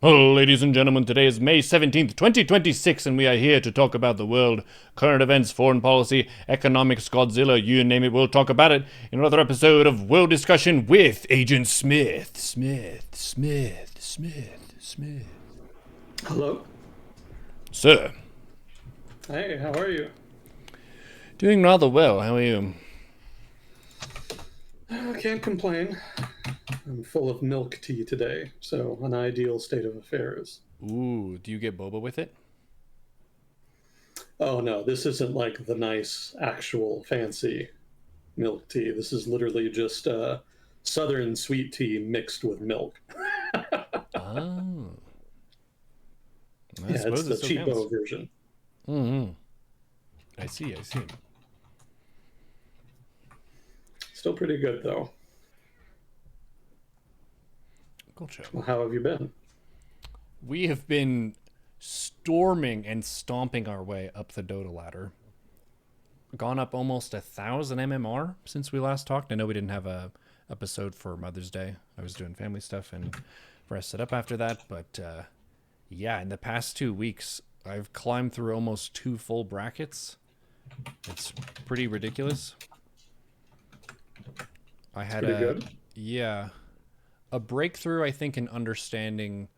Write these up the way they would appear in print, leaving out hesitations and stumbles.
Hello, ladies and gentlemen, today is May 17th, 2026, and we are here to talk about the world, current events, foreign policy, economics, Godzilla, you name it, we'll talk about it in another episode of World Discussion with Agent Smith. Smith. Hello. Sir, Hey, how are you? doing rather well, how are you? Can't complain. I'm full of milk tea today, so an ideal state of affairs. Ooh, do you get boba with it? Oh no, this isn't like the nice, actual, fancy milk tea. This is literally just southern sweet tea mixed with milk. Oh, I Yeah, it's suppose it the still counts. cheapo version. Mm-hmm. I see. Still pretty good though. Gotcha. Well, how have you been? We have been storming and stomping our way up the Dota ladder. Gone up almost 1,000 MMR since we last talked. I know we didn't have a episode for Mother's Day. I was doing family stuff and rested up after that. But yeah, in the past 2 weeks, I've climbed through almost two full brackets. It's pretty ridiculous. I It's had pretty a good. yeah a breakthrough, I think, in understanding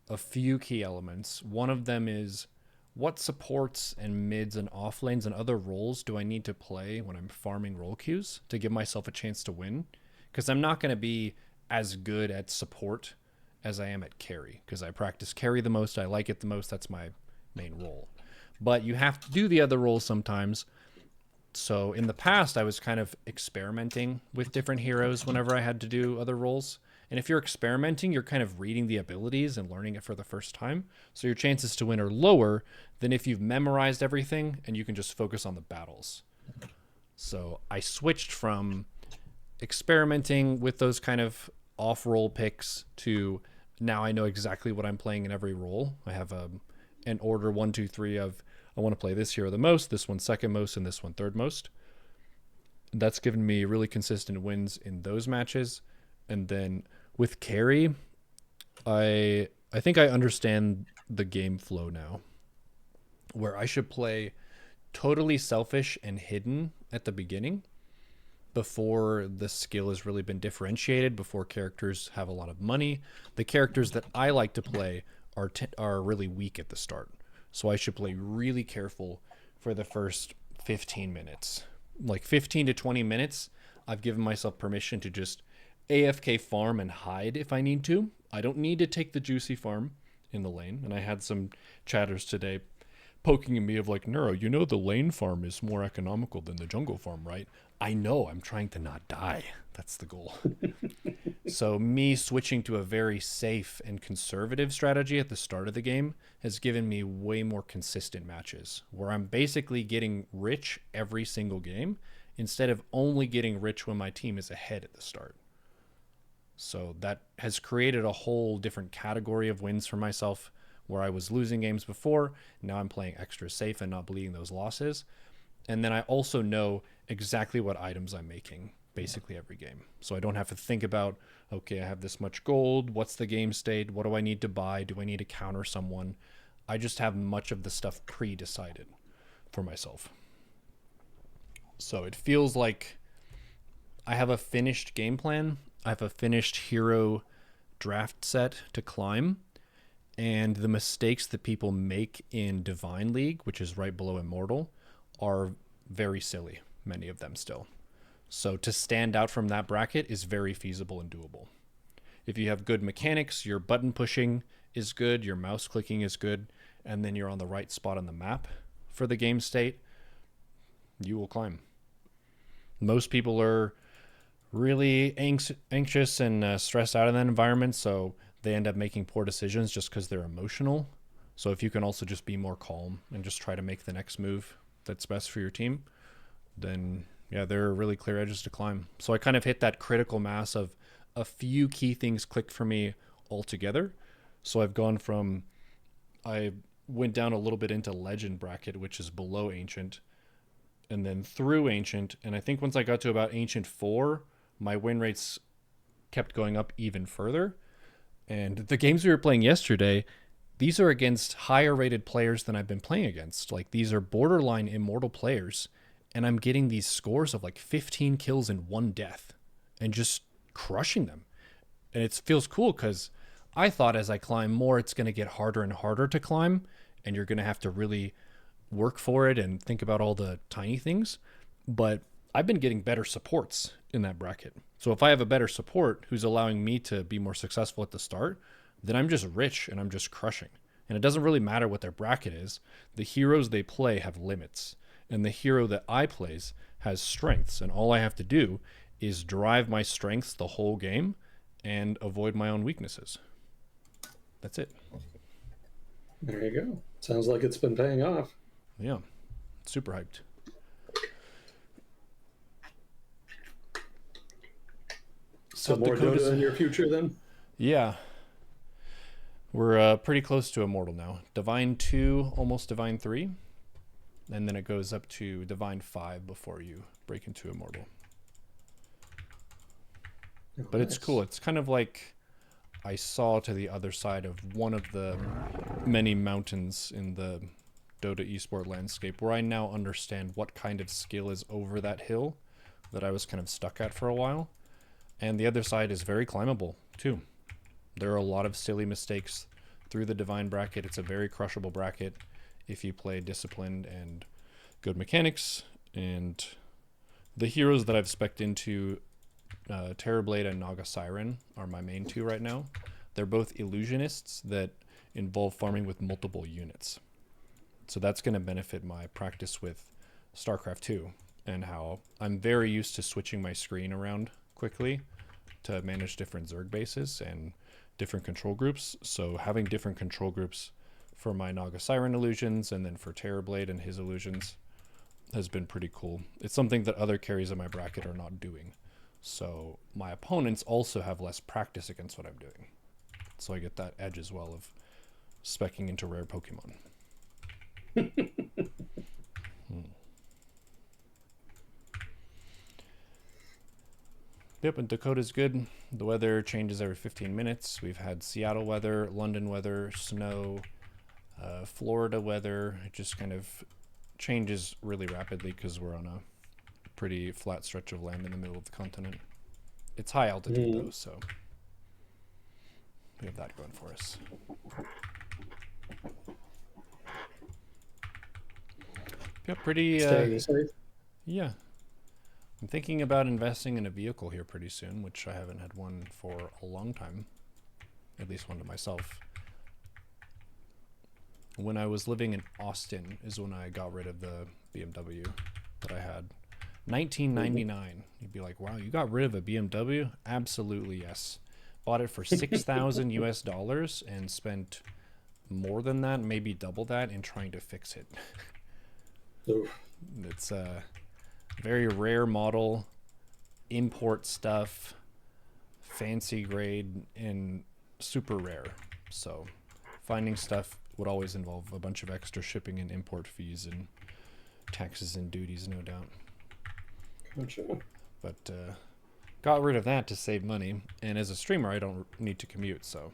a few key elements. One of them is what supports and mids and off lanes and other roles do I need to play when I'm farming role queues to give myself a chance to win? Because I'm not going to be as good at support as I am at carry because I practice carry the most. I like it the most. That's my main role. But you have to do the other roles sometimes. So in the past, I was kind of experimenting with different heroes whenever I had to do other roles. And if you're experimenting, you're kind of reading the abilities and learning it for the first time. So your chances to win are lower than if you've memorized everything and you can just focus on the battles. So I switched from experimenting with those kind of off role picks to now I know exactly what I'm playing in every role. I have an order one, two, three of I want to play this hero the most, this one second most, and this one third most. That's given me really consistent wins in those matches. And then with carry, I think I understand the game flow now, where I should play totally selfish and hidden at the beginning before the skill has really been differentiated, before characters have a lot of money. The characters that I like to play are really weak at the start. So I should play really careful for the first 15 minutes. Like 15 to 20 minutes, I've given myself permission to just AFK farm and hide if I need to. I don't need to take the juicy farm in the lane. And I had some chatters today poking at me of like, Neuro, you know the lane farm is more economical than the jungle farm, right? I know, I'm trying to not die. That's the goal. So me switching to a very safe and conservative strategy at the start of the game has given me way more consistent matches where I'm basically getting rich every single game instead of only getting rich when my team is ahead at the start. So that has created a whole different category of wins for myself where I was losing games before. Now I'm playing extra safe and not bleeding those losses. And then I also know exactly what items I'm making basically every game. So I don't have to think about, okay, I have this much gold. What's the game state? What do I need to buy? Do I need to counter someone? I just have much of the stuff pre decided for myself. So it feels like I have a finished game plan. I have a finished hero draft set to climb. And the mistakes that people make in Divine League, which is right below Immortal, are very silly, many of them still. So to stand out from that bracket is very feasible and doable. If you have good mechanics, your button pushing is good, your mouse clicking is good, and then you're on the right spot on the map for the game state, you will climb. Most people are really anxious and stressed out in that environment, so they end up making poor decisions just because they're emotional. So if you can also just be more calm and just try to make the next move that's best for your team, then yeah, there are really clear edges to climb. So I kind of hit that critical mass of a few key things clicked for me altogether. So I've gone from I went down a little bit into legend bracket, which is below ancient, and then through ancient. And I think once I got to about ancient 4, my win rates kept going up even further. And the games we were playing yesterday, these are against higher rated players than I've been playing against. Like, these are borderline immortal players, and I'm getting these scores of like 15 kills and 1 death and just crushing them. And it feels cool because I thought as I climb more, it's going to get harder and harder to climb, and you're going to have to really work for it and think about all the tiny things. But I've been getting better supports in that bracket. So if I have a better support who's allowing me to be more successful at the start, then I'm just rich and I'm just crushing. And it doesn't really matter what their bracket is. The heroes they play have limits. And the hero that I plays has strengths. And all I have to do is drive my strengths the whole game and avoid my own weaknesses. That's it. There you go. Sounds like it's been paying off. Yeah. Super hyped. So more Dota in your future then? Yeah. We're pretty close to Immortal now. Divine 2, almost Divine 3. And then it goes up to Divine 5 before you break into Immortal. Oh, but nice. It's cool. It's kind of like I saw to the other side of one of the many mountains in the Dota esport landscape where I now understand what kind of skill is over that hill that I was kind of stuck at for a while. And the other side is very climbable too. There are a lot of silly mistakes through the Divine bracket. It's a very crushable bracket if you play disciplined and good mechanics. And the heroes that I've spec'd into, Terrorblade and Naga Siren, are my main two right now. They're both illusionists that involve farming with multiple units. So that's going to benefit my practice with StarCraft 2 and how I'm very used to switching my screen around quickly to manage different Zerg bases and different control groups. So having different control groups for my Naga Siren illusions and then for Terrorblade and his illusions has been pretty cool. It's something that other carries in my bracket are not doing. So my opponents also have less practice against what I'm doing. So I get that edge as well of speccing into rare Pokemon. Yep, and Dakota's good. The weather changes every 15 minutes. We've had Seattle weather, London weather, snow, Florida weather. It just kind of changes really rapidly because we're on a pretty flat stretch of land in the middle of the continent. It's high altitude though, so we have that going for us. Yep, pretty Staying safe. Yeah. I'm thinking about investing in a vehicle here pretty soon, which I haven't had one for a long time. At least one to myself. When I was living in Austin is when I got rid of the BMW that I had. 1999. You'd be like, wow, you got rid of a BMW? Absolutely, yes. Bought it for 6,000 US dollars and spent more than that, maybe double that, in trying to fix it. Oof. It's a very rare model, import stuff, fancy grade, and super rare. So finding stuff would always involve a bunch of extra shipping and import fees and taxes and duties, no doubt. Gotcha. But got rid of that to save money. And as a streamer, I don't need to commute, so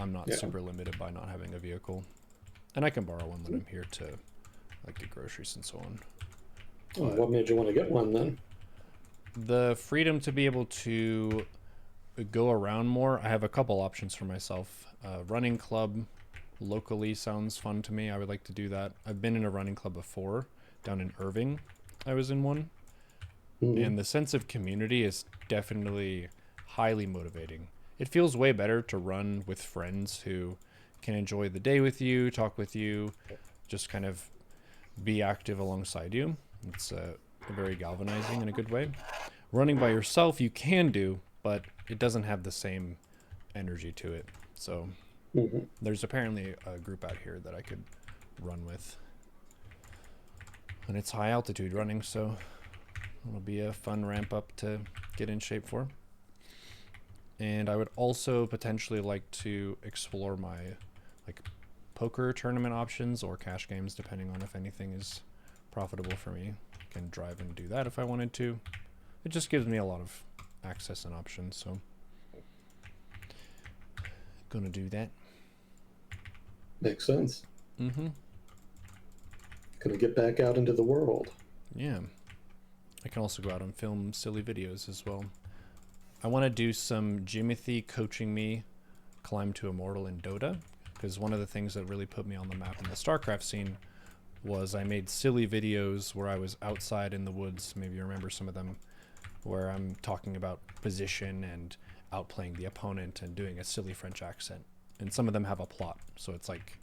I'm not super limited by not having a vehicle. And I can borrow one when I'm here to like get groceries and so on. Well, what made you want to get one then? The freedom to be able to go around more. I have a couple options for myself. Running club locally sounds fun to me. I would like to do that. I've been in a running club before down in Irving. I was in one. And the sense of community is definitely highly motivating. It feels way better to run with friends who can enjoy the day with you, talk with you, just kind of be active alongside you. It's very galvanizing in a good way. Running by yourself you can do, but it doesn't have the same energy to it. So there's apparently a group out here that I could run with. And it's high altitude running, so it'll be a fun ramp up to get in shape for. And I would also potentially like to explore my poker tournament options or cash games, depending on if anything is profitable for me. I can drive and do that if I wanted to. It just gives me a lot of access and options. So Gonna do that. Makes sense. Mm-hmm. Gonna get back out into the world. Yeah. I can also go out and film silly videos as well. I want to do some Jimothy coaching me climb to Immortal in Dota, because one of the things that really put me on the map in the StarCraft scene was I made silly videos where I was outside in the woods, maybe you remember some of them, where I'm talking about position and outplaying the opponent and doing a silly French accent. And some of them have a plot, so it's like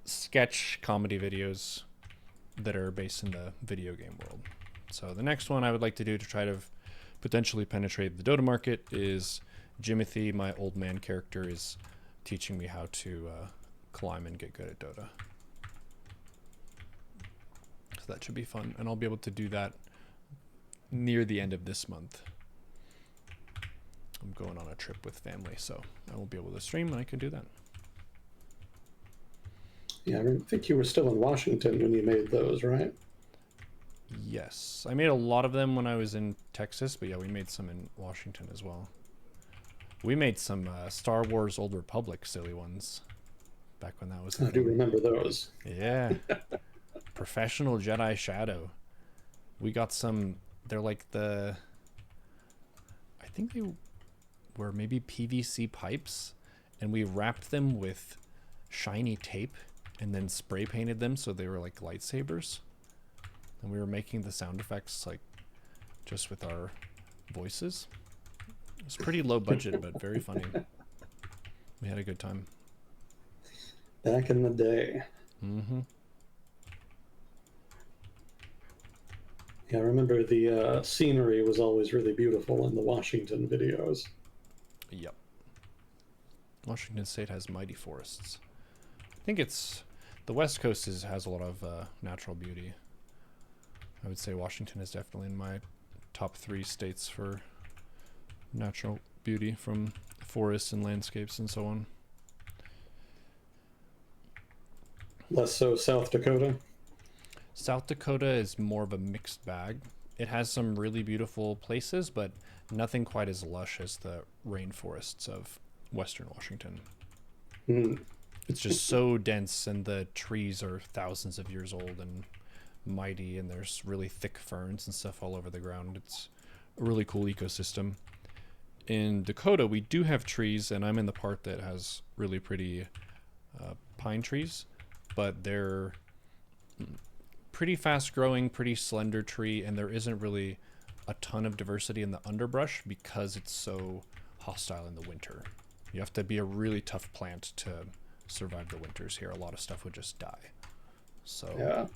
sketch comedy videos that are based in the video game world. So the next one I would like to do to try to potentially penetrate the Dota market is Jimothy, my old man character, is teaching me how to climb and get good at Dota. So that should be fun, and I'll be able to do that near the end of this month. I'm going on a trip with family, so I won't be able to stream, and I can do that. Yeah, I think you were still in Washington when you made those, right? Yes, I made a lot of them when I was in Texas, but yeah, we made some in Washington as well. We made some Star Wars Old Republic silly ones back when that was I do remember those. Yeah. Professional Jedi Shadow. We got some, they're like I think they were maybe PVC pipes, and we wrapped them with shiny tape and then spray painted them so they were like lightsabers. And we were making the sound effects like just with our voices. It was pretty low budget, but very funny. We had a good time. Back in the day. Mm-hmm. Yeah, I remember the scenery was always really beautiful in the Washington videos. Yep. Washington State has mighty forests. I think the West Coast has a lot of natural beauty. I would say Washington is definitely in my top 3 states for natural beauty, from forests and landscapes and so on. Less so South Dakota. South Dakota is more of a mixed bag. It has some really beautiful places, but nothing quite as lush as the rainforests of Western Washington. Mm. It's just so dense, and the trees are thousands of years old and mighty, and there's really thick ferns and stuff all over the ground. It's a really cool ecosystem. In Dakota, we do have trees, and I'm in the part that has really pretty pine trees, but they're pretty fast growing, pretty slender tree, and there isn't really a ton of diversity in the underbrush because it's so hostile in the winter. You have to be a really tough plant to survive the winters here. A lot of stuff would just die. So Yeah.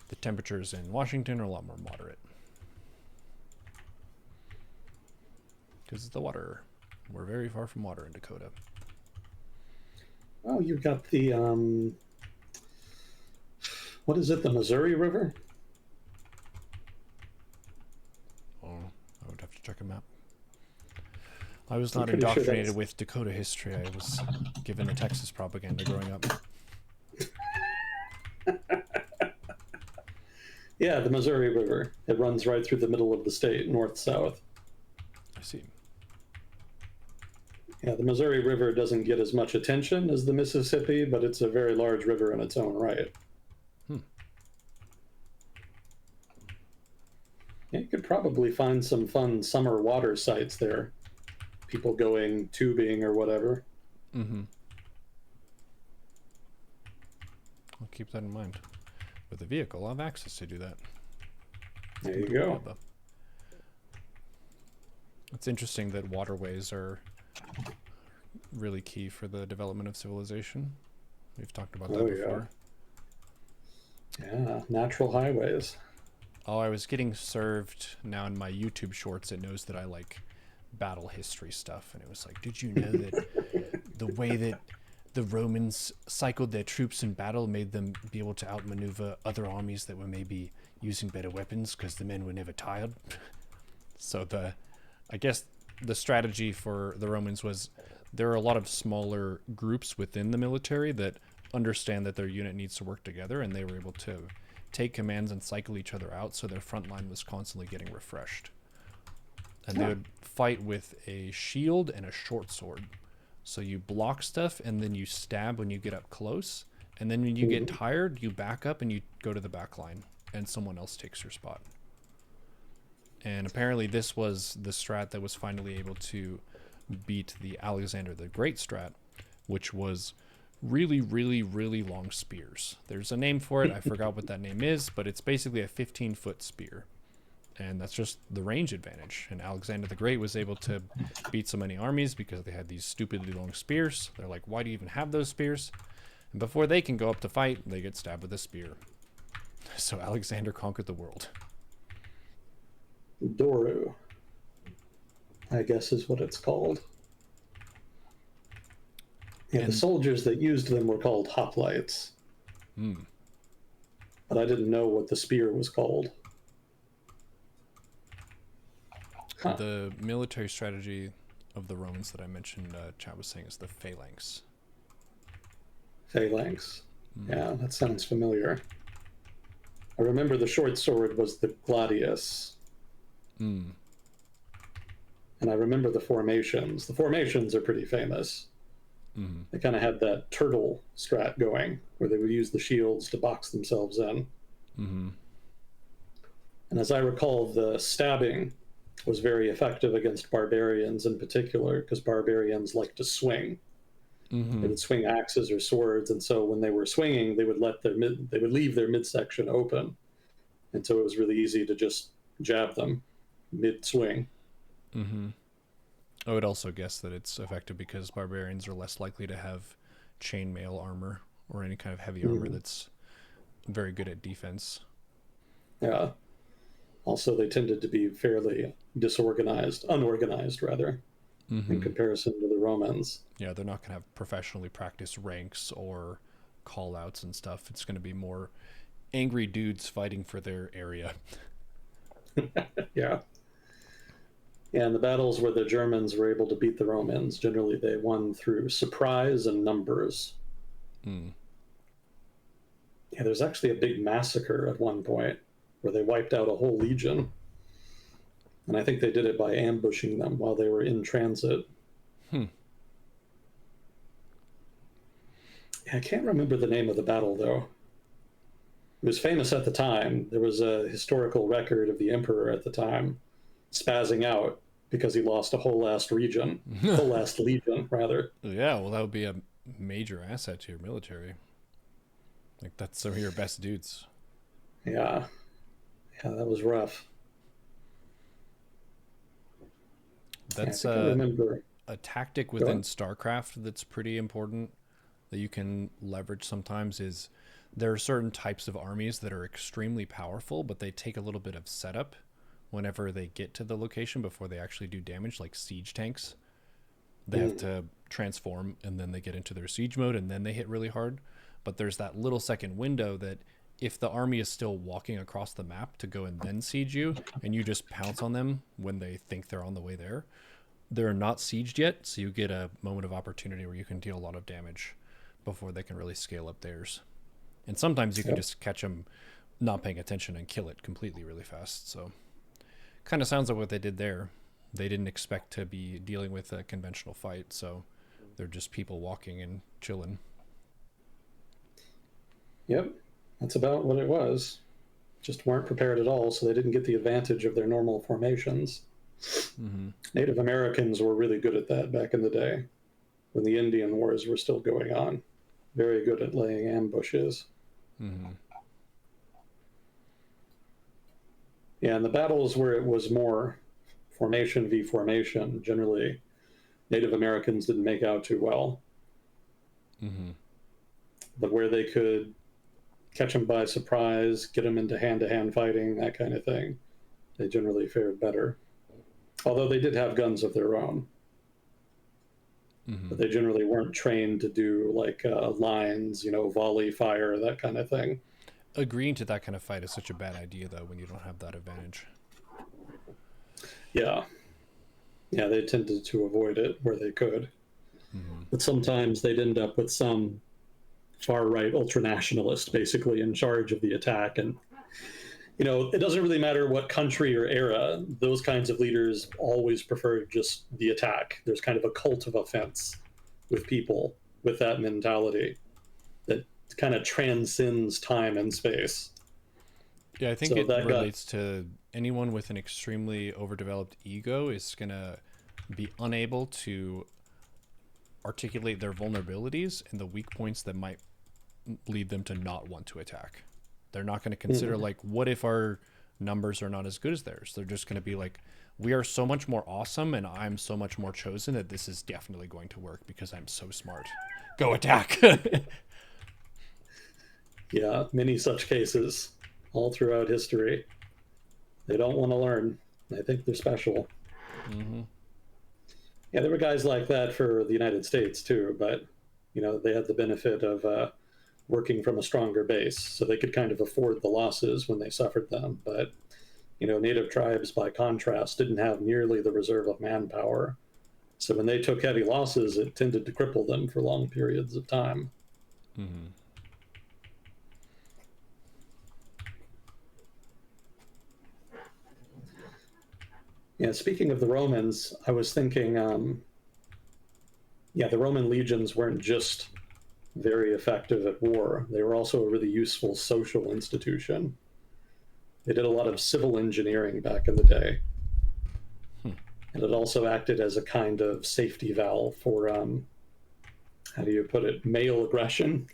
the temperatures in Washington are a lot more moderate. Because the water. We're very far from water in Dakota. Oh, you've got the what is it? The Missouri River? Oh, I would have to check a map. I was I'm not pretty sure indoctrinated that's- with Dakota history. I was given the Texas propaganda growing up. Yeah, the Missouri River. It runs right through the middle of the state, north-south. I see. Yeah, the Missouri River doesn't get as much attention as the Mississippi, but it's a very large river in its own right. Yeah, you could probably find some fun summer water sites there. People going tubing or whatever. Mm-hmm. I'll keep that in mind. With a vehicle, I'll have access to do that. There you go. It's interesting that waterways are really key for the development of civilization. We've talked about that before. Yeah, natural highways. Oh, I was getting served now in my YouTube shorts. It knows that I like battle history stuff, and it was like, did you know that the way that the Romans cycled their troops in battle made them be able to outmaneuver other armies that were maybe using better weapons because the men were never tired? So I guess the strategy for the Romans was there are a lot of smaller groups within the military that understand that their unit needs to work together, and they were able to take commands and cycle each other out, so their front line was constantly getting refreshed. And they would fight with a shield and a short sword. So you block stuff and then you stab when you get up close. And then when you get Mhm. tired, you back up and you go to the back line and someone else takes your spot. And apparently this was the strat that was finally able to beat the Alexander the Great strat, which was really, really, really long spears. There's a name for it. I forgot what that name is, but it's basically a 15-foot spear. And that's just the range advantage. And Alexander the Great was able to beat so many armies because they had these stupidly long spears. They're like, why do you even have those spears? And before they can go up to fight, they get stabbed with a spear. So Alexander conquered the world. Doru, I guess is what it's called. Yeah, the And soldiers that used them were called hoplites, but I didn't know what the spear was called. Huh. the military strategy of the Romans that I mentioned, Chad was saying, is the phalanx. Phalanx. Yeah, that sounds familiar. I remember the short sword was the gladius. And I remember the formations. The formations are pretty famous. They kind of had that turtle strat going, where they would use the shields to box themselves in. And as I recall, the stabbing was very effective against barbarians in particular, because barbarians like to swing. They would swing axes or swords, and so when they were swinging, they would leave their midsection open, and so it was really easy to just jab them mid swing. I would also guess that it's effective because barbarians are less likely to have chainmail armor or any kind of heavy armor that's very good at defense. Yeah. Also, they tended to be fairly unorganized rather, in comparison to the Romans. Yeah, they're not going to have professionally practiced ranks or call outs and stuff. It's going to be more angry dudes fighting for their area. Yeah. And the battles where the Germans were able to beat the Romans, generally they won through surprise and numbers. Yeah, there's actually a big massacre at one point where they wiped out a whole legion. And I think they did it by ambushing them while they were in transit. Yeah, I can't remember the name of the battle, though. It was famous at the time. There was a historical record of the emperor at the time spazzing out because he lost a whole last legion, rather. Yeah, well, that would be a major asset to your military. Like, that's some of your best dudes. Yeah. Yeah, that was rough. That's I remember. a tactic within StarCraft that's pretty important that you can leverage sometimes is there are certain types of armies that are extremely powerful, but they take a little bit of setup whenever they get to the location before they actually do damage, like siege tanks. They have to transform and then they get into their siege mode and then they hit really hard. But there's that little second window that if the army is still walking across the map to go and then siege you and you just pounce on them when they think they're on the way there, they're not sieged yet, so you get a moment of opportunity where you can deal a lot of damage before they can really scale up theirs. And sometimes you can just catch them not paying attention and kill it completely really fast. So kind of sounds like what they did there. They didn't expect to be dealing with a conventional fight, so they're just people walking and chilling. Yep, that's about what it was. Just weren't prepared at all, so they didn't get the advantage of their normal formations. Native Americans were really good at that back in the day when the Indian Wars were still going on. Very good at laying ambushes. Yeah, and the battles where it was more formation v formation, generally Native Americans didn't make out too well. But where they could catch them by surprise, get them into hand-to-hand fighting, that kind of thing, they generally fared better. Although they did have guns of their own. But they generally weren't trained to do like lines, volley fire, that kind of thing. Agreeing to that kind of fight is such a bad idea, though, when you don't have that advantage. Yeah. Yeah, they tended to avoid it where they could. But sometimes they'd end up with some far-right ultranationalist basically in charge of the attack. And, it doesn't really matter what country or era, those kinds of leaders always prefer just the attack. There's kind of a cult of offense with people with that mentality that kind of transcends time and space. Yeah, I think So it that got relates to anyone with an extremely overdeveloped ego is going to be unable to articulate their vulnerabilities and the weak points that might lead them to not want to attack. They're not going to consider, mhm. like, what if our numbers are not as good as theirs? They're just going to be like, we are so much more awesome and I'm so much more chosen that this is definitely going to work because I'm so smart. Go attack. Yeah, many such cases all throughout history. They don't want to learn. They think they're special. Mm-hmm. Yeah, there were guys like that for the United States too, but they had the benefit of working from a stronger base, so they could kind of afford the losses when they suffered them. But native tribes, by contrast, didn't have nearly the reserve of manpower. So when they took heavy losses, it tended to cripple them for long periods of time. Mm-hmm. Yeah, speaking of the Romans, I was thinking, yeah, the Roman legions weren't just very effective at war, they were also a really useful social institution. They did a lot of civil engineering back in the day, Hmm. and it also acted as a kind of safety valve for, how do you put it, male aggression,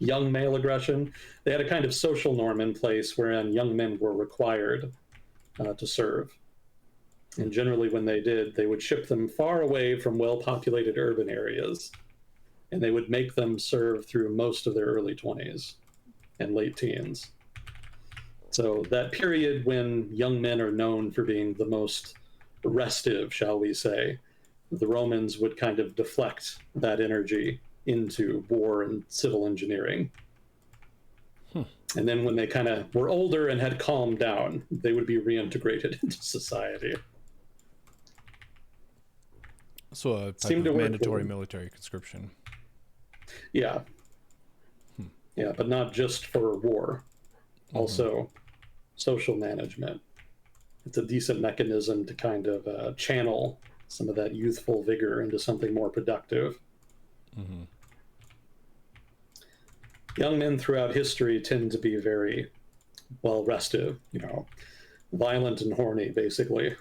young male aggression. They had a kind of social norm in place wherein young men were required to serve. Hmm. And generally, when they did, they would ship them far away from well populated urban areas, and they would make them serve through most of their early 20s and late teens. So, that period when young men are known for being the most restive, shall we say, the Romans would kind of deflect that energy into war and civil engineering. Hmm. And then when they kind of were older and had calmed down, they would be reintegrated into society. So a type Seemed of to work for mandatory them. military conscription. Yeah, Hmm. yeah, but not just for war, Mm-hmm. also social management. It's a decent mechanism to kind of channel some of that youthful vigor into something more productive. Mm-hmm. Young men throughout history tend to be very well restive, violent and horny, basically.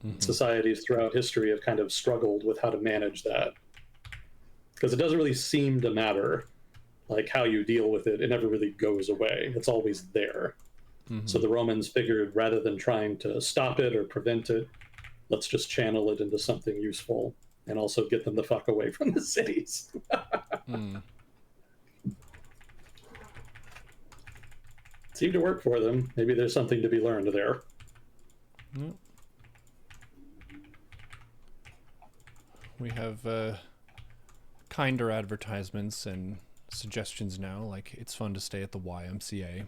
Mm-hmm. Societies throughout history have kind of struggled with how to manage that because it doesn't really seem to matter like how you deal with it. It never really goes away. It's always there. So Mm-hmm. the Romans figured rather than trying to stop it or prevent it, let's just channel it into something useful and also get them the fuck away from the cities. Mm. Seemed to work for them. Maybe there's something to be learned there. Yep. We have kinder advertisements and suggestions now, like it's fun to stay at the YMCA.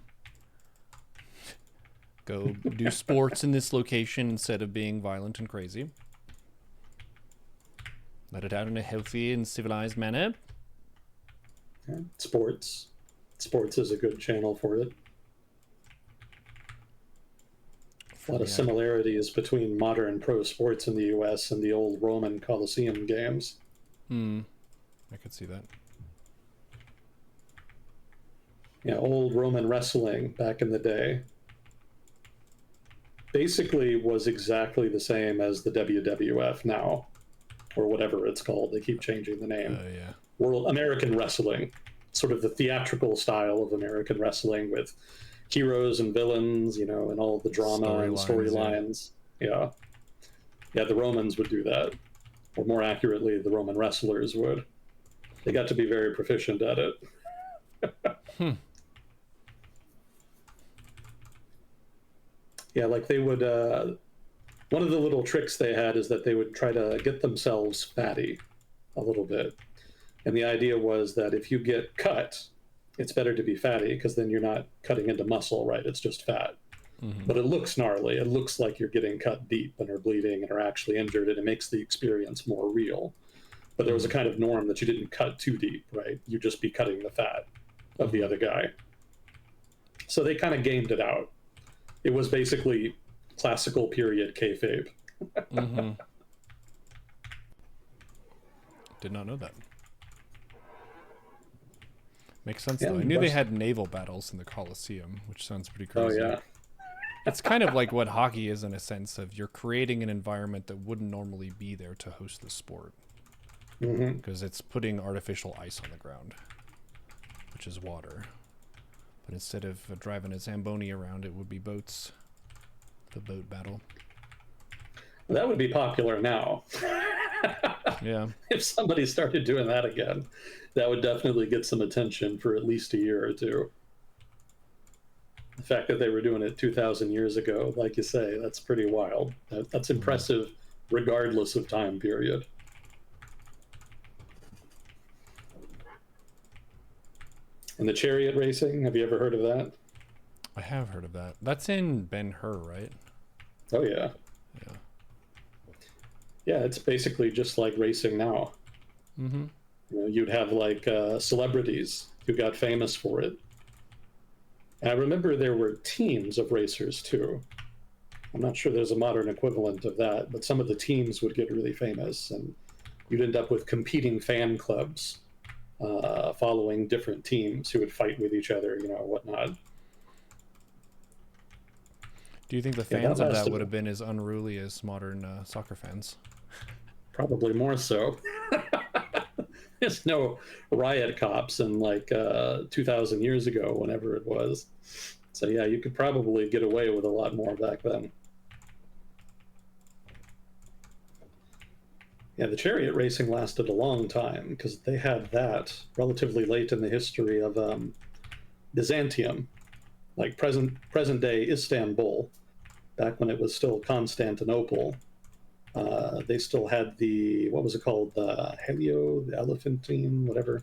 Go do sports in this location instead of being violent and crazy. Let it out in a healthy and civilized manner. Yeah. Sports is a good channel for it. A For lot of the ac- similarities between modern pro sports in the US and the old Roman Colosseum games. Hmm. I could see that. Yeah, old Roman wrestling back in the day basically was exactly the same as the WWF now, or whatever it's called. They keep changing the name. Yeah. World American Wrestling, sort of the theatrical style of American wrestling with heroes and villains, and all the drama and Storylines. Yeah. storylines. Yeah, yeah, the Romans would do that, or more accurately, the Roman wrestlers would. They got to be very proficient at it. Hmm. Yeah, like they would. One of the little tricks they had is that they would try to get themselves fatty a little bit. And the idea was that if you get cut, it's better to be fatty because then you're not cutting into muscle, right? It's just fat. Mm-hmm. But it looks gnarly. It looks like you're getting cut deep and are bleeding and are actually injured, and it makes the experience more real. But there was a Mm-hmm. kind of norm that you didn't cut too deep, right? You'd just be cutting the fat of the Mm-hmm. other guy. So they kind of gamed it out. It was basically classical period kayfabe. Mm-hmm. Did not know that. Makes sense, Yeah, though. I knew they had naval battles in the Colosseum, which sounds pretty Oh crazy. yeah. It's kind of like what hockey is in a sense of you're creating an environment that wouldn't normally be there to host the sport. Because it's putting artificial ice on the ground, which is water. But instead of driving a Zamboni around, it would be boats. The boat battle. That would be popular now. Yeah. If somebody started doing that again, that would definitely get some attention for at least a year or two. The fact that they were doing it 2,000 years ago, like you say, that's pretty wild. That's impressive regardless of time period. And the chariot racing, have you ever heard of that? I have heard of that. That's in Ben-Hur, right? Oh, yeah. Yeah. Yeah, it's basically just like racing now. You know, you'd have like celebrities who got famous for it. And I remember there were teams of racers too. I'm not sure there's a modern equivalent of that, but some of the teams would get really famous, and you'd end up with competing fan clubs following different teams who would fight with each other, you know, whatnot. Do you think the Yeah, fans of that lasted would have been as unruly as modern soccer fans? probably more so. There's no riot cops in like 2,000 years ago, whenever it was. So yeah, you could probably get away with a lot more back then. Yeah, the chariot racing lasted a long time because they had that relatively late in the history of Byzantium, like present day Istanbul, back when it was still Constantinople. They still had the, what was it called, the Helio, the Elephantine, whatever.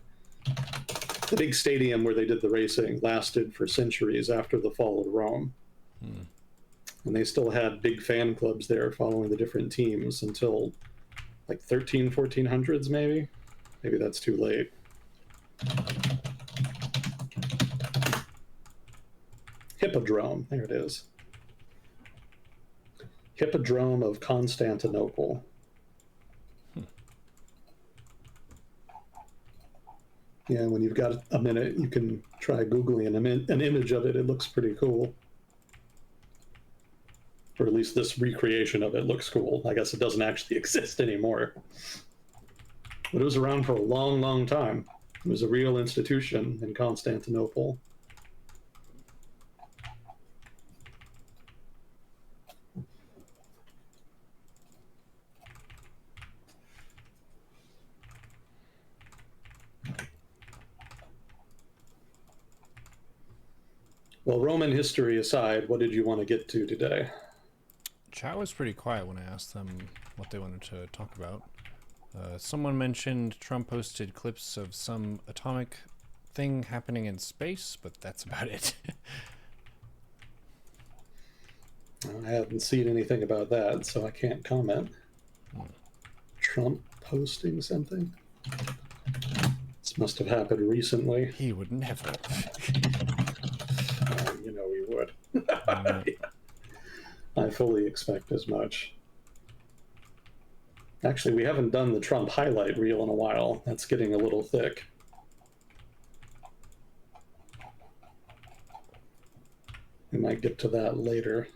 The big stadium where they did the racing lasted for centuries after the fall of Rome. And they still had big fan clubs there following the different teams until like 1400s maybe. Maybe that's too late. Hippodrome, there it is. Hippodrome of Constantinople. Yeah, when you've got a minute, you can try Googling an image of it. It looks pretty cool. Or at least this recreation of it looks cool. I guess it doesn't actually exist anymore. But it was around for a long, long time. It was a real institution in Constantinople. Well, Roman history aside, what did you want to get to today? Chat was pretty quiet when I asked them what they wanted to talk about. Someone mentioned Trump posted clips of some atomic thing happening in space, but that's about it. I haven't seen anything about that, so I can't comment. Trump posting something? This must have happened recently. He would never. You know he would. I fully expect as much. Actually, we haven't done the Trump highlight reel in a while. That's getting a little thick. We might get to that later.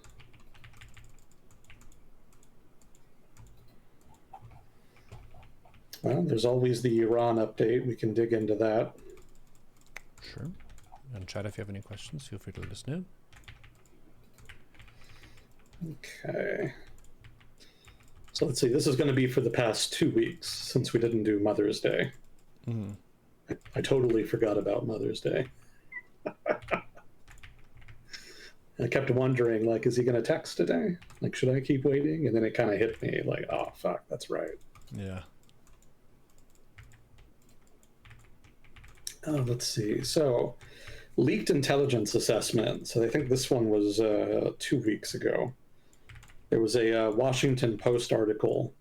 Well, there's always the Iran update. We can dig into that. Sure. And chat, if you have any questions, feel free to let us know. Okay. So let's see. This is going to be for the past 2 weeks since we didn't do Mother's Day. I totally forgot about Mother's Day. I kept wondering, like, is he going to text today? Like, should I keep waiting? And then it kind of hit me, like, oh, fuck, that's right. Yeah. Oh, let's see. So, leaked intelligence assessment. So I think this one was 2 weeks ago. There was a Washington Post article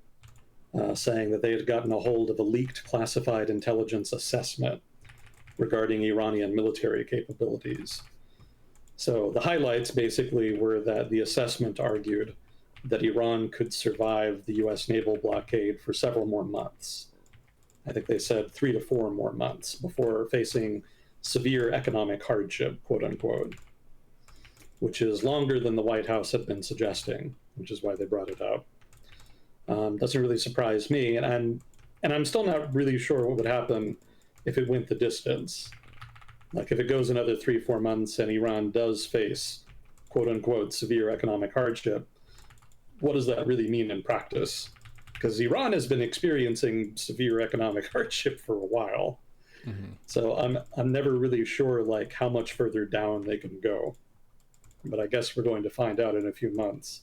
saying that they had gotten a hold of a leaked classified intelligence assessment regarding Iranian military capabilities. So the highlights basically were that the assessment argued that Iran could survive the US naval blockade for several more months. I think they said 3 to 4 more months before facing severe economic hardship, quote unquote, which is longer than the White House had been suggesting, which is why they brought it up. Doesn't really surprise me, and I'm still not really sure what would happen if it went the distance. Like if it goes another 3-4 months and Iran does face quote unquote severe economic hardship, what does that really mean in practice? Because Iran has been experiencing severe economic hardship for a while. Mm-hmm. So I'm never really sure like how much further down they can go. But I guess we're going to find out in a few months.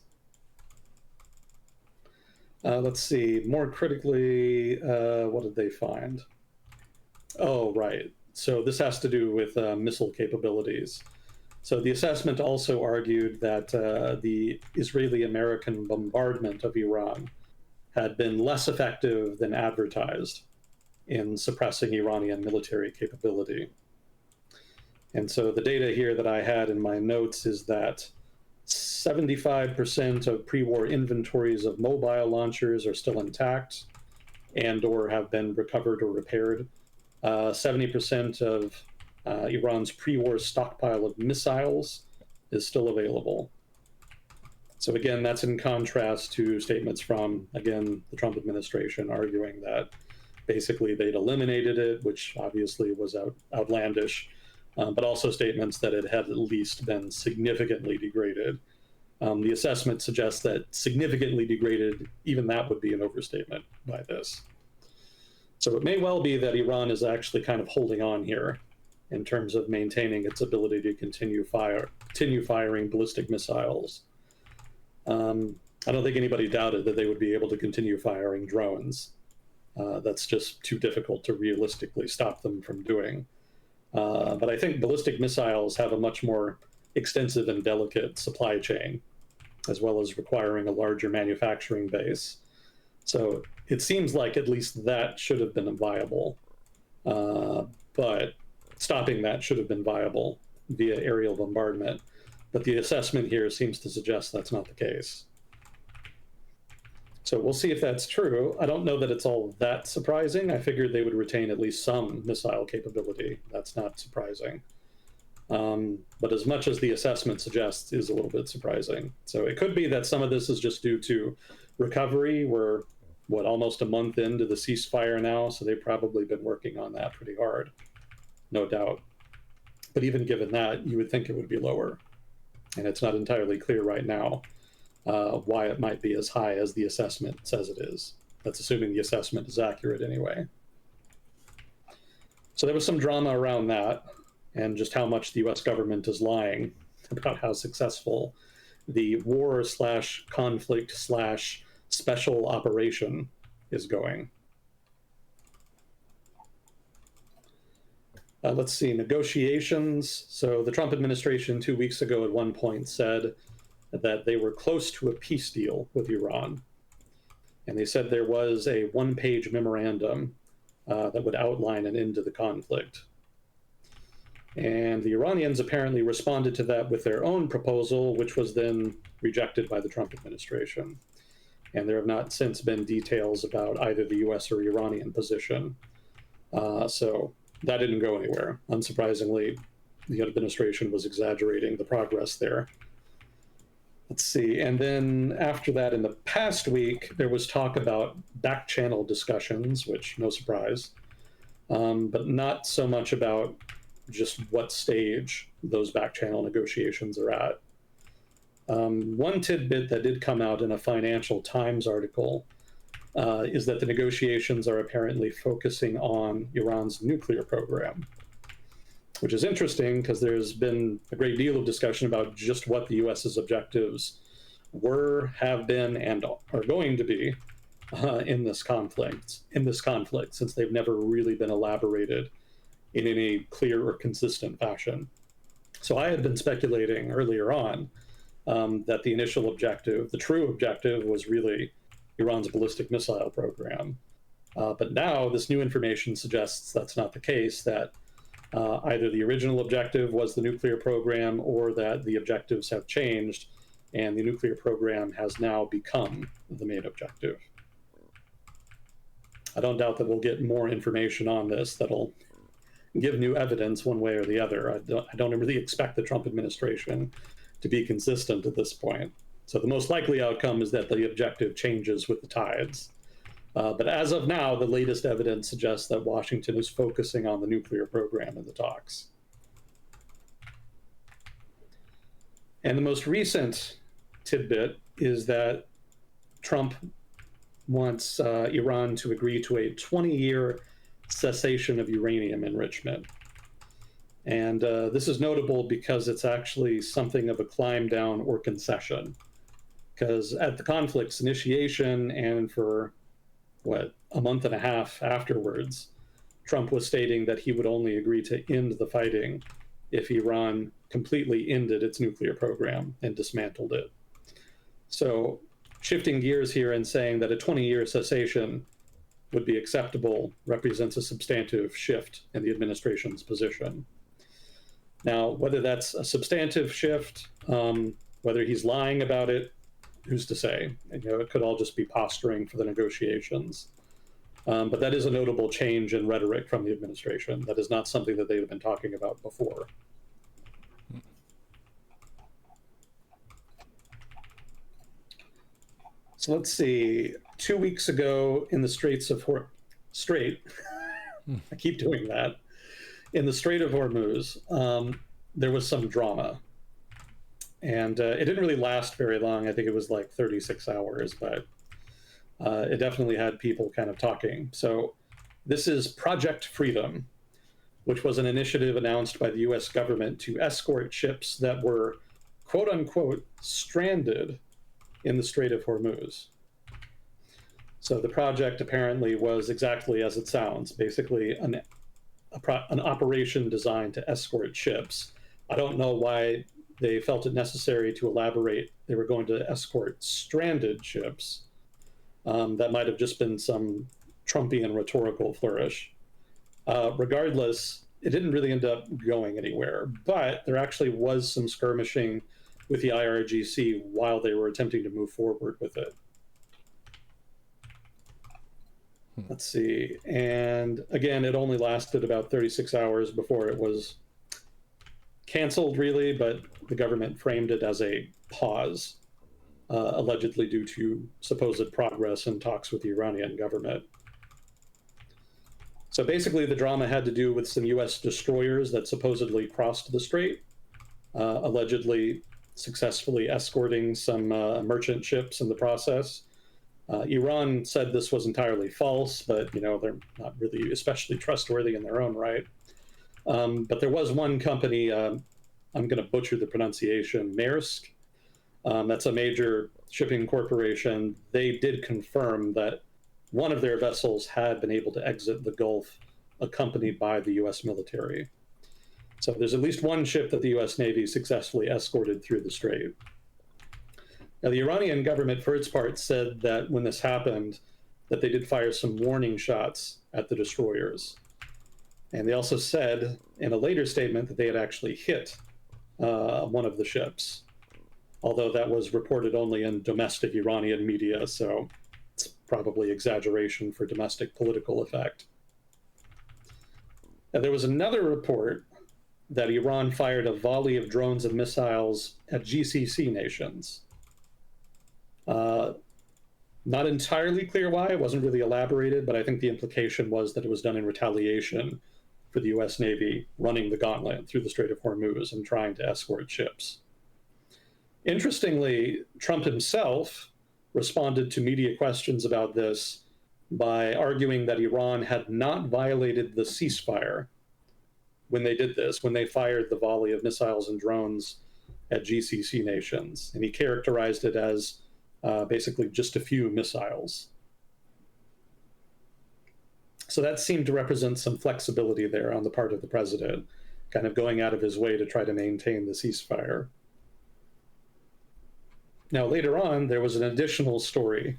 Let's see, more critically, what did they find? Oh, right. So this has to do with missile capabilities. So the assessment also argued that the Israeli-American bombardment of Iran had been less effective than advertised in suppressing Iranian military capability. And so the data here that I had in my notes is that 75% of pre-war inventories of mobile launchers are still intact and or have been recovered or repaired. 70% of Iran's pre-war stockpile of missiles is still available. So again, that's in contrast to statements from, again, the Trump administration arguing that basically they'd eliminated it, which obviously was outlandish, but also statements that it had at least been significantly degraded. The assessment suggests that significantly degraded, even that would be an overstatement by this. So it may well be that Iran is actually kind of holding on here in terms of maintaining its ability to continue firing ballistic missiles. I don't think anybody doubted that they would be able to continue firing drones. That's just too difficult to realistically stop them from doing. But I think ballistic missiles have a much more extensive and delicate supply chain, as well as requiring a larger manufacturing base. So it seems like at least that should have been viable, but stopping that should have been viable via aerial bombardment. But the assessment here seems to suggest that's not the case. So we'll see if that's true. I don't know that it's all that surprising. I figured they would retain at least some missile capability. That's not surprising. But as much as the assessment suggests is a little bit surprising. So it could be that some of this is just due to recovery. We're, almost a month into the ceasefire now, so they've probably been working on that pretty hard, no doubt. But even given that, you would think it would be lower. And it's not entirely clear right now why it might be as high as the assessment says it is. That's assuming the assessment is accurate anyway. So there was some drama around that, and just how much the US government is lying about how successful the war/conflict/special operation is going. Let's see, negotiations. So the Trump administration 2 weeks ago at one point said that they were close to a peace deal with Iran. And they said there was a one-page memorandum that would outline an end to the conflict. And the Iranians apparently responded to that with their own proposal, which was then rejected by the Trump administration. And there have not since been details about either the US or Iranian position. So that didn't go anywhere. Unsurprisingly, the administration was exaggerating the progress there. Let's see. And then after that, in the past week, there was talk about back channel discussions, which no surprise, but not so much about just what stage those back channel negotiations are at. One tidbit that did come out in a Financial Times article is that the negotiations are apparently focusing on Iran's nuclear program, which is interesting because there's been a great deal of discussion about just what the US's objectives were, have been, and are going to be in this conflict, since they've never really been elaborated in any clear or consistent fashion. So I had been speculating earlier on that the initial objective, the true objective, was really Iran's ballistic missile program. But now this new information suggests that's not the case, that either the original objective was the nuclear program or that the objectives have changed and the nuclear program has now become the main objective. I don't doubt that we'll get more information on this that'll give new evidence one way or the other. I don't really expect the Trump administration to be consistent at this point. So the most likely outcome is that the objective changes with the tides. But as of now, the latest evidence suggests that Washington is focusing on the nuclear program in the talks. And the most recent tidbit is that Trump wants Iran to agree to a 20-year cessation of uranium enrichment. And this is notable because it's actually something of a climb down or concession. Because at the conflict's initiation and for, a month and a half afterwards, Trump was stating that he would only agree to end the fighting if Iran completely ended its nuclear program and dismantled it. So shifting gears here and saying that a 20-year cessation would be acceptable represents a substantive shift in the administration's position. Now, whether that's a substantive shift, whether he's lying about it, who's to say? It could all just be posturing for the negotiations. But that is a notable change in rhetoric from the administration. That is not something that they've been talking about before. So let's see. 2 weeks ago in the Straits of I keep doing that. In the Strait of Hormuz, there was some drama. And it didn't really last very long. I think it was like 36 hours, but it definitely had people kind of talking. So this is Project Freedom, which was an initiative announced by the US government to escort ships that were, quote unquote, stranded in the Strait of Hormuz. So the project apparently was exactly as it sounds, basically an operation designed to escort ships. I don't know why they felt it necessary to elaborate. They were going to escort stranded ships. That might have just been some Trumpian rhetorical flourish. Regardless, it didn't really end up going anywhere, but there actually was some skirmishing with the IRGC while they were attempting to move forward with it. Let's see. And again, it only lasted about 36 hours before it was canceled, really, but the government framed it as a pause, allegedly due to supposed progress in talks with the Iranian government. So basically, the drama had to do with some US destroyers that supposedly crossed the strait, allegedly successfully escorting some merchant ships in the process. Iran said this was entirely false, but they're not really especially trustworthy in their own right. But there was one company, I'm going to butcher the pronunciation, Maersk. That's a major shipping corporation. They did confirm that one of their vessels had been able to exit the Gulf accompanied by the US military. So there's at least one ship that the US Navy successfully escorted through the strait. Now, the Iranian government, for its part, said that when this happened, that they did fire some warning shots at the destroyers. And they also said in a later statement that they had actually hit one of the ships, although that was reported only in domestic Iranian media, so it's probably exaggeration for domestic political effect. Now, there was another report that Iran fired a volley of drones and missiles at GCC nations. Not entirely clear why, it wasn't really elaborated, but I think the implication was that it was done in retaliation for the US Navy running the gauntlet through the Strait of Hormuz and trying to escort ships. Interestingly, Trump himself responded to media questions about this by arguing that Iran had not violated the ceasefire when they did this, when they fired the volley of missiles and drones at GCC nations. And he characterized it as basically just a few missiles. So that seemed to represent some flexibility there on the part of the president, kind of going out of his way to try to maintain the ceasefire. Now, later on, there was an additional story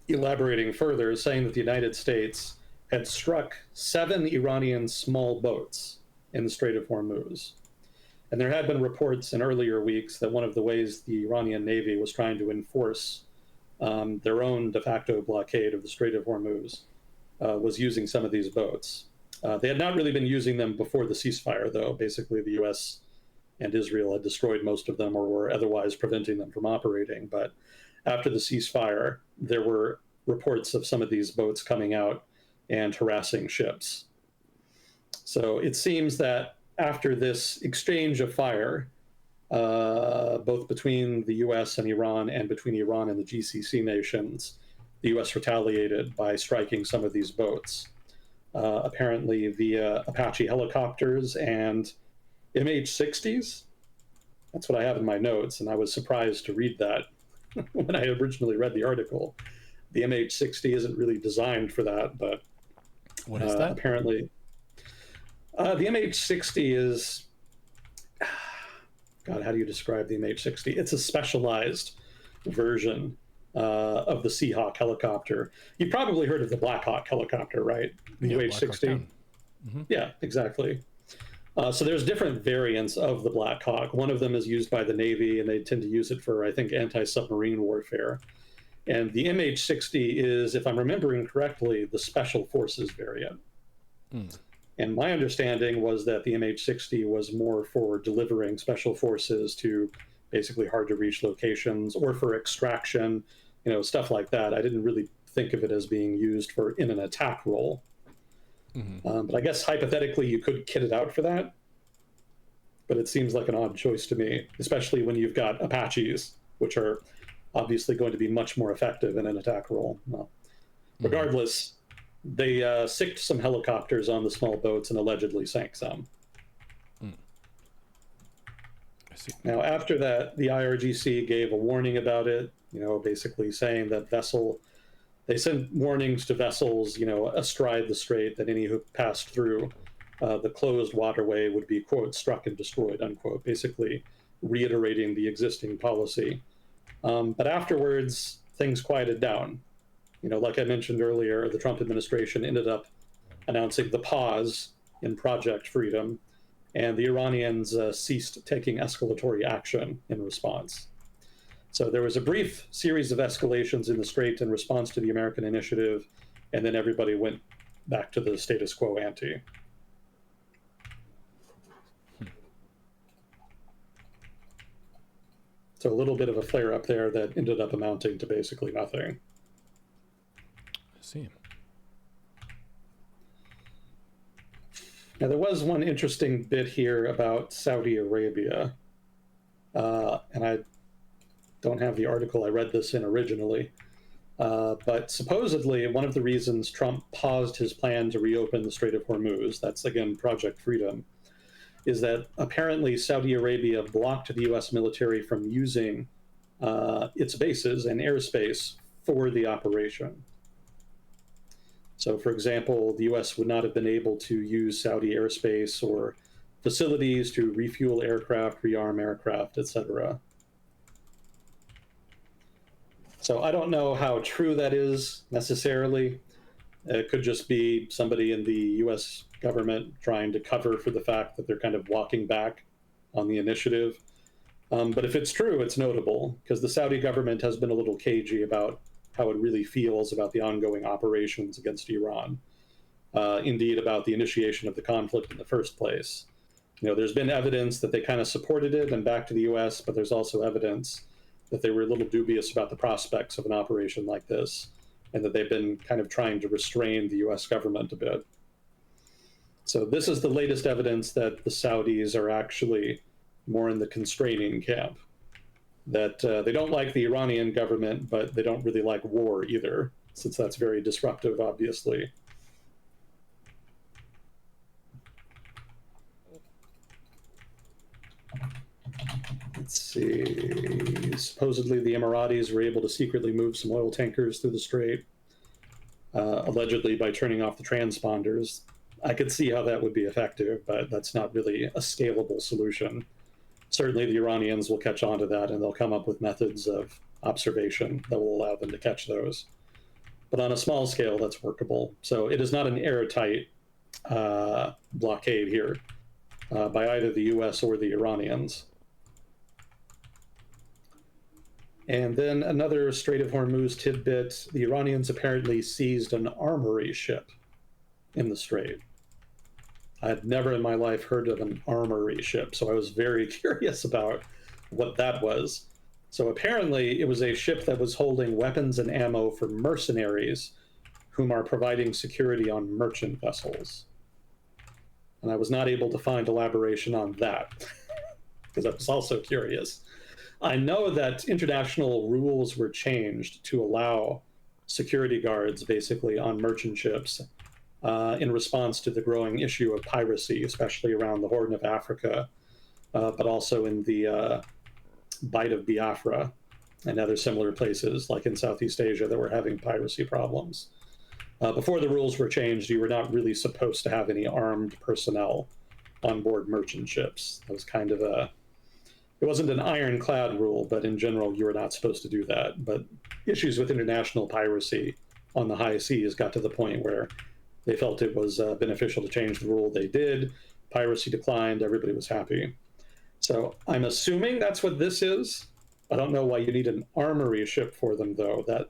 elaborating further, saying that the United States had struck 7 Iranian small boats in the Strait of Hormuz. And there had been reports in earlier weeks that one of the ways the Iranian Navy was trying to enforce their own de facto blockade of the Strait of Hormuz was using some of these boats. They had not really been using them before the ceasefire, though. Basically, the U.S. and Israel had destroyed most of them or were otherwise preventing them from operating. But after the ceasefire, there were reports of some of these boats coming out and harassing ships. So it seems that after this exchange of fire, both between the US and Iran and between Iran and the GCC nations, the US retaliated by striking some of these boats, apparently via Apache helicopters and MH-60s. That's what I have in my notes, and I was surprised to read that when I originally read the article. The MH-60 isn't really designed for that, but what is that? Apparently, the MH-60 is, God, how do you describe the MH-60? It's a specialized version of the Seahawk helicopter. You've probably heard of the Black Hawk helicopter, right? The UH-60. Mm-hmm. Yeah, exactly. So there's different variants of the Black Hawk. One of them is used by the Navy, and they tend to use it for, I think, anti-submarine warfare. And the MH-60 is, if I'm remembering correctly, the Special Forces variant. Mm. And my understanding was that the MH-60 was more for delivering special forces to basically hard-to-reach locations or for extraction, stuff like that. I didn't really think of it as being used in an attack role. Mm-hmm. But I guess hypothetically you could kit it out for that. But it seems like an odd choice to me, especially when you've got Apaches, which are obviously going to be much more effective in an attack role. Well, regardless, they sicked some helicopters on the small boats and allegedly sank some. I see. Now, after that, the IRGC gave a warning about it, basically saying that they sent warnings to vessels, astride the strait, that any who passed through the closed waterway would be, quote, struck and destroyed, unquote, basically reiterating the existing policy. But afterwards, things quieted down. Like I mentioned earlier, the Trump administration ended up announcing the pause in Project Freedom, and the Iranians ceased taking escalatory action in response. So there was a brief series of escalations in the Strait in response to the American initiative, and then everybody went back to the status quo ante. So a little bit of a flare-up there that ended up amounting to basically nothing. I see. Now, there was one interesting bit here about Saudi Arabia, and I don't have the article I read this in originally, but supposedly one of the reasons Trump paused his plan to reopen the Strait of Hormuz, that's again Project Freedom, is that apparently Saudi Arabia blocked the U.S. military from using its bases and airspace for the operation. So, for example, the U.S. would not have been able to use Saudi airspace or facilities to refuel aircraft, rearm aircraft, etc. So I don't know how true that is necessarily. It could just be somebody in the U.S. government trying to cover for the fact that they're kind of walking back on the initiative. But if it's true, it's notable, because the Saudi government has been a little cagey about how it really feels about the ongoing operations against Iran. Indeed, about the initiation of the conflict in the first place. There's been evidence that they kind of supported it and back to the U.S., but there's also evidence that they were a little dubious about the prospects of an operation like this, and that they've been kind of trying to restrain the U.S. government a bit. So this is the latest evidence that the Saudis are actually more in the constraining camp, that they don't like the Iranian government, but they don't really like war either, since that's very disruptive, obviously. Let's see. Supposedly, the Emiratis were able to secretly move some oil tankers through the strait, allegedly by turning off the transponders. I could see how that would be effective, but that's not really a scalable solution. Certainly, the Iranians will catch on to that, and they'll come up with methods of observation that will allow them to catch those. But on a small scale, that's workable. So it is not an airtight blockade here by either the US or the Iranians. And then another Strait of Hormuz tidbit, the Iranians apparently seized an armory ship in the strait. I had never in my life heard of an armory ship, so I was very curious about what that was. So apparently it was a ship that was holding weapons and ammo for mercenaries whom are providing security on merchant vessels. And I was not able to find elaboration on that because I was also curious. I know that international rules were changed to allow security guards basically on merchant ships in response to the growing issue of piracy, especially around the Horn of Africa, but also in the Bight of Biafra and other similar places like in Southeast Asia that were having piracy problems. Before the rules were changed, you were not really supposed to have any armed personnel on board merchant ships. That was kind of a it wasn't an ironclad rule, but in general, you were not supposed to do that. But issues with international piracy on the high seas got to the point where they felt it was beneficial to change the rule. They did. Piracy declined. Everybody was happy. So I'm assuming that's what this is. I don't know why you need an armory ship for them, though. That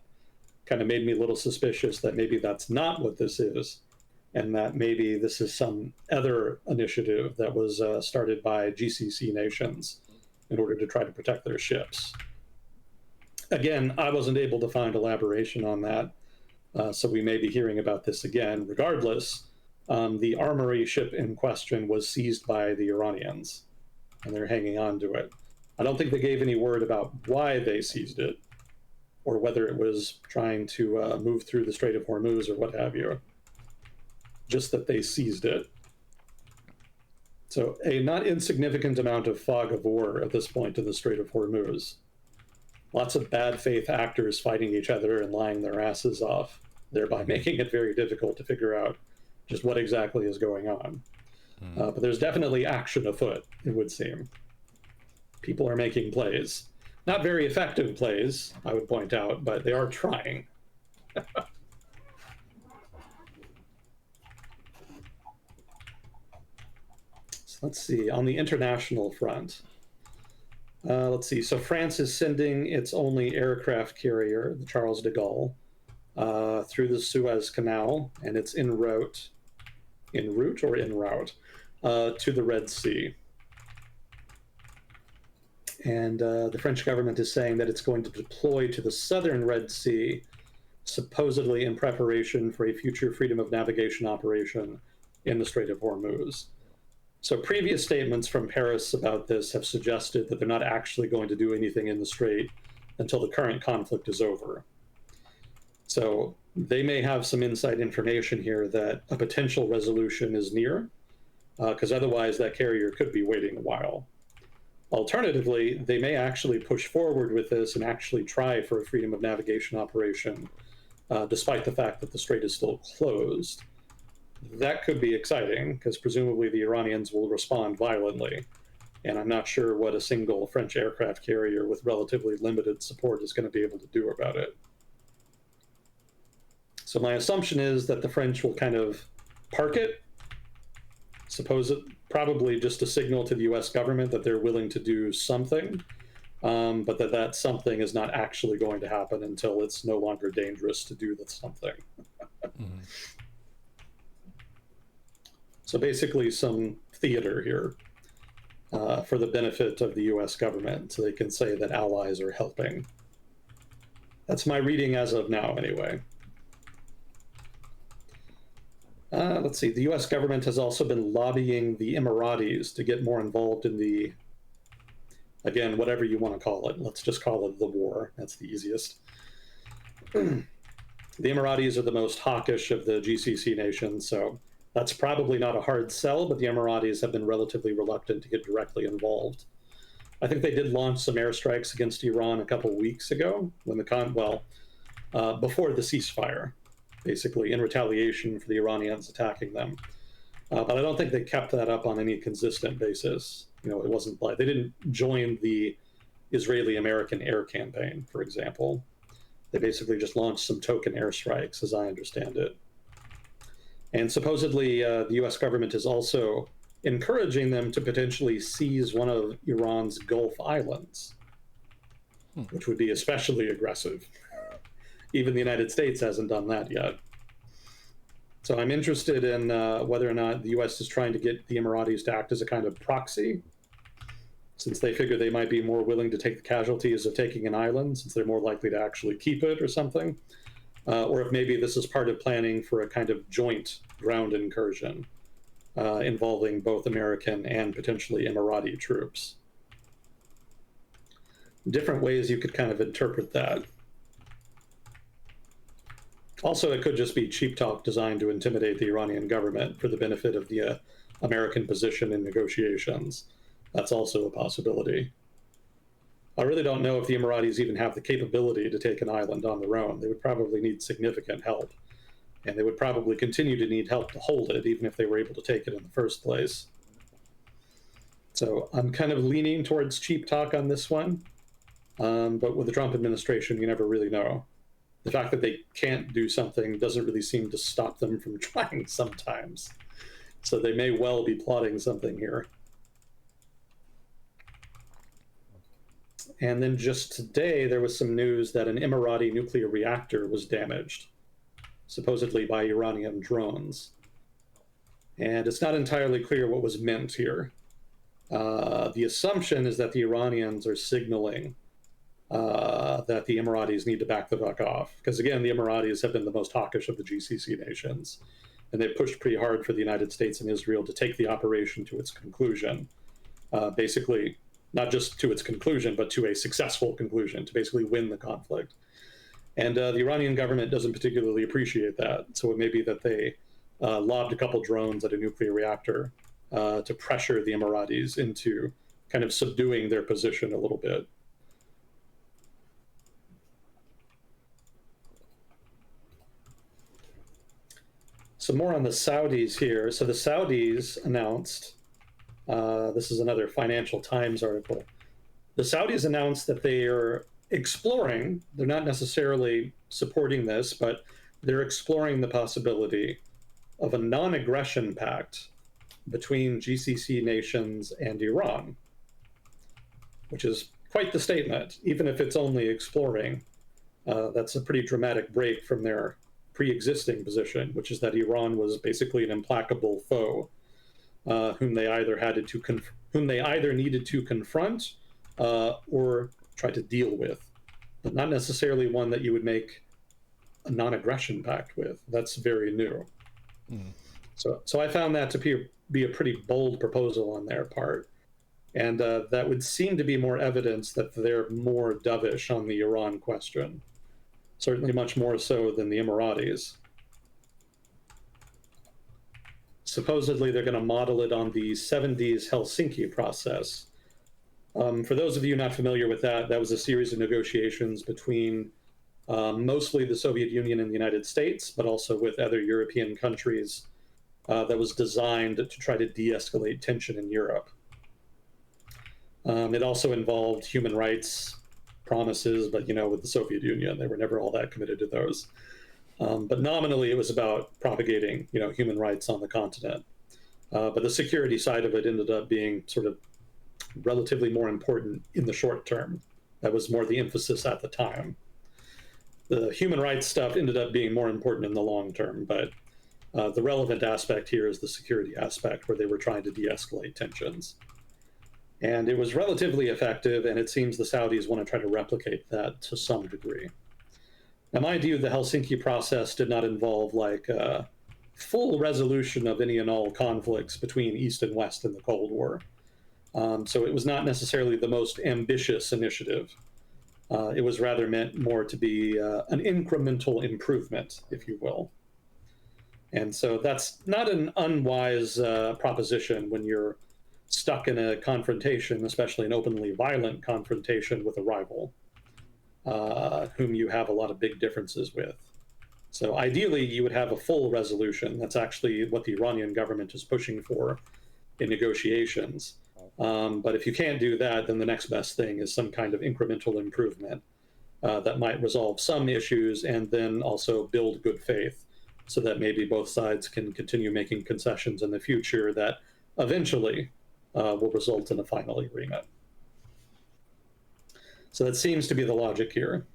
kind of made me a little suspicious that maybe that's not what this is, and that maybe this is some other initiative that was started by GCC nations in order to try to protect their ships. Again, I wasn't able to find elaboration on that, so we may be hearing about this again. Regardless, the armory ship in question was seized by the Iranians, and they're hanging on to it. I don't think they gave any word about why they seized it, or whether it was trying to move through the Strait of Hormuz or what have you. Just that they seized it. So a not insignificant amount of fog of war at this point in the Strait of Hormuz. Lots of bad faith actors fighting each other and lying their asses off, thereby making it very difficult to figure out just what exactly is going on. But there's definitely action afoot, it would seem. People are making plays. Not very effective plays, I would point out, but they are trying. Let's see, on the international front, let's see. So France is sending its only aircraft carrier, the Charles de Gaulle, through the Suez Canal, and it's en route to the Red Sea. And the French government is saying that it's going to deploy to the southern Red Sea, supposedly in preparation for a future freedom of navigation operation in the Strait of Hormuz. So previous statements from Paris about this have suggested that they're not actually going to do anything in the strait until the current conflict is over. So they may have some inside information here that a potential resolution is near, because otherwise that carrier could be waiting a while. Alternatively, they may actually push forward with this and actually try for a freedom of navigation operation, despite the fact that the strait is still closed. That could be exciting, because presumably the Iranians will respond violently. And I'm not sure what a single French aircraft carrier with relatively limited support is going to be able to do about it. So my assumption is that the French will kind of park it, suppose it probably just a signal to the US government that they're willing to do something, but that something is not actually going to happen until it's no longer dangerous to do that something. Mm-hmm. So basically some theater here for the benefit of the US government, so they can say that allies are helping. That's my reading as of now, anyway. Let's see, the US government has also been lobbying the Emiratis to get more involved in the, again, whatever you want to call it. Let's just call it the war. That's the easiest. The Emiratis are the most hawkish of the GCC nations, so that's probably not a hard sell, but the Emiratis have been relatively reluctant to get directly involved. I think they did launch some airstrikes against Iran a couple weeks ago, when before the ceasefire, basically in retaliation for the Iranians attacking them. But I don't think they kept that up on any consistent basis. You know, it wasn't like they didn't join the Israeli-American air campaign, for example. They basically just launched some token airstrikes, as I understand it. And supposedly the US government is also encouraging them to potentially seize one of Iran's Gulf islands. which would be especially aggressive. Even the United States hasn't done that yet. So I'm interested in whether or not the US is trying to get the Emiratis to act as a kind of proxy, since they figure they might be more willing to take the casualties of taking an island, since they're more likely to actually keep it or something. Or if maybe this is part of planning for a kind of joint ground incursion involving both American and potentially Emirati troops. Different ways you could kind of interpret that. Also, it could just be cheap talk designed to intimidate the Iranian government for the benefit of the American position in negotiations. That's also a possibility. I really don't know if the Emiratis even have the capability to take an island on their own. They would probably need significant help, and they would probably continue to need help to hold it, even if they were able to take it in the first place. So I'm kind of leaning towards cheap talk on this one, but with the Trump administration, you never really know. The fact that they can't do something doesn't really seem to stop them from trying sometimes. So they may well be plotting something here. And then just today, there was some news that an Emirati nuclear reactor was damaged, supposedly by Iranian drones. And it's not entirely clear what was meant here. The assumption is that the Iranians are signaling that the Emiratis need to back the fuck off. Because again, the Emiratis have been the most hawkish of the GCC nations. And they've pushed pretty hard for the United States and Israel to take the operation to its conclusion. Basically, not just to its conclusion, but to a successful conclusion, to basically win the conflict. And the Iranian government doesn't particularly appreciate that. So it may be that they lobbed a couple drones at a nuclear reactor to pressure the Emiratis into kind of subduing their position a little bit. So more on the Saudis here. So the Saudis announced, this is another Financial Times article. The Saudis announced that they are exploring, they're not necessarily supporting this, but they're exploring the possibility of a non-aggression pact between GCC nations and Iran, which is quite the statement, even if it's only exploring. That's a pretty dramatic break from their pre-existing position, which is that Iran was basically an implacable foe whom they either needed to confront or try to deal with, but not necessarily one that you would make a non-aggression pact with. That's very new. So I found that to be a pretty bold proposal on their part, and that would seem to be more evidence that they're more dovish on the Iran question. Certainly much more so than the Emiratis. Supposedly they're going to model it on the 70s Helsinki process. For those of you not familiar with that, that was a series of negotiations between mostly the Soviet Union and the United States, but also with other European countries that was designed to try to de-escalate tension in Europe. It also involved human rights promises, but with the Soviet Union, they were never all that committed to those. But nominally, it was about propagating, human rights on the continent. But the security side of it ended up being sort of relatively more important in the short term. That was more the emphasis at the time. The human rights stuff ended up being more important in the long term, but the relevant aspect here is the security aspect, where they were trying to de-escalate tensions. And it was relatively effective, and it seems the Saudis want to try to replicate that to some degree. Now, mind you, the Helsinki process did not involve full resolution of any and all conflicts between East and West in the Cold War. So it was not necessarily the most ambitious initiative. It was rather meant more to be an incremental improvement, if you will. And so that's not an unwise proposition when you're stuck in a confrontation, especially an openly violent confrontation with a rival, whom you have a lot of big differences with. So ideally, you would have a full resolution. That's actually what the Iranian government is pushing for in negotiations. But if you can't do that, then the next best thing is some kind of incremental improvement that might resolve some issues and then also build good faith, so that maybe both sides can continue making concessions in the future that eventually will result in a final agreement. So that seems to be the logic here.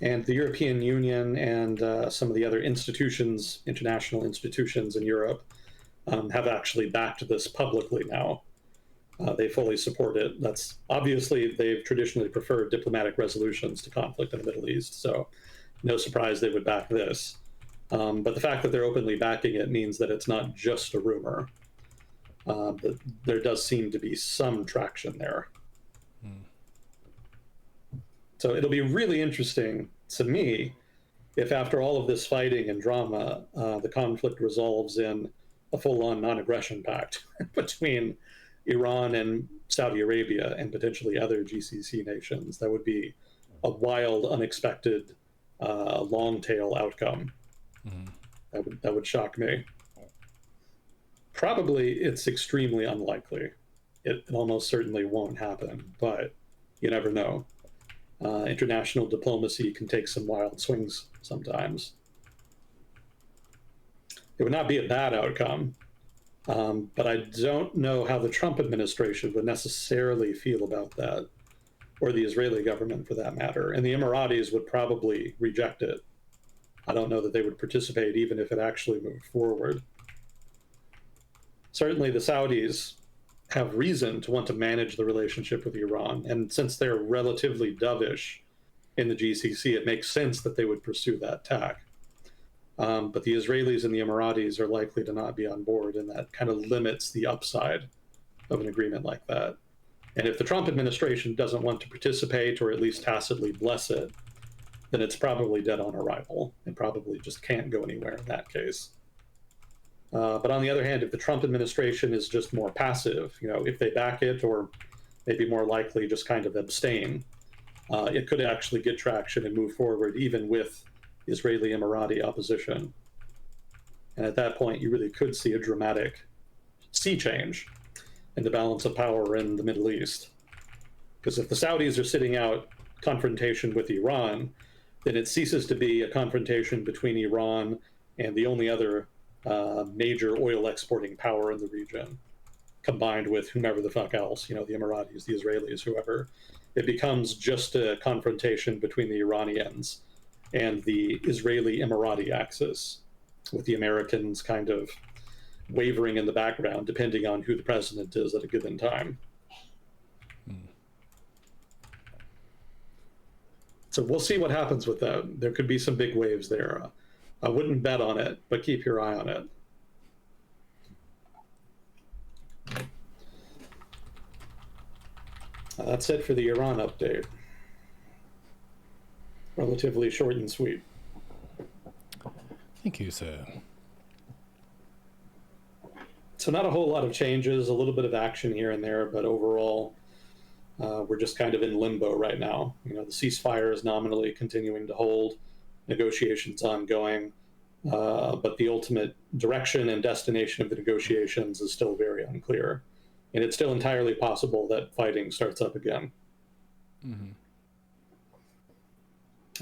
And the European Union and some of the other institutions, international institutions in Europe, have actually backed this publicly now. They fully support it. That's obviously, they've traditionally preferred diplomatic resolutions to conflict in the Middle East, so no surprise they would back this. But the fact that they're openly backing it means that it's not just a rumor. That there does seem to be some traction there. So it'll be really interesting to me if, after all of this fighting and drama, the conflict resolves in a full-on non-aggression pact between Iran and Saudi Arabia and potentially other GCC nations. That would be a wild, unexpected, long-tail outcome. That would shock me. Probably it's extremely unlikely. It almost certainly won't happen, but you never know. International diplomacy can take some wild swings sometimes. It would not be a bad outcome, but I don't know how the Trump administration would necessarily feel about that, or the Israeli government for that matter. And the Emiratis would probably reject it. I don't know that they would participate even if it actually moved forward. Certainly the Saudis have reason to want to manage the relationship with Iran. And since they're relatively dovish in the GCC, it makes sense that they would pursue that tack. But the Israelis and the Emiratis are likely to not be on board, and that kind of limits the upside of an agreement like that. And if the Trump administration doesn't want to participate or at least tacitly bless it, then it's probably dead on arrival and probably just can't go anywhere in that case. But on the other hand, if the Trump administration is just more passive, if they back it or maybe more likely just kind of abstain, it could actually get traction and move forward even with Israeli Emirati opposition. And at that point, you really could see a dramatic sea change in the balance of power in the Middle East. Because if the Saudis are sitting out confrontation with Iran, then it ceases to be a confrontation between Iran and the only other major oil exporting power in the region, combined with whomever the fuck else, the Emiratis, the Israelis, whoever. It becomes just a confrontation between the Iranians and the Israeli Emirati axis, with the Americans kind of wavering in the background, depending on who the president is at a given time. So we'll see what happens with that. There could be some big waves there. I wouldn't bet on it, but keep your eye on it. That's it for the Iran update. Relatively short and sweet. Thank you, sir. So not a whole lot of changes, a little bit of action here and there, but overall, we're just kind of in limbo right now. The ceasefire is nominally continuing to hold, negotiations ongoing, but the ultimate direction and destination of the negotiations is still very unclear. And it's still entirely possible that fighting starts up again. And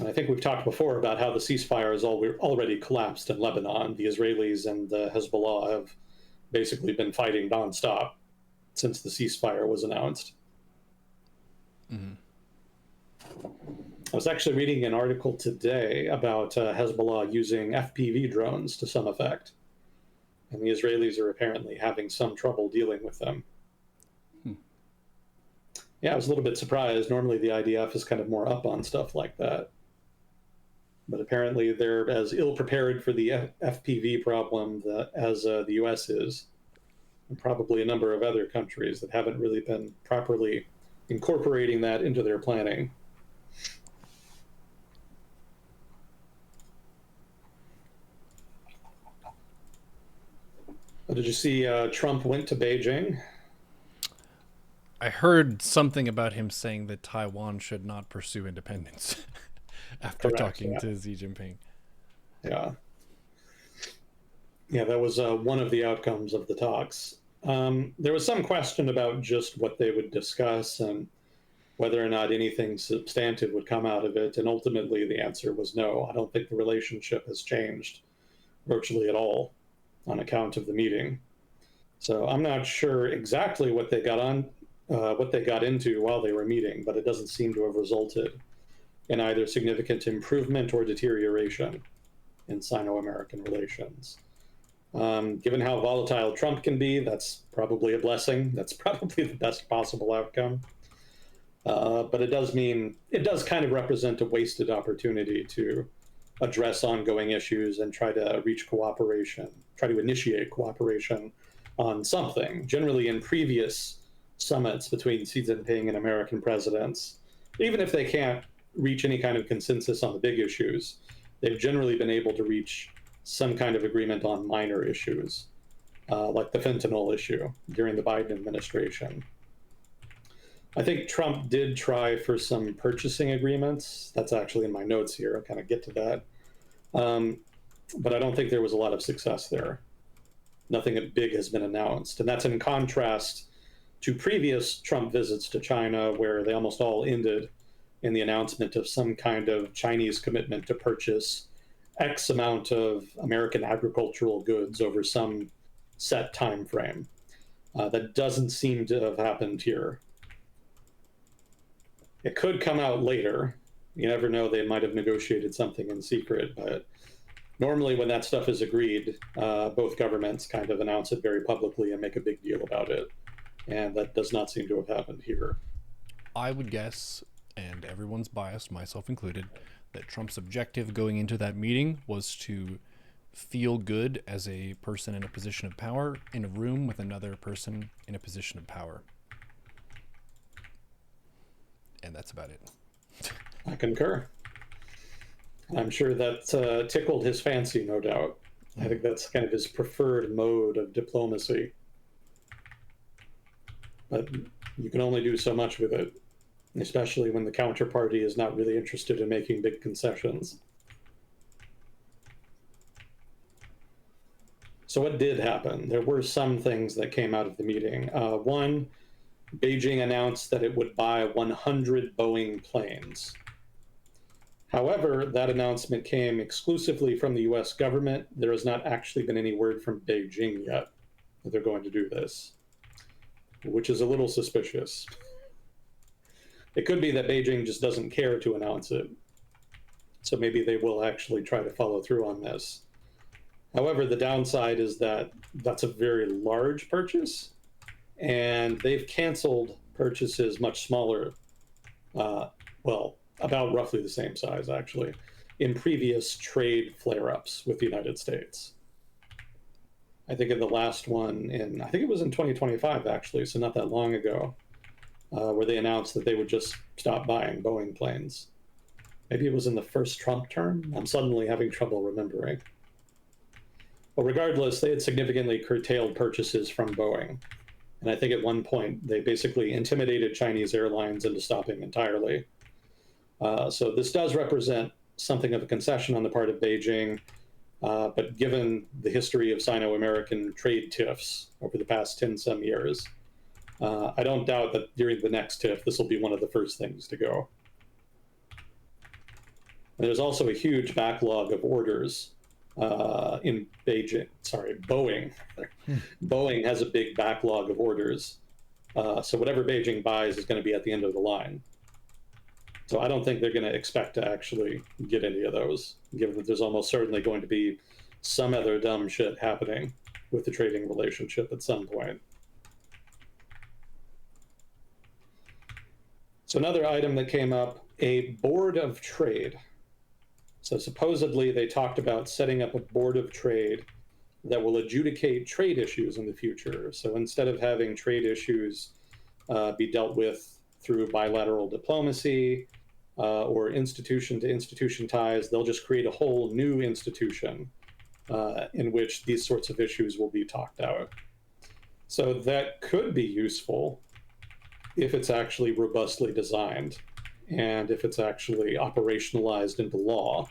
I think we've talked before about how the ceasefire has already collapsed in Lebanon. The Israelis and the Hezbollah have basically been fighting nonstop since the ceasefire was announced. I was actually reading an article today about Hezbollah using FPV drones to some effect. And the Israelis are apparently having some trouble dealing with them. Yeah, I was a little bit surprised. Normally the IDF is kind of more up on stuff like that. But apparently they're as ill-prepared for the FPV problem as the US is, and probably a number of other countries that haven't really been properly incorporating that into their planning. Did you see Trump went to Beijing? I heard something about him saying that Taiwan should not pursue independence after talking to Xi Jinping. Yeah. Yeah, that was one of the outcomes of the talks. There was some question about just what they would discuss and whether or not anything substantive would come out of it. And ultimately, the answer was no. I don't think the relationship has changed virtually at all on account of the meeting. So I'm not sure exactly what they got into while they were meeting, but it doesn't seem to have resulted in either significant improvement or deterioration in Sino-American relations. Given how volatile Trump can be, that's probably a blessing. That's probably the best possible outcome. But it does kind of represent a wasted opportunity to address ongoing issues and try to reach cooperation, try to initiate cooperation on something. Generally, in previous summits between Xi Jinping and American presidents, even if they can't reach any kind of consensus on the big issues, they've generally been able to reach some kind of agreement on minor issues, like the fentanyl issue during the Biden administration. I think Trump did try for some purchasing agreements. That's actually in my notes here. I'll kind of get to that. But I don't think there was a lot of success there. Nothing big has been announced. And that's in contrast to previous Trump visits to China, where they almost all ended in the announcement of some kind of Chinese commitment to purchase X amount of American agricultural goods over some set time frame. That doesn't seem to have happened here. It could come out later. You never know, they might have negotiated something in secret, but normally when that stuff is agreed, both governments kind of announce it very publicly and make a big deal about it. And that does not seem to have happened here. I would guess, and everyone's biased, myself included, that Trump's objective going into that meeting was to feel good as a person in a position of power in a room with another person in a position of power. And that's about it. I concur. I'm sure that tickled his fancy, no doubt. I think that's kind of his preferred mode of diplomacy. But you can only do so much with it, especially when the counterparty is not really interested in making big concessions. So what did happen? There were some things that came out of the meeting. One, Beijing announced that it would buy 100 Boeing planes. However, that announcement came exclusively from the US government. There has not actually been any word from Beijing yet that they're going to do this, which is a little suspicious. It could be that Beijing just doesn't care to announce it. So maybe they will actually try to follow through on this. However, the downside is that that's a very large purchase, and they've canceled purchases much smaller, about roughly the same size, actually, in previous trade flare-ups with the United States. I think in the last one, I think it was in 2025, actually, so not that long ago, where they announced that they would just stop buying Boeing planes. Maybe it was in the first Trump term? I'm suddenly having trouble remembering. But regardless, they had significantly curtailed purchases from Boeing. And I think at one point they basically intimidated Chinese airlines into stopping entirely. So this does represent something of a concession on the part of Beijing. But given the history of Sino-American trade tiffs over the past 10-some years, I don't doubt that during the next tiff, this will be one of the first things to go. And there's also a huge backlog of orders in Beijing. Sorry, Boeing. Boeing has a big backlog of orders. So whatever Beijing buys is going to be at the end of the line. So I don't think they're going to expect to actually get any of those, given that there's almost certainly going to be some other dumb shit happening with the trading relationship at some point. So another item that came up, a board of trade. So supposedly they talked about setting up a board of trade that will adjudicate trade issues in the future. So instead of having trade issues be dealt with through bilateral diplomacy or institution to institution ties, they'll just create a whole new institution in which these sorts of issues will be talked out. So that could be useful if it's actually robustly designed and if it's actually operationalized into law.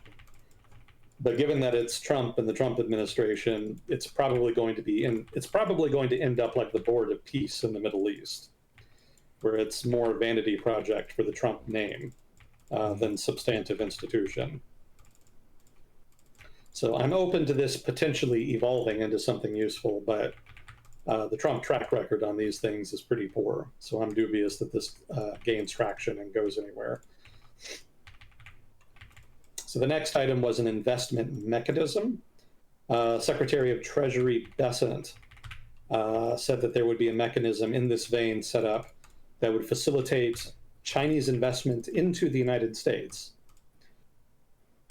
But given that it's Trump and the Trump administration, it's probably going to end up like the Board of Peace in the Middle East, where it's more a vanity project for the Trump name than substantive institution. So I'm open to this potentially evolving into something useful, but The Trump track record on these things is pretty poor, so I'm dubious that this gains traction and goes anywhere. So the next item was an investment mechanism. Secretary of Treasury Bessent said that there would be a mechanism in this vein set up that would facilitate Chinese investment into the United States,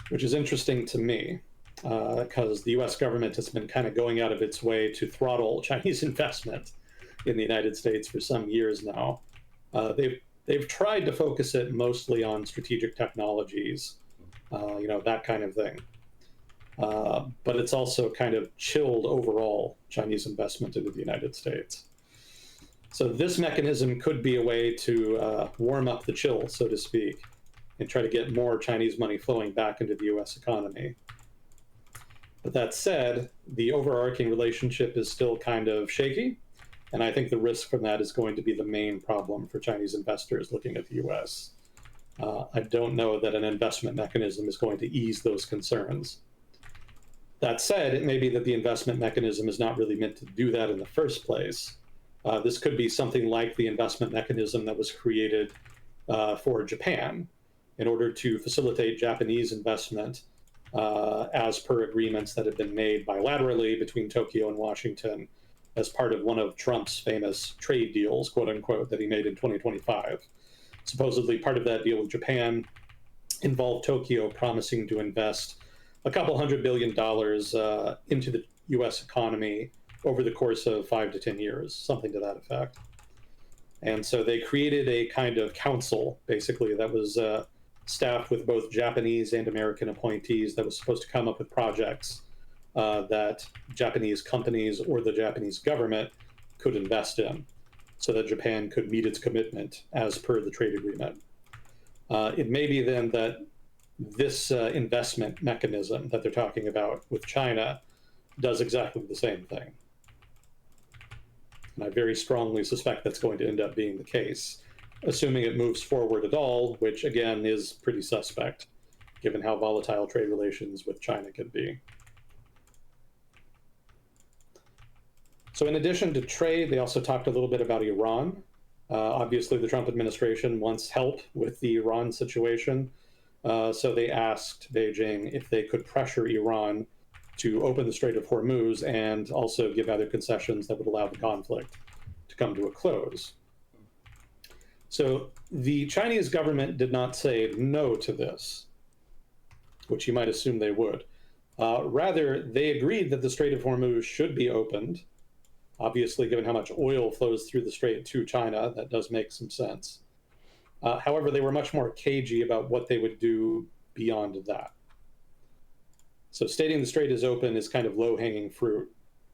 which is interesting to me because the US government has been kind of going out of its way to throttle Chinese investment in the United States for some years now. They've tried to focus it mostly on strategic technologies, that kind of thing. But it's also kind of chilled overall Chinese investment into the United States. So this mechanism could be a way to warm up the chill, so to speak, and try to get more Chinese money flowing back into the US economy. But that said, the overarching relationship is still kind of shaky, and I think the risk from that is going to be the main problem for Chinese investors looking at the US. I don't know that an investment mechanism is going to ease those concerns. That said, it may be that the investment mechanism is not really meant to do that in the first place. This could be something like the investment mechanism that was created for Japan in order to facilitate Japanese investment as per agreements that have been made bilaterally between Tokyo and Washington as part of one of Trump's famous trade deals, quote unquote, that he made in 2025. Supposedly, part of that deal with Japan involved Tokyo promising to invest a couple $100 billion into the US economy over the course of 5 to 10 years, something to that effect. And so they created a kind of council, basically, that was staffed with both Japanese and American appointees that was supposed to come up with projects that Japanese companies or the Japanese government could invest in so that Japan could meet its commitment as per the trade agreement. It may be then that this investment mechanism that they're talking about with China does exactly the same thing. And I very strongly suspect that's going to end up being the case, assuming it moves forward at all, which again is pretty suspect, given how volatile trade relations with China can be. So in addition to trade, they also talked a little bit about Iran. Obviously, the Trump administration wants help with the Iran situation. So they asked Beijing if they could pressure Iran to open the Strait of Hormuz and also give other concessions that would allow the conflict to come to a close. So the Chinese government did not say no to this, which you might assume they would. Rather, they agreed that the Strait of Hormuz should be opened. Obviously, given how much oil flows through the strait to China, that does make some sense. However, they were much more cagey about what they would do beyond that. So stating the strait is open is kind of low-hanging fruit,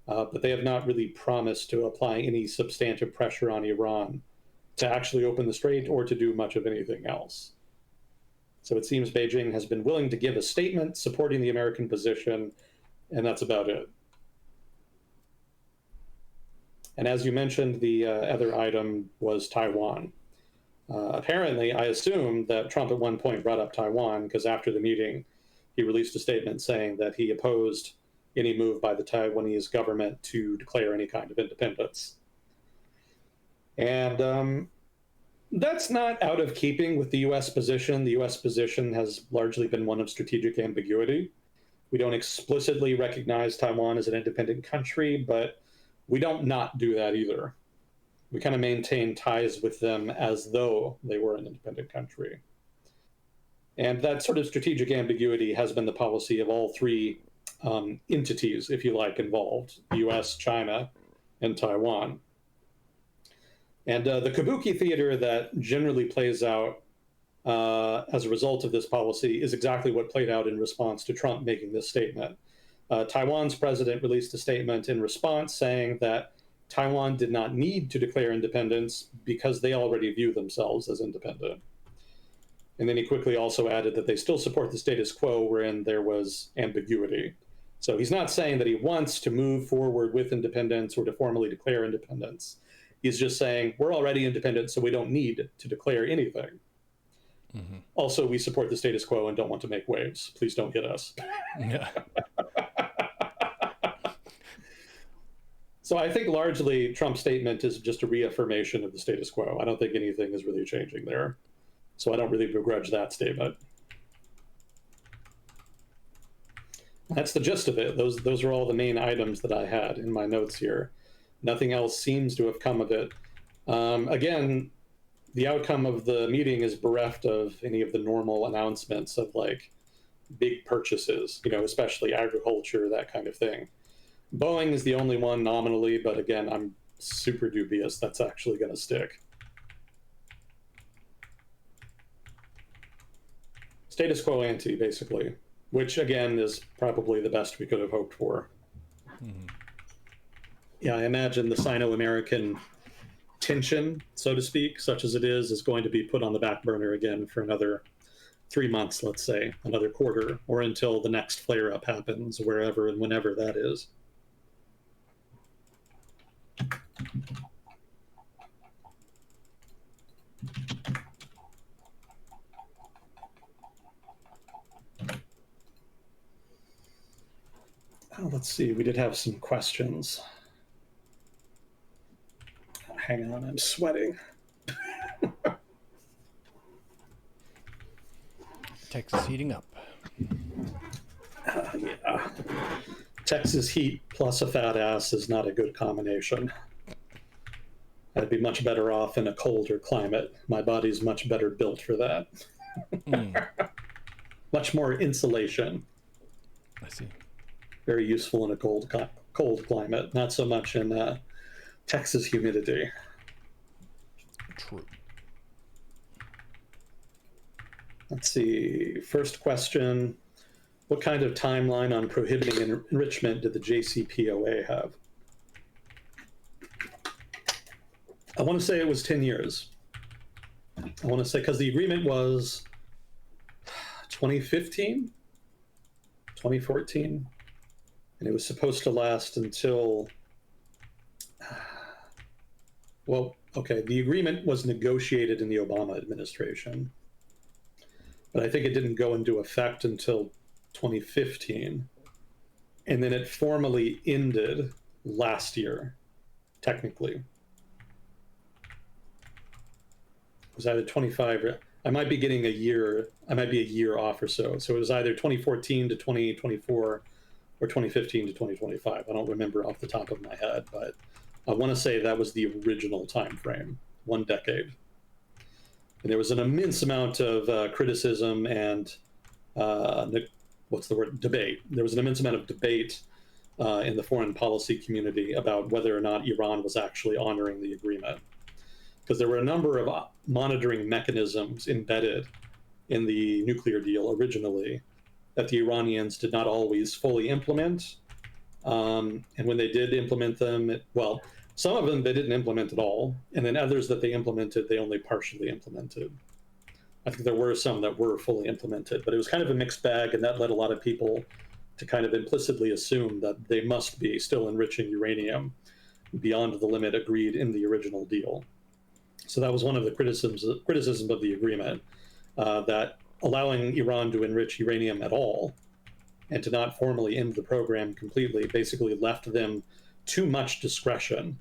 but they have not really promised to apply any substantive pressure on Iran to actually open the strait or to do much of anything else. So it seems Beijing has been willing to give a statement supporting the American position, and that's about it. And as you mentioned, the other item was Taiwan. Apparently, I assume that Trump at one point brought up Taiwan because after the meeting, he released a statement saying that he opposed any move by the Taiwanese government to declare any kind of independence. And that's not out of keeping with the US position. The US position has largely been one of strategic ambiguity. We don't explicitly recognize Taiwan as an independent country, but we don't not do that either. We kind of maintain ties with them as though they were an independent country. And that sort of strategic ambiguity has been the policy of all three entities, if you like, involved: the US, China, and Taiwan. And the kabuki theater that generally plays out as a result of this policy is exactly what played out in response to Trump making this statement. Taiwan's president released a statement in response saying that Taiwan did not need to declare independence because they already view themselves as independent. And then he quickly also added that they still support the status quo wherein there was ambiguity. So he's not saying that he wants to move forward with independence or to formally declare independence. He's just saying we're already independent, so we don't need to declare anything. Mm-hmm. Also, we support the status quo and don't want to make waves. Please don't hit us. Yeah. So I think largely Trump's statement is just a reaffirmation of the status quo. I don't think anything is really changing there. So I don't really begrudge that statement. That's the gist of it. Those are all the main items that I had in my notes here. Nothing else seems to have come of it. Again, the outcome of the meeting is bereft of any of the normal announcements of like big purchases, especially agriculture, that kind of thing. Boeing is the only one nominally, but again, I'm super dubious that's actually going to stick. Status quo ante, basically, which again is probably the best we could have hoped for. Mm-hmm. Yeah, I imagine the Sino-American tension, so to speak, such as it is going to be put on the back burner again for another 3 months, let's say, another quarter, or until the next flare-up happens, wherever and whenever that is. Oh, let's see, we did have some questions. Hang on, I'm sweating. Texas heating up. Yeah. Texas heat plus a fat ass is not a good combination. I'd be much better off in a colder climate. My body's much better built for that. Much more insulation. I see. Very useful in a cold climate, not so much in Texas humidity. True. Let's see. First question. What kind of timeline on prohibiting enrichment did the JCPOA have? I want to say it was 10 years. I want to say, because the agreement was 2015, 2014, and it was supposed to last until, well, okay, the agreement was negotiated in the Obama administration, but I think it didn't go into effect until 2015, and then it formally ended last year, technically. It was either 25, I might be getting a year off or so. So it was either 2014 to 2024 or 2015 to 2025. I don't remember off the top of my head, but I want to say that was the original time frame, 1 decade. And there was an immense amount of criticism and debate. There was an immense amount of debate in the foreign policy community about whether or not Iran was actually honoring the agreement. Because there were a number of monitoring mechanisms embedded in the nuclear deal originally that the Iranians did not always fully implement. And when they did implement them, some of them they didn't implement at all. And then others that they implemented, they only partially implemented. I think there were some that were fully implemented, but it was kind of a mixed bag, and that led a lot of people to kind of implicitly assume that they must be still enriching uranium beyond the limit agreed in the original deal. So that was one of the criticisms of the agreement, that allowing Iran to enrich uranium at all and to not formally end the program completely basically left them too much discretion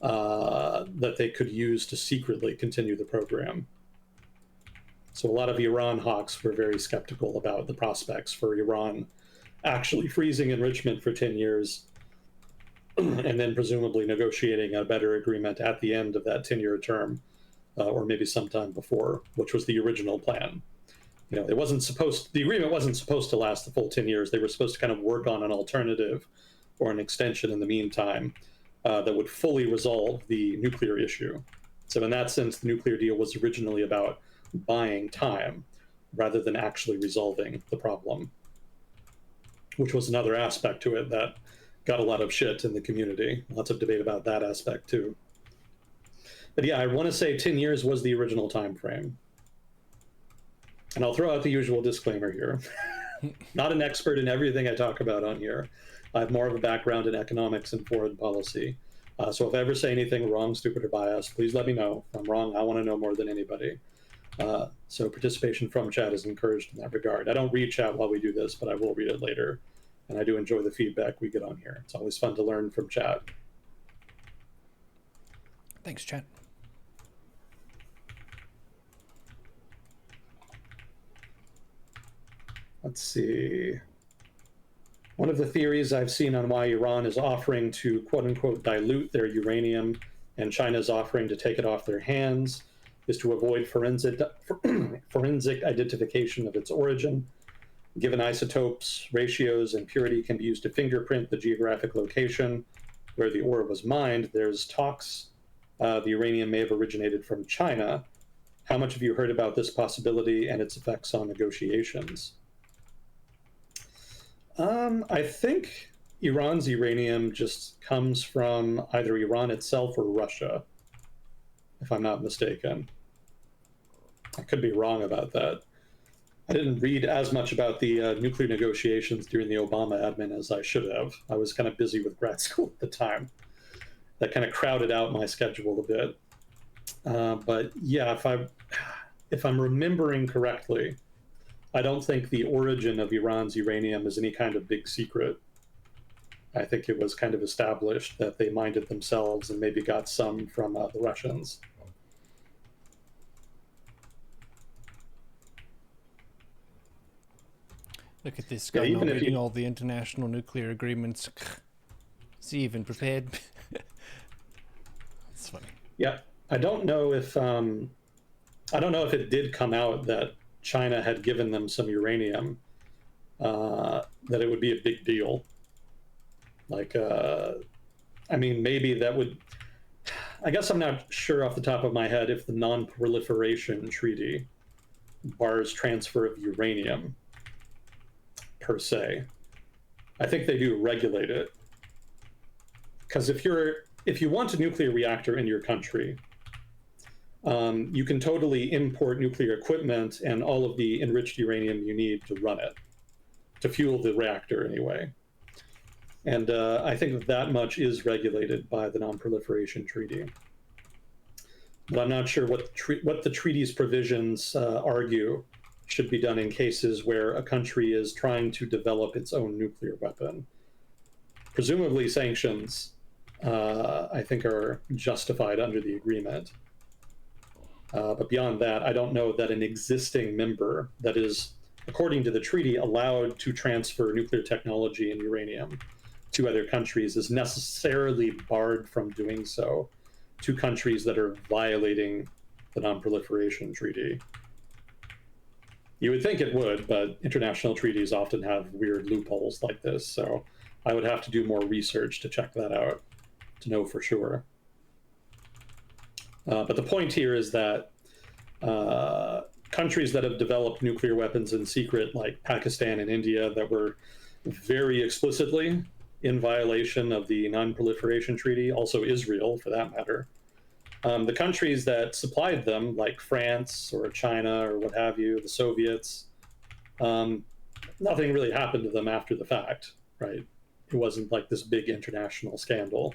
that they could use to secretly continue the program. So a lot of Iran hawks were very skeptical about the prospects for Iran actually freezing enrichment for 10 years and then presumably negotiating a better agreement at the end of that 10-year term, or maybe sometime before, which was the original plan. The agreement wasn't supposed to last the full 10 years. They were supposed to kind of work on an alternative or an extension in the meantime that would fully resolve the nuclear issue. So in that sense, the nuclear deal was originally about buying time rather than actually resolving the problem, which was another aspect to it that got a lot of shit in the community. Lots of debate about that aspect too. But yeah, I want to say 10 years was the original time frame. And I'll throw out the usual disclaimer here. Not an expert in everything I talk about on here. I have more of a background in economics and foreign policy. So if I ever say anything wrong, stupid, or biased, please let me know. If I'm wrong, I want to know more than anybody. So participation from chat is encouraged in that regard. I don't read chat while we do this, but I will read it later. And I do enjoy the feedback we get on here. It's always fun to learn from chat. Thanks, chat. Let's see. One of the theories I've seen on why Iran is offering to quote unquote dilute their uranium and China's offering to take it off their hands is to avoid forensic identification of its origin. Given isotopes, ratios, and purity can be used to fingerprint the geographic location where the ore was mined, there's talks the uranium may have originated from China. How much have you heard about this possibility and its effects on negotiations? I think Iran's uranium just comes from either Iran itself or Russia, if I'm not mistaken. I could be wrong about that. I didn't read as much about the nuclear negotiations during the Obama admin as I should have. I was kind of busy with grad school at the time. That kind of crowded out my schedule a bit. But yeah, if I'm remembering correctly, I don't think the origin of Iran's uranium is any kind of big secret. I think it was kind of established that they mined it themselves and maybe got some from the Russians. Look at this guy Yeah, not even if reading you, all the international nuclear agreements. Is he even prepared? That's funny. yeah, I don't know if it did come out that China had given them some uranium, that it would be a big deal. Like, I mean, maybe that would. I guess I'm not sure off the top of my head if the Non-Proliferation Treaty bars transfer of uranium per se. I think they do regulate it, because if you want a nuclear reactor in your country, you can totally import nuclear equipment and all of the enriched uranium you need to run it, to fuel the reactor anyway. And I think that much is regulated by the Non-Proliferation Treaty. But I'm not sure what the treaty's provisions argue should be done in cases where a country is trying to develop its own nuclear weapon. Presumably sanctions, I think, are justified under the agreement. But beyond that, I don't know that an existing member that is, according to the treaty, allowed to transfer nuclear technology and uranium to other countries is necessarily barred from doing so to countries that are violating the Non-Proliferation Treaty. You would think it would, but international treaties often have weird loopholes like this, so I would have to do more research to check that out to know for sure. But the point here is that countries that have developed nuclear weapons in secret, like Pakistan and India, that were very explicitly in violation of the Non-Proliferation Treaty, also Israel for that matter. The countries that supplied them, like France or China or what have you, the Soviets, nothing really happened to them after the fact, right? It wasn't like this big international scandal.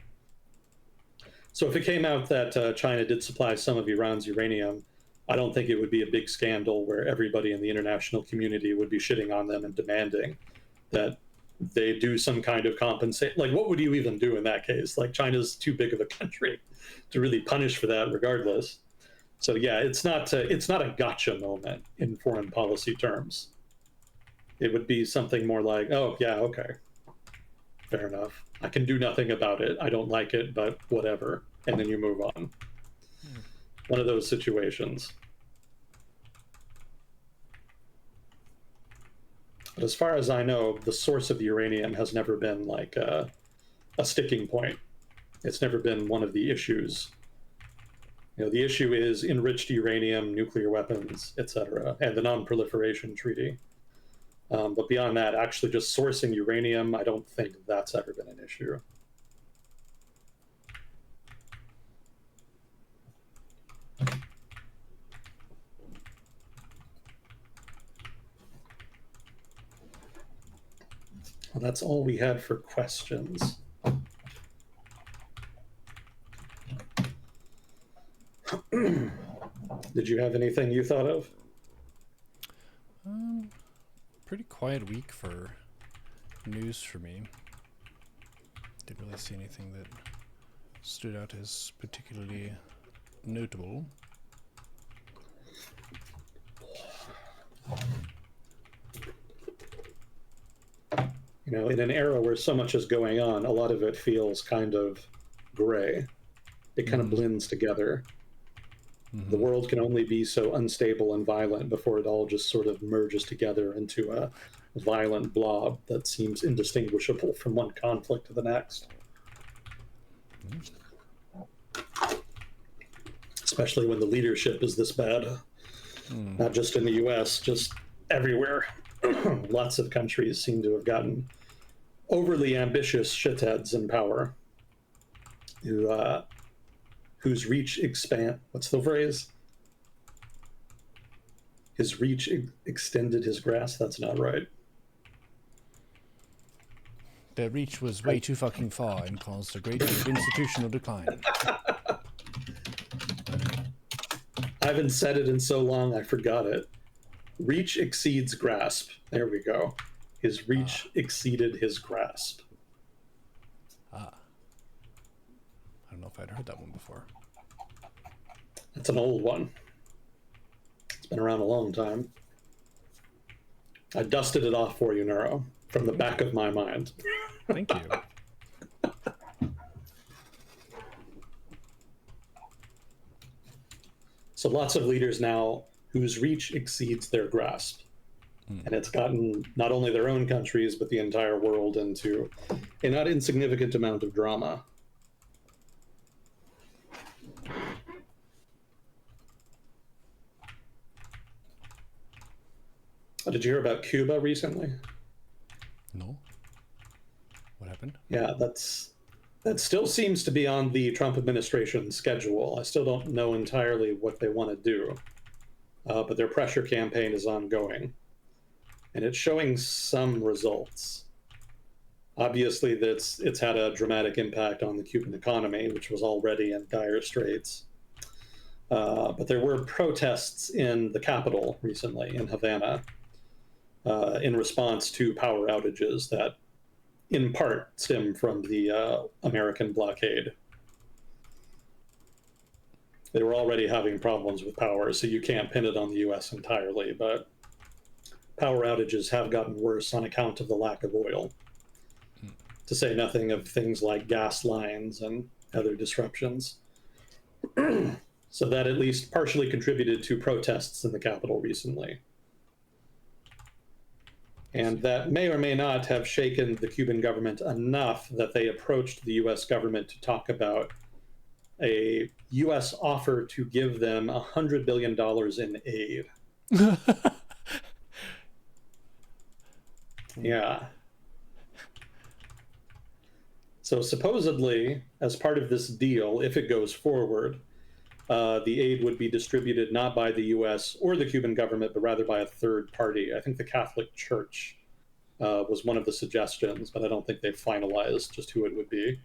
So if it came out that China did supply some of Iran's uranium, I don't think it would be a big scandal where everybody in the international community would be shitting on them and demanding that they do some kind of compensate. Like, what would you even do in that case? Like, China's too big of a country to really punish for that, regardless. So yeah, it's not a gotcha moment in foreign policy terms. It would be something more like, oh yeah, okay, fair enough. I can do nothing about it. I don't like it, but whatever. And then you move on. One of those situations. But as far as I know, the source of the uranium has never been like a sticking point. It's never been one of the issues. You know, the issue is enriched uranium, nuclear weapons, etc., and the Non-Proliferation Treaty. But beyond that, actually just sourcing uranium, I don't think that's ever been an issue. Well, that's all we had for questions. Did you have anything you thought of? Pretty quiet week for news for me. Didn't really see anything that stood out as particularly notable? You know, in an era where so much is going on, a lot of it feels kind of gray. It kind of blends together. The world can only be so unstable and violent before it all just sort of merges together into a violent blob that seems indistinguishable from one conflict to the next. Especially when the leadership is this bad. Not just in the US, just everywhere. Lots of countries seem to have gotten overly ambitious shitheads in power whose reach expand. What's the phrase? His reach extended his grasp. That's not right. Their reach was way too fucking far and caused a great deal of institutional decline. I haven't said it in so long, I forgot it. Reach exceeds grasp. There we go. His reach exceeded his grasp. I don't know if I'd heard that one before. It's an old one. It's been around a long time. I dusted it off for you, Neuro, from the back of my mind. Thank you. So lots of leaders now whose reach exceeds their grasp. And it's gotten not only their own countries, but the entire world into a not insignificant amount of drama. Did you hear about Cuba recently? No. What happened? Yeah, that still seems to be on the Trump administration schedule. I still don't know entirely what they want to do, but their pressure campaign is ongoing, and it's showing some results. Obviously, it's had a dramatic impact on the Cuban economy, which was already in dire straits. But there were protests in the capital recently, in Havana, in response to power outages that in part stem from the American blockade. They were already having problems with power, so you can't pin it on the US entirely, but power outages have gotten worse on account of the lack of oil, to say nothing of things like gas lines and other disruptions. So that at least partially contributed to protests in the capital recently. And that may or may not have shaken the Cuban government enough that they approached the US government to talk about a US offer to give them $100 billion in aid. Yeah. So supposedly, as part of this deal, if it goes forward, the aid would be distributed not by the US or the Cuban government, but rather by a third party. I think the Catholic Church was one of the suggestions, but I don't think they've finalized just who it would be.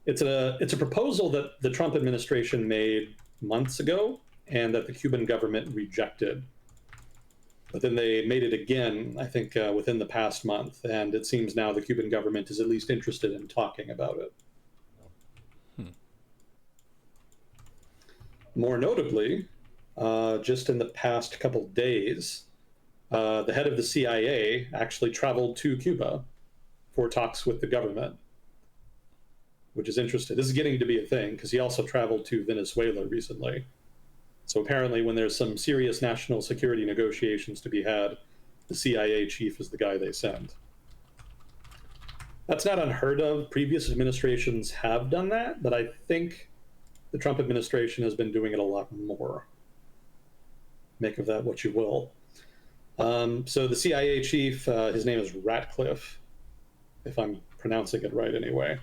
It's a proposal that the Trump administration made months ago and that the Cuban government rejected. But then they made it again, I think, within the past month, and it seems now the Cuban government is at least interested in talking about it. More notably, just in the past couple days, the head of the CIA actually traveled to Cuba for talks with the government, which is interesting. This is getting to be a thing because he also traveled to Venezuela recently. So apparently when there's some serious national security negotiations to be had, the CIA chief is the guy they send. That's not unheard of. Previous administrations have done that, but I think the Trump administration has been doing it a lot more. Make of that what you will. So the CIA chief, his name is Ratcliffe, if I'm pronouncing it right anyway.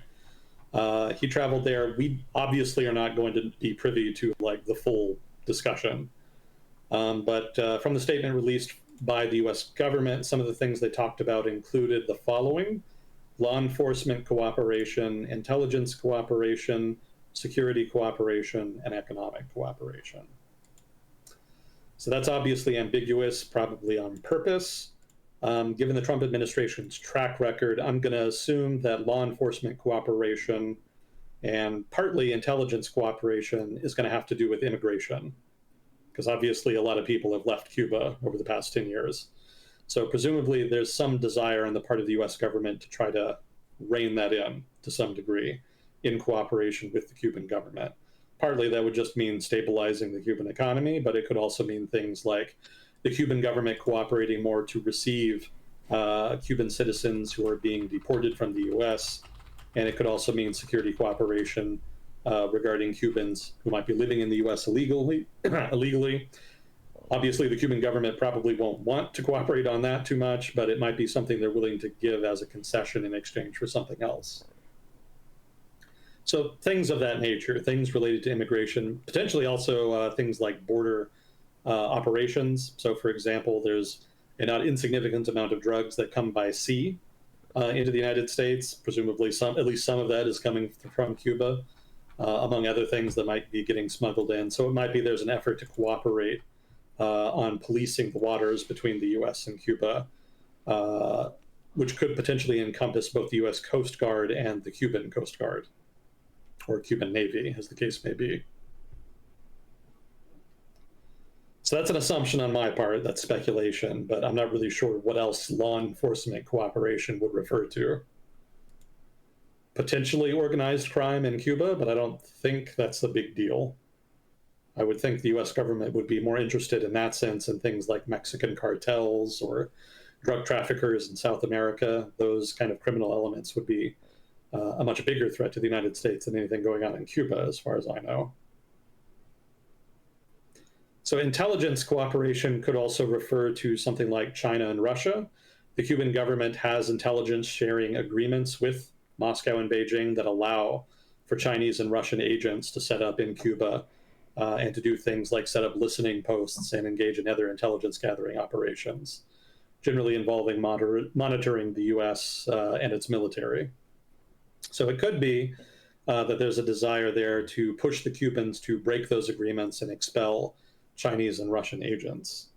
He traveled there. We obviously are not going to be privy to like the full discussion. But from the statement released by the US government, some of the things they talked about included the following: law enforcement cooperation, intelligence cooperation, security cooperation, and economic cooperation. So that's obviously ambiguous, probably on purpose. Given the Trump administration's track record, I'm going to assume that law enforcement cooperation And partly intelligence cooperation is going to have to do with immigration, because obviously a lot of people have left Cuba over the past 10 years. So presumably there's some desire on the part of the US government to try to rein that in to some degree in cooperation with the Cuban government. Partly that would just mean stabilizing the Cuban economy, but it could also mean things like the Cuban government cooperating more to receive Cuban citizens who are being deported from the US. And it could also mean security cooperation regarding Cubans who might be living in the US illegally. Obviously, the Cuban government probably won't want to cooperate on that too much, but it might be something they're willing to give as a concession in exchange for something else. So things of that nature, things related to immigration, potentially also things like border operations. So, for example, there's a not insignificant amount of drugs that come by sea into the United States. Presumably, at least some of that is coming from Cuba, among other things that might be getting smuggled in. So it might be there's an effort to cooperate on policing the waters between the U.S. and Cuba, which could potentially encompass both the U.S. Coast Guard and the Cuban Coast Guard, or Cuban Navy, as the case may be. So that's an assumption on my part, that's speculation, but I'm not really sure what else law enforcement cooperation would refer to. Potentially organized crime in Cuba, but I don't think that's the big deal. I would think the US government would be more interested in that sense in things like Mexican cartels or drug traffickers in South America. Those kind of criminal elements would be a much bigger threat to the United States than anything going on in Cuba, as far as I know. So intelligence cooperation could also refer to something like China and Russia. The Cuban government has intelligence sharing agreements with Moscow and Beijing that allow for Chinese and Russian agents to set up in Cuba and to do things like set up listening posts and engage in other intelligence gathering operations, generally involving monitoring the US and its military. So it could be that there's a desire there to push the Cubans to break those agreements and expel Chinese and Russian agents.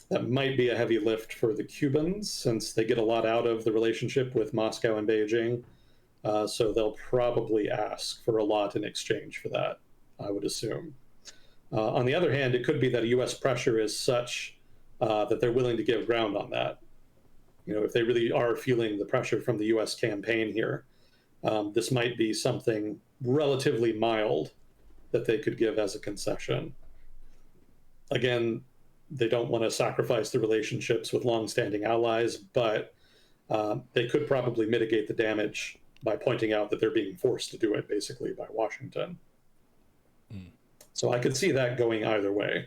That might be a heavy lift for the Cubans since they get a lot out of the relationship with Moscow and Beijing. So they'll probably ask for a lot in exchange for that, I would assume. On the other hand, it could be that US pressure is such that they're willing to give ground on that. You know, if they really are feeling the pressure from the US campaign here, this might be something relatively mild that they could give as a concession. Again, they don't want to sacrifice the relationships with longstanding allies, but they could probably mitigate the damage by pointing out that they're being forced to do it, basically, by Washington. Mm. So I could see that going either way,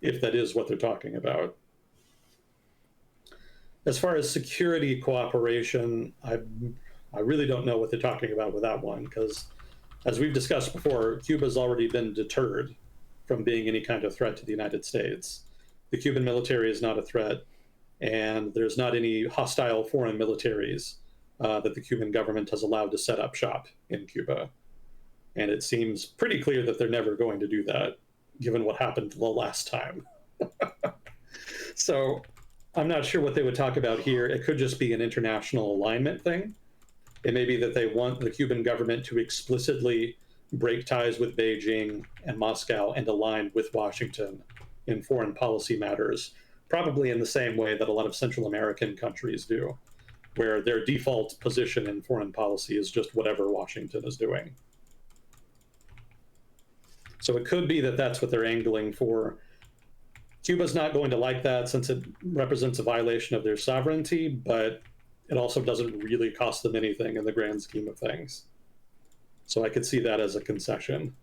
if that is what they're talking about. As far as security cooperation, I really don't know what they're talking about with that one, because as we've discussed before, Cuba's already been deterred from being any kind of threat to the United States. The Cuban military is not a threat, and there's not any hostile foreign militaries that the Cuban government has allowed to set up shop in Cuba. And it seems pretty clear that they're never going to do that, given what happened the last time. So I'm not sure what they would talk about here. It could just be an international alignment thing. It may be that they want the Cuban government to explicitly break ties with Beijing and Moscow and align with Washington in foreign policy matters, probably in the same way that a lot of Central American countries do, where their default position in foreign policy is just whatever Washington is doing. So it could be that that's what they're angling for. Cuba's not going to like that since it represents a violation of their sovereignty, but it also doesn't really cost them anything in the grand scheme of things. So I could see that as a concession.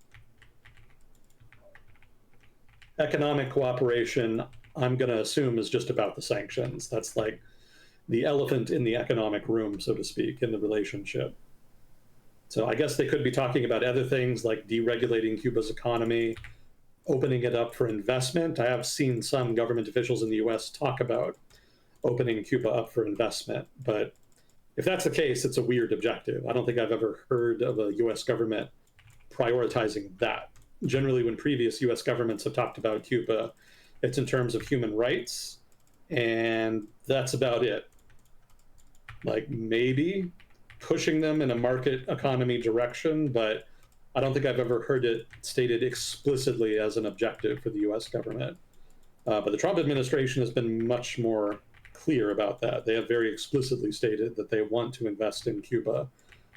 Economic cooperation, I'm going to assume, is just about the sanctions. That's like the elephant in the economic room, so to speak, in the relationship. So I guess they could be talking about other things like deregulating Cuba's economy, opening it up for investment. I have seen some government officials in the US talk about opening Cuba up for investment, but if that's the case, it's a weird objective. I don't think I've ever heard of a US government prioritizing that. Generally, when previous US governments have talked about Cuba, it's in terms of human rights, and that's about it. Like maybe pushing them in a market economy direction, but I don't think I've ever heard it stated explicitly as an objective for the US government. But the Trump administration has been much more clear about that. They have very explicitly stated that they want to invest in Cuba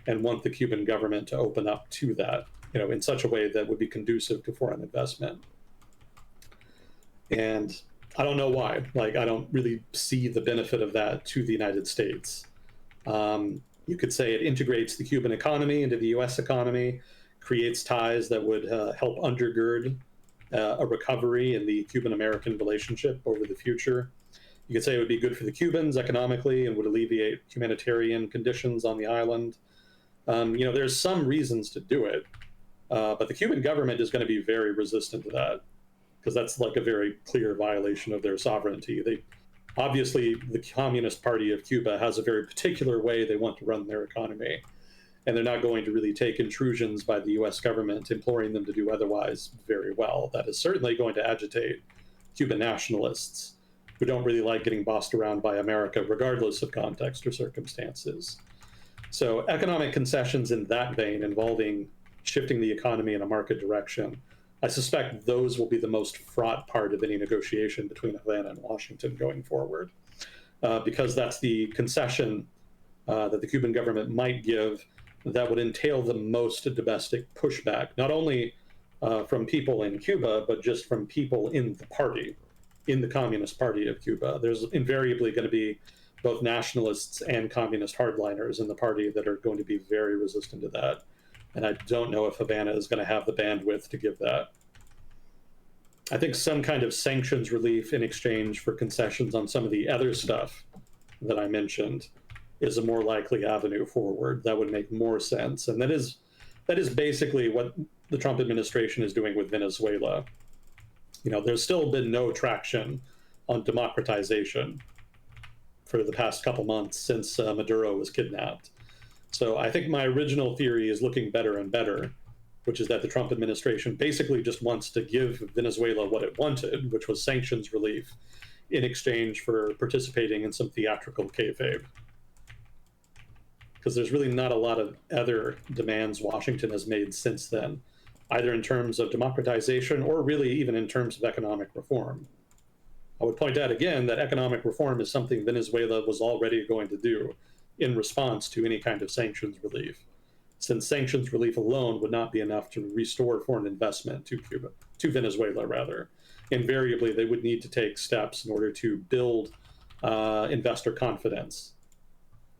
and want the Cuban government to open up to that, in such a way that would be conducive to foreign investment. And I don't know why. Like, I don't really see the benefit of that to the United States. You could say it integrates the Cuban economy into the US economy, creates ties that would help undergird a recovery in the Cuban-American relationship over the future. You could say it would be good for the Cubans economically and would alleviate humanitarian conditions on the island. There's some reasons to do it, but the Cuban government is going to be very resistant to that because that's like a very clear violation of their sovereignty. Obviously, the Communist Party of Cuba has a very particular way they want to run their economy, and they're not going to really take intrusions by the US government imploring them to do otherwise very well. That is certainly going to agitate Cuban nationalists who don't really like getting bossed around by America, regardless of context or circumstances. So economic concessions in that vein involving shifting the economy in a market direction, I suspect those will be the most fraught part of any negotiation between Havana and Washington going forward, because that's the concession that the Cuban government might give that would entail the most domestic pushback, not only from people in Cuba, but just from people in the party, in the Communist Party of Cuba. There's invariably going to be both nationalists and communist hardliners in the party that are going to be very resistant to that. And I don't know if Havana is going to have the bandwidth to give that. I think some kind of sanctions relief in exchange for concessions on some of the other stuff that I mentioned is a more likely avenue forward. That would make more sense. And that is basically what the Trump administration is doing with Venezuela. There's still been no traction on democratization for the past couple months since Maduro was kidnapped. So I think my original theory is looking better and better, which is that the Trump administration basically just wants to give Venezuela what it wanted, which was sanctions relief in exchange for participating in some theatrical kayfabe. Because there's really not a lot of other demands Washington has made since then, either in terms of democratization or really even in terms of economic reform. I would point out again that economic reform is something Venezuela was already going to do in response to any kind of sanctions relief, since sanctions relief alone would not be enough to restore foreign investment to Venezuela rather. Invariably, they would need to take steps in order to build investor confidence,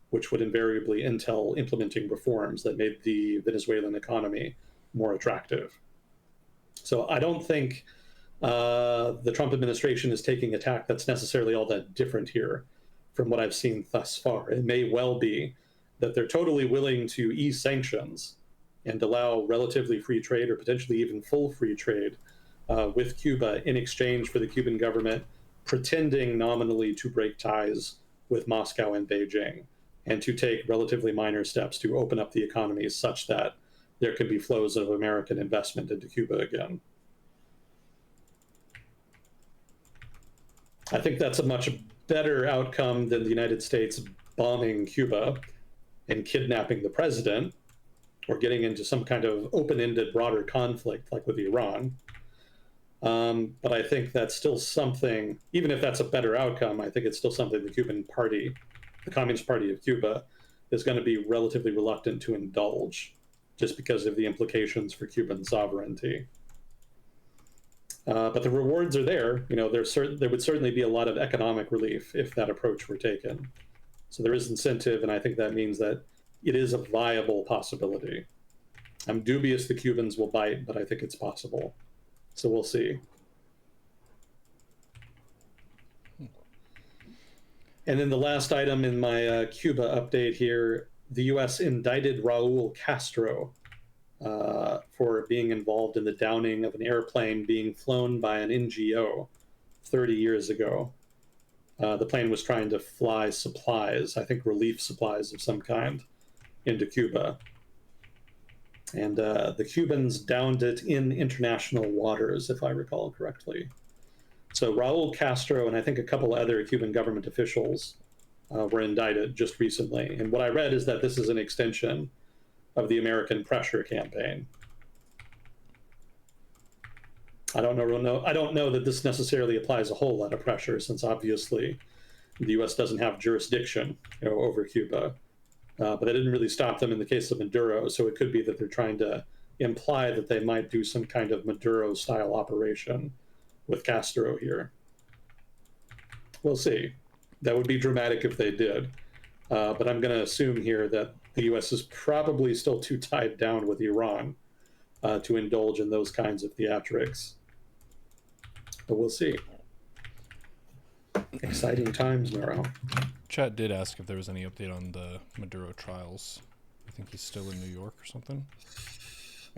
which would invariably entail implementing reforms that made the Venezuelan economy more attractive. So I don't think the Trump administration is taking a tack that's necessarily all that different here from what I've seen thus far. It may well be that they're totally willing to ease sanctions and allow relatively free trade or potentially even full free trade with Cuba in exchange for the Cuban government pretending nominally to break ties with Moscow and Beijing and to take relatively minor steps to open up the economy such that there could be flows of American investment into Cuba again. I think that's a much better outcome than the United States bombing Cuba and kidnapping the president or getting into some kind of open-ended broader conflict like with Iran. But I think that's still something, even if that's a better outcome, I think it's still something the Cuban Party, the Communist Party of Cuba, is going to be relatively reluctant to indulge just because of the implications for Cuban sovereignty. But the rewards are there. There would certainly be a lot of economic relief if that approach were taken. So there is incentive, and I think that means that it is a viable possibility. I'm dubious the Cubans will bite, but I think it's possible. So we'll see. And then the last item in my Cuba update here, the U.S. indicted Raul Castro for being involved in the downing of an airplane being flown by an NGO 30 years ago. The plane was trying to fly supplies, I think relief supplies of some kind, into Cuba. And the Cubans downed it in international waters, if I recall correctly. So Raul Castro and I think a couple other Cuban government officials were indicted just recently. And what I read is that this is an extension of the American pressure campaign. I don't know that this necessarily applies a whole lot of pressure, since obviously the U.S. doesn't have jurisdiction, over Cuba. But that didn't really stop them in the case of Maduro. So it could be that they're trying to imply that they might do some kind of Maduro-style operation with Castro here. We'll see. That would be dramatic if they did. But I'm going to assume here that the U.S. is probably still too tied down with Iran to indulge in those kinds of theatrics. But we'll see. Exciting times, Neuro. Chat did ask if there was any update on the Maduro trials. I think he's still in New York or something.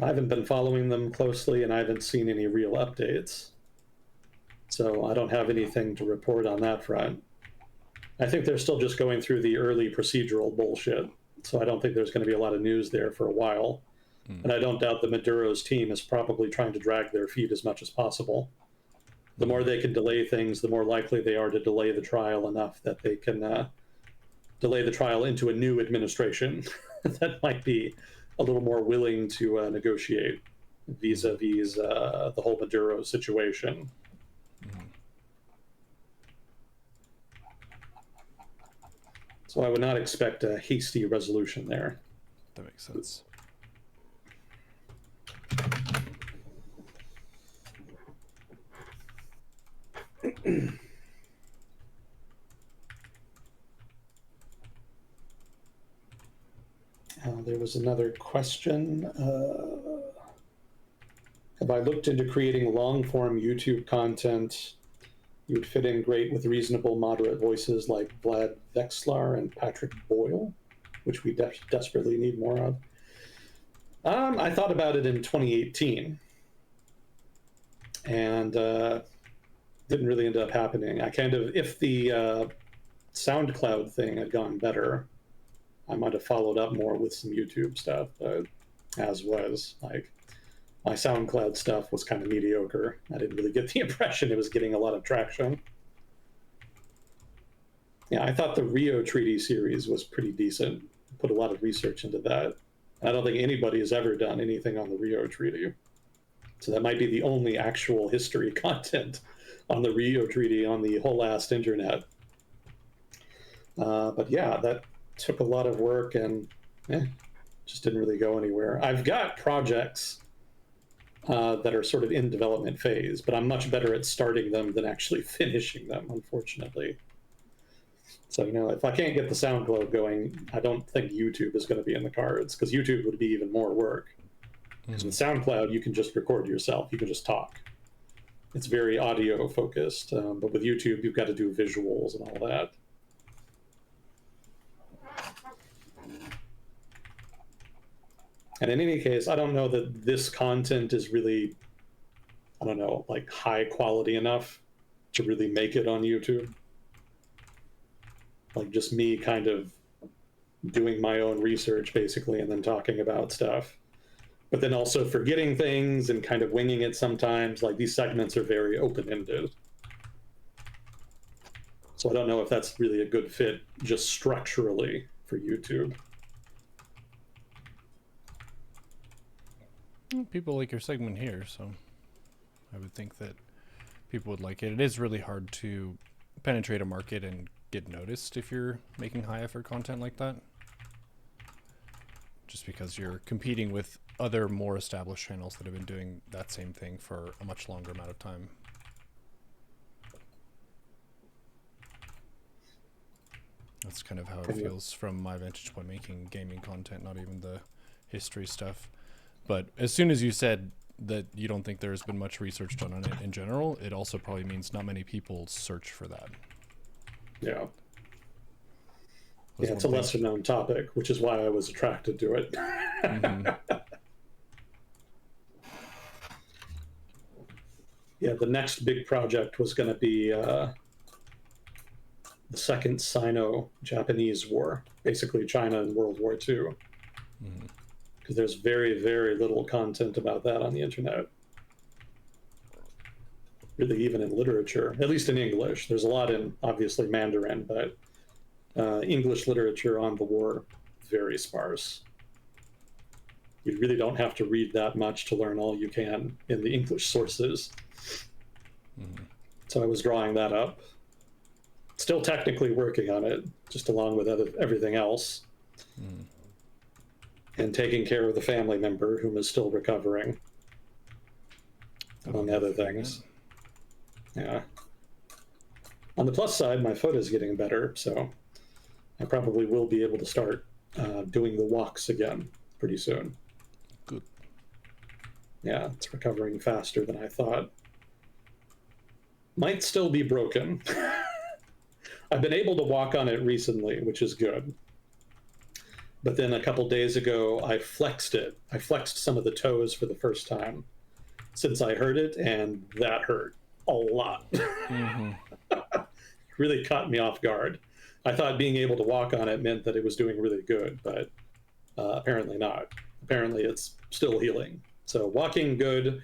I haven't been following them closely, and I haven't seen any real updates. So I don't have anything to report on that front. I think they're still just going through the early procedural bullshit. So I don't think there's going to be a lot of news there for a while. And I don't doubt that Maduro's team is probably trying to drag their feet as much as possible. The more they can delay things, the more likely they are to delay the trial enough that they can delay the trial into a new administration that might be a little more willing to negotiate vis-a-vis the whole Maduro situation. So I would not expect a hasty resolution there. That makes sense. There was another question. Have I looked into creating long-form YouTube content? You would fit in great with reasonable, moderate voices like Vlad Vexlar and Patrick Boyle, which we desperately need more of. I thought about it in 2018, and didn't really end up happening. I kind of, if the SoundCloud thing had gone better, I might have followed up more with some YouTube stuff, but as was, like, my SoundCloud stuff was kind of mediocre. I didn't really get the impression it was getting a lot of traction. Yeah, I thought the Rio Treaty series was pretty decent. Put a lot of research into that. I don't think anybody has ever done anything on the Rio Treaty. So that might be the only actual history content on the Rio Treaty on the whole last internet. But yeah, that took a lot of work and just didn't really go anywhere. I've got projects that are sort of in development phase, but I'm much better at starting them than actually finishing them, unfortunately. So, if I can't get the SoundCloud going, I don't think YouTube is going to be in the cards, because YouTube would be even more work. Because with SoundCloud, you can just record yourself. You can just talk. It's very audio focused. But with YouTube, you've got to do visuals and all that. And in any case, I don't know that this content is really, I don't know, like high quality enough to really make it on YouTube. Like just me kind of doing my own research basically and then talking about stuff. But then also forgetting things and kind of winging it sometimes. Like these segments are very open-ended. So I don't know if that's really a good fit just structurally for YouTube. People like your segment here, so I would think that people would like it. It is really hard to penetrate a market and get noticed if you're making high effort content like that. Just because you're competing with other more established channels that have been doing that same thing for a much longer amount of time. That's kind of how it feels from my vantage point, making gaming content, not even the history stuff. But as soon as you said that you don't think there's been much research done on it in general, it also probably means not many people search for that. Yeah. Yeah, it's a lesser known topic, which is why I was attracted to it. Yeah, the next big project was going to be the Second Sino-Japanese War, basically China in World War II. Because there's very, very little content about that on the internet. Really, even in literature, at least in English. There's a lot in, obviously, Mandarin, but English literature on the war, very sparse. You really don't have to read that much to learn all you can in the English sources. Mm-hmm. So I was drawing that up. Still technically working on it, just along with everything else. Mm. And taking care of the family member whom is still recovering, among other things. Yeah. On the plus side, my foot is getting better, so I probably will be able to start doing the walks again pretty soon. Good. Yeah, it's recovering faster than I thought. Might still be broken. I've been able to walk on it recently, which is good. But then a couple days ago, I flexed it. I flexed some of the toes for the first time since I heard it, and that hurt a lot. Mm-hmm. Really caught me off guard. I thought being able to walk on it meant that it was doing really good, but apparently not. Apparently it's still healing. So walking good,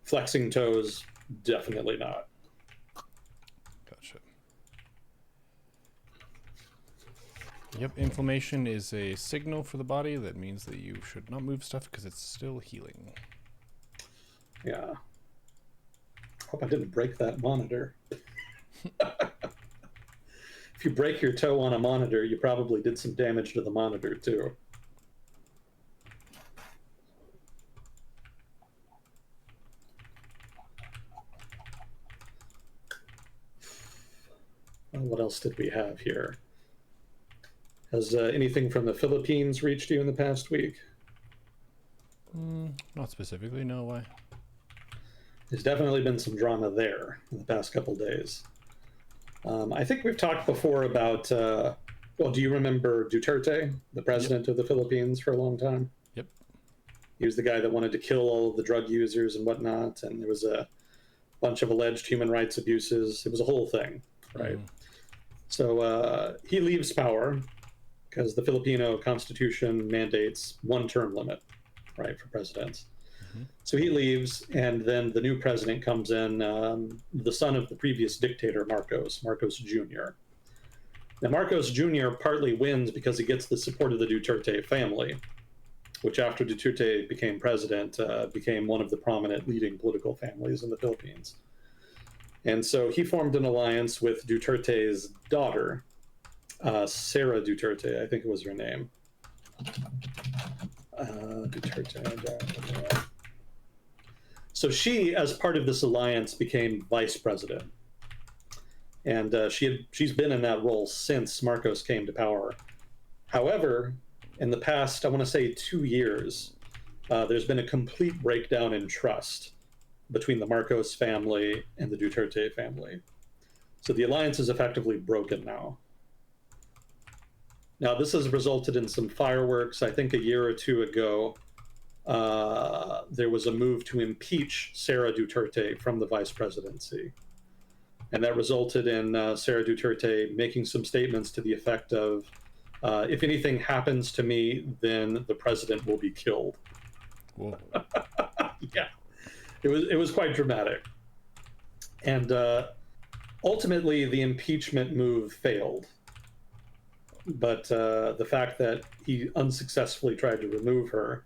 flexing toes, definitely not. Gotcha. Yep, inflammation is a signal for the body that means that you should not move stuff because it's still healing. Yeah. Hope I didn't break that monitor. If you break your toe on a monitor, you probably did some damage to the monitor too. What else did we have here? Has anything from the Philippines reached you in the past week? Not specifically, no. Why? There's definitely been some drama there in the past couple days. I think we've talked before about, well, do you remember Duterte, the president of the Philippines for a long time? Yep. He was the guy that wanted to kill all of the drug users and whatnot, and there was a bunch of alleged human rights abuses. It was a whole thing, right? So he leaves power because the Filipino constitution mandates one-term limit, right, for presidents. So he leaves, and then the new president comes in, the son of the previous dictator, Marcos Jr. Now, Marcos Jr. partly wins because he gets the support of the Duterte family, which after Duterte became president, became one of the prominent leading political families in the Philippines. And so he formed an alliance with Duterte's daughter, Sara Duterte, I think it was her name. Duterte. So she, as part of this alliance, became vice president. And she's been in that role since Marcos came to power. However, in the past, I want to say 2 years, there's been a complete breakdown in trust between the Marcos family and the Duterte family. So the alliance is effectively broken now. Now, this has resulted in some fireworks. I think a year or two ago, there was a move to impeach Sara Duterte from the vice presidency. And that resulted in Sara Duterte making some statements to the effect of, if anything happens to me, then the president will be killed. Whoa. Yeah, it was quite dramatic. And ultimately, the impeachment move failed. But the fact that he unsuccessfully tried to remove her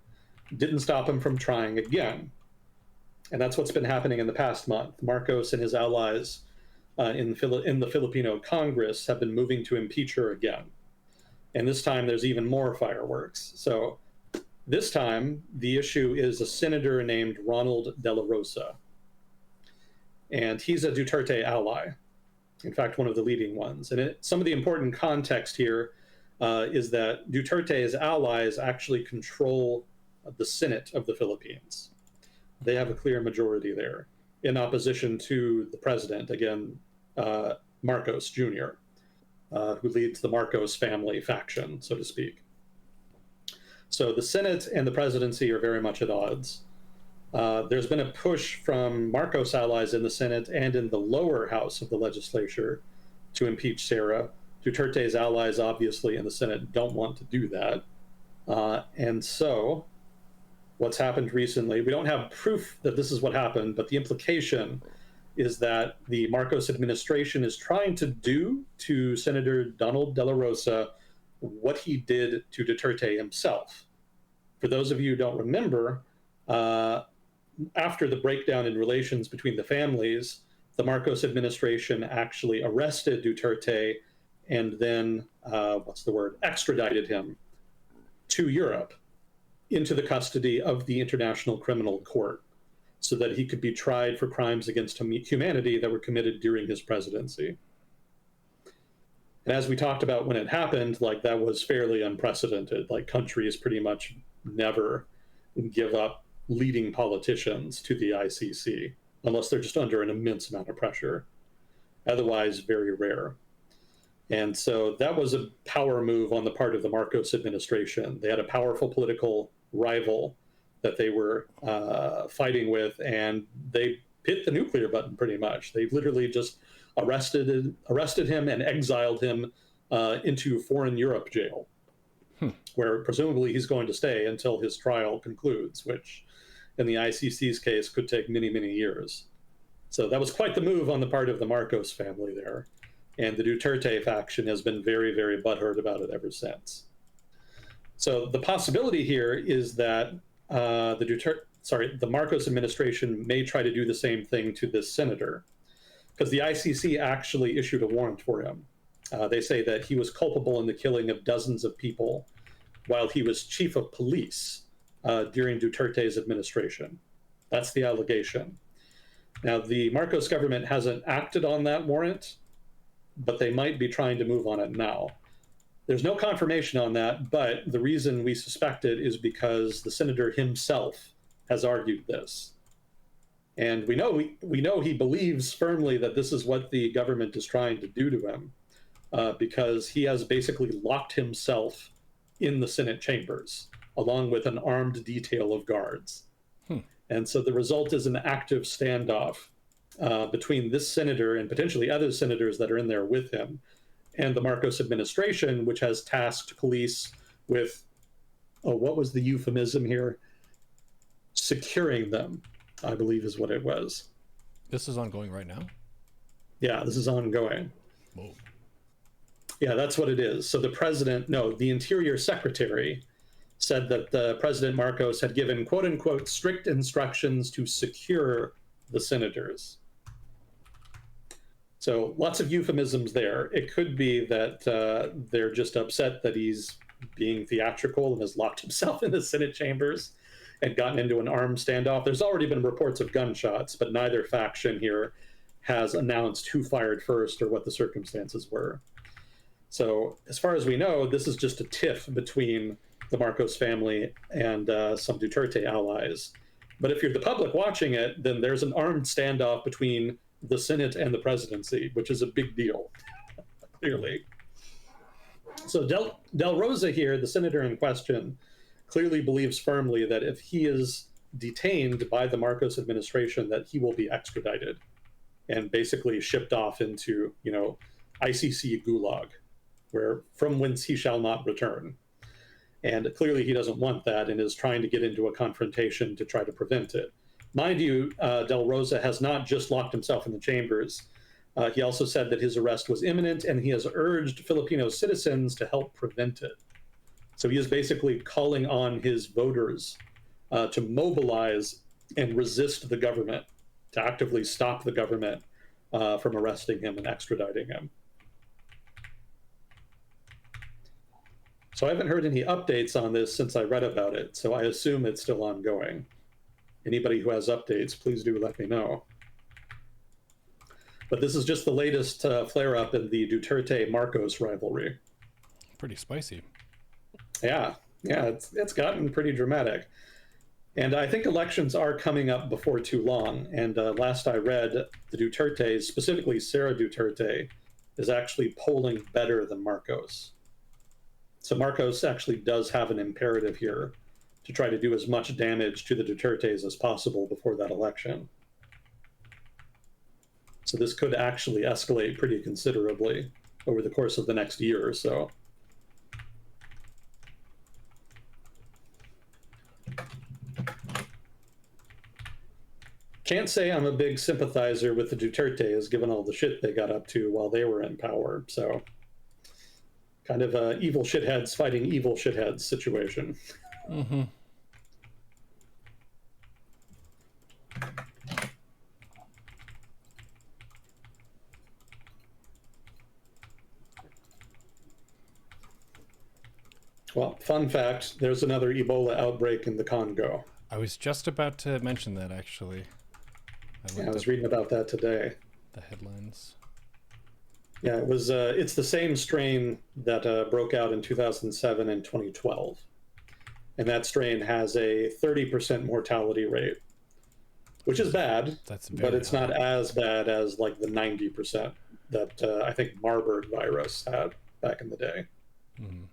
didn't stop him from trying again. And that's what's been happening in the past month. Marcos and his allies in the Filipino Congress have been moving to impeach her again. And this time there's even more fireworks. So this time the issue is a senator named Ronald De La Rosa. And he's a Duterte ally. In fact, one of the leading ones. And some of the important context here is that Duterte's allies actually control the Senate of the Philippines. They have a clear majority there, in opposition to the president, again, Marcos Jr., who leads the Marcos family faction, so to speak. So the Senate and the presidency are very much at odds. There's been a push from Marcos allies in the Senate and in the lower house of the legislature to impeach Sara. Duterte's allies, obviously, in the Senate don't want to do that. And so what's happened recently, we don't have proof that this is what happened, but the implication is that the Marcos administration is trying to do to Senator Donald De La Rosa what he did to Duterte himself. For those of you who don't remember, after the breakdown in relations between the families, the Marcos administration actually arrested Duterte and then, extradited him to Europe into the custody of the International Criminal Court so that he could be tried for crimes against humanity that were committed during his presidency. And as we talked about when it happened, like that was fairly unprecedented. Like countries pretty much never give up leading politicians to the ICC unless they're just under an immense amount of pressure. Otherwise, very rare. And so that was a power move on the part of the Marcos administration. They had a powerful political rival that they were fighting with, and they hit the nuclear button pretty much. They literally just arrested him and exiled him into foreign Europe jail, where presumably he's going to stay until his trial concludes, which in the ICC's case could take many, many years. So that was quite the move on the part of the Marcos family there. And the Duterte faction has been very, very butthurt about it ever since. So the possibility here is that the Marcos administration may try to do the same thing to this senator, because the ICC actually issued a warrant for him. They say that he was culpable in the killing of dozens of people while he was chief of police during Duterte's administration. That's the allegation. Now, the Marcos government hasn't acted on that warrant, but they might be trying to move on it now. There's no confirmation on that, but the reason we suspect it is because the senator himself has argued this. And we know he believes firmly that this is what the government is trying to do to him, because he has basically locked himself in the Senate chambers, along with an armed detail of guards. And so the result is an active standoff between this senator and potentially other senators that are in there with him and the Marcos administration, which has tasked police with, what was the euphemism here? Securing them, I believe is what it was. This is ongoing right now? Yeah, this is ongoing. Whoa. Yeah, that's what it is. So the Interior Secretary said that President Marcos had given, quote unquote, strict instructions to secure the senators. So lots of euphemisms there. It could be that they're just upset that he's being theatrical and has locked himself in the Senate chambers and gotten into an armed standoff. There's already been reports of gunshots, but neither faction here has announced who fired first or what the circumstances were. So as far as we know, this is just a tiff between the Marcos family and some Duterte allies. But if you're the public watching it, then there's an armed standoff between the Senate and the presidency, which is a big deal, clearly. So Del Rosa here, the senator in question, clearly believes firmly that if he is detained by the Marcos administration, that he will be extradited and basically shipped off into, ICC gulag, from whence he shall not return. And clearly he doesn't want that and is trying to get into a confrontation to try to prevent it. Mind you, Del Rosa has not just locked himself in the chambers. He also said that his arrest was imminent, and he has urged Filipino citizens to help prevent it. So he is basically calling on his voters to mobilize and resist the government, to actively stop the government from arresting him and extraditing him. So I haven't heard any updates on this since I read about it, so I assume it's still ongoing. Anybody who has updates, please do let me know. But this is just the latest flare-up in the Duterte-Marcos rivalry. Pretty spicy. Yeah, it's gotten pretty dramatic. And I think elections are coming up before too long. And last I read, the Dutertes, specifically Sarah Duterte, is actually polling better than Marcos. So Marcos actually does have an imperative here to try to do as much damage to the Dutertes as possible before that election. So this could actually escalate pretty considerably over the course of the next year or so. Can't say I'm a big sympathizer with the Dutertes, given all the shit they got up to while they were in power. So, kind of a evil shitheads fighting evil shitheads situation. Mm-hmm. Well, fun fact, there's another Ebola outbreak in the Congo. I was just about to mention that, actually. I was reading about that today. The headlines. Yeah, it's the same strain that broke out in 2007 and 2012. And that strain has a 30% mortality rate, which is bad, but it's high. not as bad as like the 90% that I think Marburg virus had back in the day. Mm-hmm.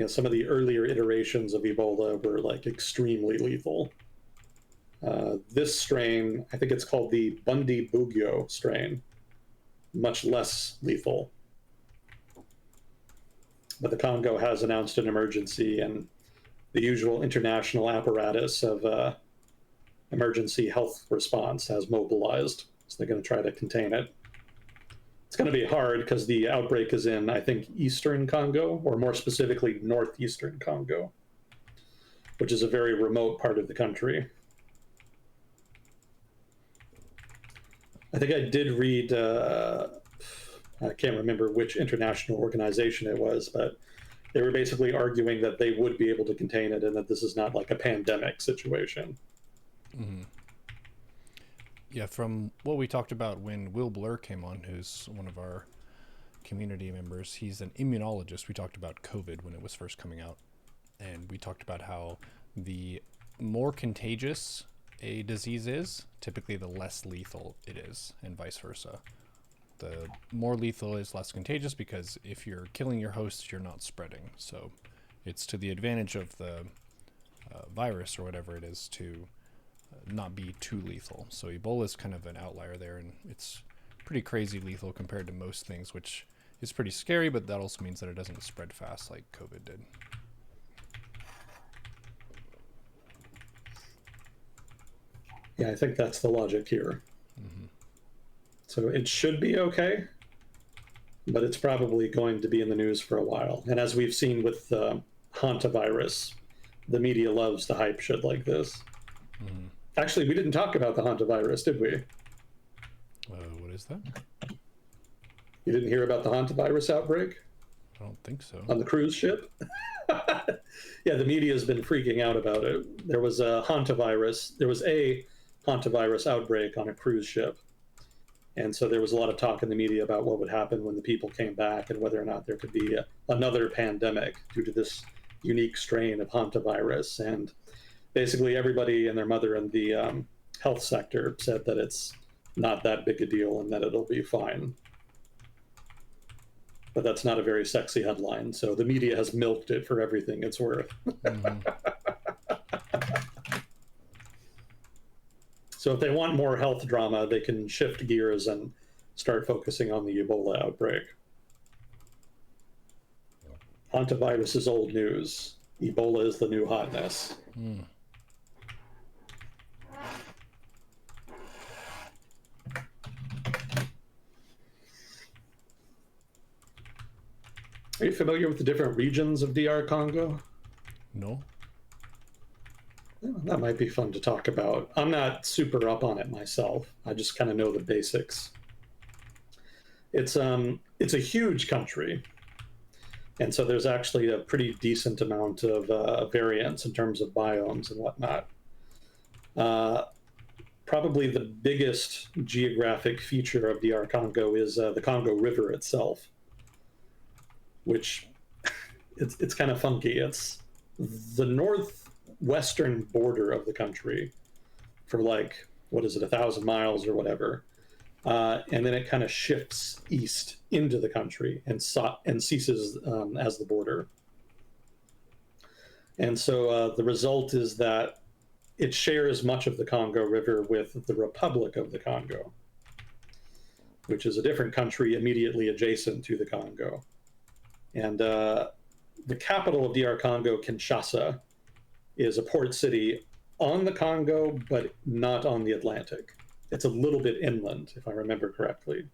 Some of the earlier iterations of Ebola were like extremely lethal. This strain, I think it's called the Bundibugyo strain, much less lethal. But the Congo has announced an emergency, and the usual international apparatus of emergency health response has mobilized. So they're going to try to contain it. It's going to be hard because the outbreak is in, I think, eastern Congo, or more specifically, northeastern Congo, which is a very remote part of the country. I think I did read, I can't remember which international organization it was, but they were basically arguing that they would be able to contain it and that this is not like a pandemic situation. Mm-hmm. Yeah, from what we talked about when Will Blur came on, who's one of our community members, he's an immunologist. We talked about COVID when it was first coming out, and we talked about how the more contagious a disease is, typically the less lethal it is, and vice versa. The more lethal is less contagious because if you're killing your host, you're not spreading. So it's to the advantage of the virus or whatever it is to not be too lethal. So Ebola is kind of an outlier there, and it's pretty crazy lethal compared to most things, which is pretty scary, but that also means that it doesn't spread fast like COVID did. Yeah, I think that's the logic here. Mm-hmm. So it should be okay, but it's probably going to be in the news for a while. And as we've seen with hantavirus, the media loves to hype shit like this. Mm-hmm. Actually, we didn't talk about the hantavirus, did we? What is that? You didn't hear about the hantavirus outbreak? I don't think so. On the cruise ship? Yeah, the media has been freaking out about it. There was a hantavirus outbreak on a cruise ship. And so there was a lot of talk in the media about what would happen when the people came back and whether or not there could be another pandemic due to this unique strain of hantavirus. And basically everybody and their mother in the health sector said that it's not that big a deal and that it'll be fine. But that's not a very sexy headline. So the media has milked it for everything it's worth. Mm-hmm. So if they want more health drama, they can shift gears and start focusing on the Ebola outbreak. Hantavirus is old news. Ebola is the new hotness. Mm. Are you familiar with the different regions of DR Congo? No. That might be fun to talk about. I'm not super up on it myself. I just kind of know the basics. It's a huge country, and so there's actually a pretty decent amount of variance in terms of biomes and whatnot. Probably the biggest geographic feature of DR Congo is the Congo River itself, which it's kind of funky. It's the northwestern border of the country for like, what is it, 1,000 miles or whatever. And then it kind of shifts east into the country and ceases as the border. And so the result is that it shares much of the Congo River with the Republic of the Congo, which is a different country immediately adjacent to the Congo. And the capital of DR Congo, Kinshasa, is a port city on the Congo, but not on the Atlantic. It's a little bit inland, if I remember correctly.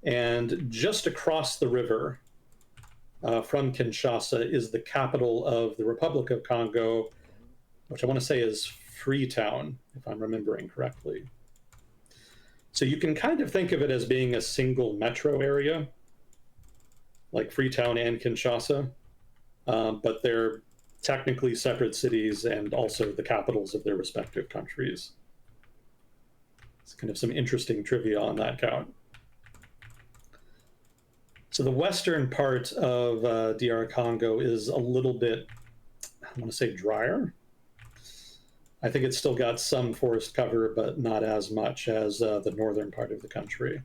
And just across the river from Kinshasa is the capital of the Republic of Congo, which I want to say is Freetown, if I'm remembering correctly. So you can kind of think of it as being a single metro area, like Freetown and Kinshasa, but they're technically separate cities and also the capitals of their respective countries. It's kind of some interesting trivia on that count. So the western part of DR Congo is a little bit, I want to say, drier. I think it's still got some forest cover, but not as much as the northern part of the country.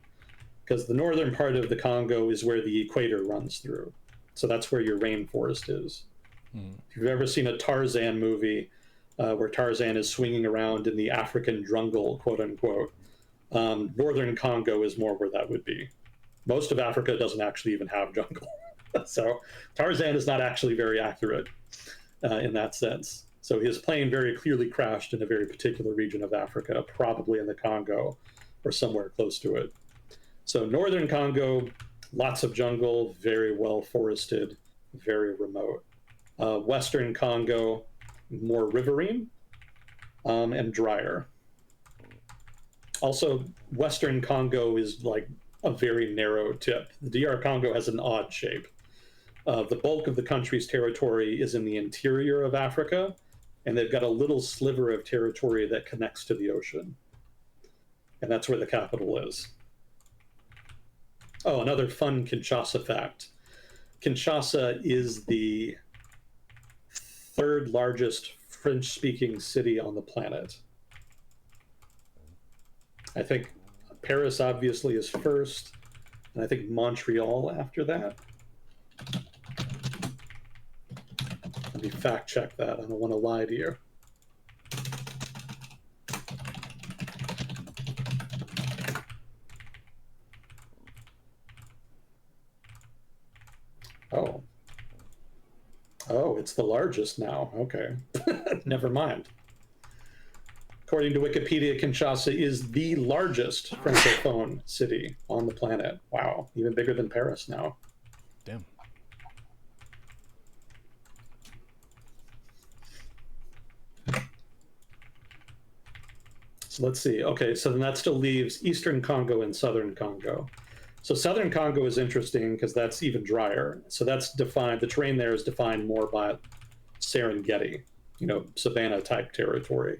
Because the northern part of the Congo is where the equator runs through. So that's where your rainforest is. If you've ever seen a Tarzan movie where Tarzan is swinging around in the African jungle, quote unquote, northern Congo is more where that would be. Most of Africa doesn't actually even have jungle. So Tarzan is not actually very accurate in that sense. So his plane very clearly crashed in a very particular region of Africa, probably in the Congo or somewhere close to it. So northern Congo, lots of jungle, very well forested, very remote. Western Congo, more riverine and drier. Also, Western Congo is like a very narrow tip. The DR Congo has an odd shape. The bulk of the country's territory is in the interior of Africa, and they've got a little sliver of territory that connects to the ocean. And that's where the capital is. Oh, another fun Kinshasa fact. Kinshasa is the third largest French-speaking city on the planet. I think Paris obviously is first, and I think Montreal after that. Let me fact check that. I don't want to lie to you. Oh. Oh, it's the largest now. Okay. Never mind. According to Wikipedia, Kinshasa is the largest Francophone city on the planet. Wow, even bigger than Paris now. Damn. So let's see. Okay, so then that still leaves Eastern Congo and Southern Congo. So Southern Congo is interesting because that's even drier. So that's defined, the terrain there is defined more by Serengeti, savanna type territory.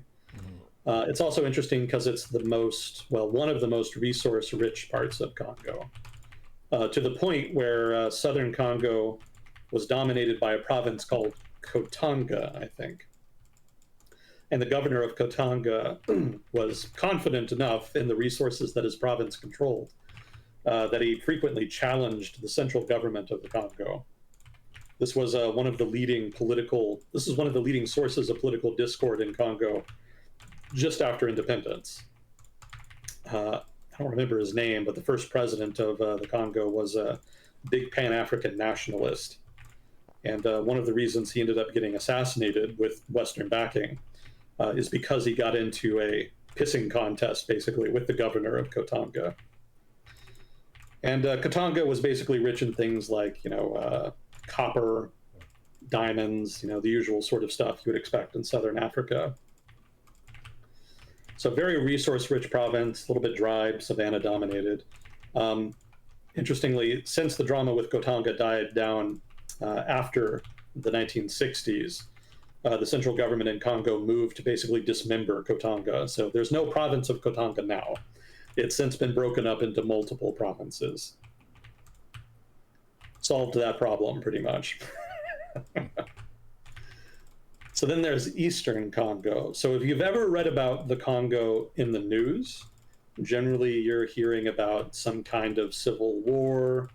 It's also interesting because it's one of the most resource rich parts of Congo, to the point where Southern Congo was dominated by a province called Katanga, I think. And the governor of Katanga was confident enough in the resources that his province controlled that he frequently challenged the central government of the Congo. This was one of the leading sources of political discord in Congo just after independence. I don't remember his name, but the first president of the Congo was a big Pan-African nationalist. And one of the reasons he ended up getting assassinated with Western backing is because he got into a pissing contest, basically, with the governor of Katanga. And Katanga was basically rich in things like, copper, diamonds, the usual sort of stuff you would expect in southern Africa. So very resource-rich province, a little bit dry, savanna-dominated. Interestingly, since the drama with Katanga died down after the 1960s, the central government in Congo moved to basically dismember Katanga. So there's no province of Katanga now. It's since been broken up into multiple provinces. Solved that problem, pretty much. So then there's Eastern Congo. So if you've ever read about the Congo in the news, generally you're hearing about some kind of civil war,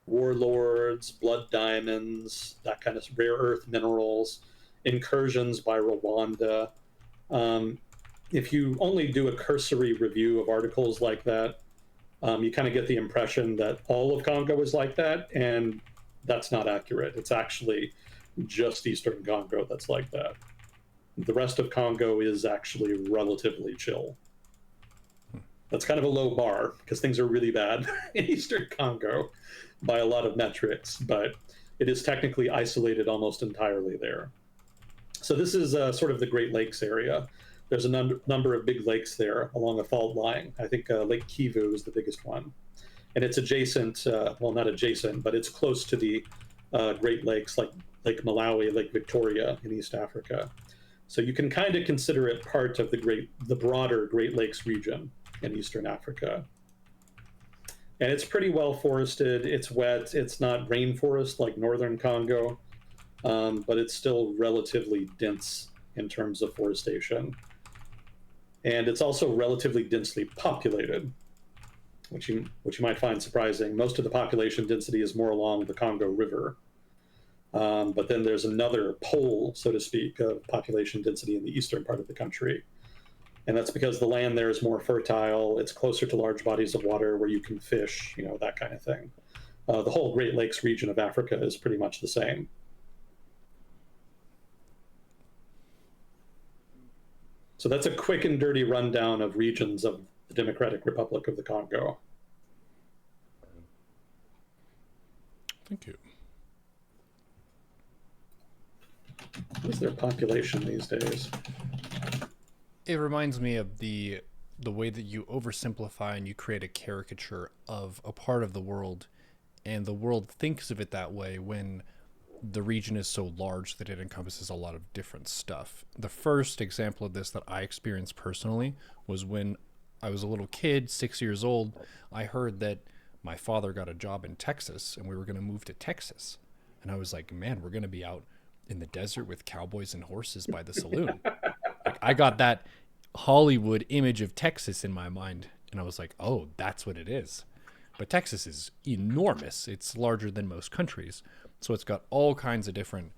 warlords, blood diamonds, that kind of rare earth minerals, incursions by Rwanda. If you only do a cursory review of articles like that, you kind of get the impression that all of Congo is like that, and that's not accurate. It's actually just Eastern Congo that's like that. The rest of Congo is actually relatively chill. That's kind of a low bar because things are really bad in Eastern Congo by a lot of metrics, but it is technically isolated almost entirely there. So this is sort of the Great Lakes area. There's a number of big lakes there along a fault line. I think Lake Kivu is the biggest one. And it's adjacent, well, not adjacent, but it's close to the Great Lakes, like Lake Malawi, Lake Victoria in East Africa. So you can kind of consider it part of the broader Great Lakes region in Eastern Africa. And it's pretty well forested. It's wet. It's not rainforest like northern Congo, but it's still relatively dense in terms of forestation. And it's also relatively densely populated, which you might find surprising. Most of the population density is more along the Congo River. But then there's another pole, so to speak, of population density in the eastern part of the country. And that's because the land there is more fertile. It's closer to large bodies of water where you can fish, that kind of thing. The whole Great Lakes region of Africa is pretty much the same. So that's a quick and dirty rundown of regions of the Democratic Republic of the Congo. Thank you. What is their population these days? It reminds me of the way that you oversimplify and you create a caricature of a part of the world, and the world thinks of it that way when the region is so large that it encompasses a lot of different stuff. The first example of this that I experienced personally was when I was a little kid, 6 years old. I heard that my father got a job in Texas and we were going to move to Texas. And I was like, man, we're going to be out in the desert with cowboys and horses by the saloon. Like, I got that Hollywood image of Texas in my mind. And I was like, oh, that's what it is. But Texas is enormous. It's larger than most countries. So it's got all kinds of different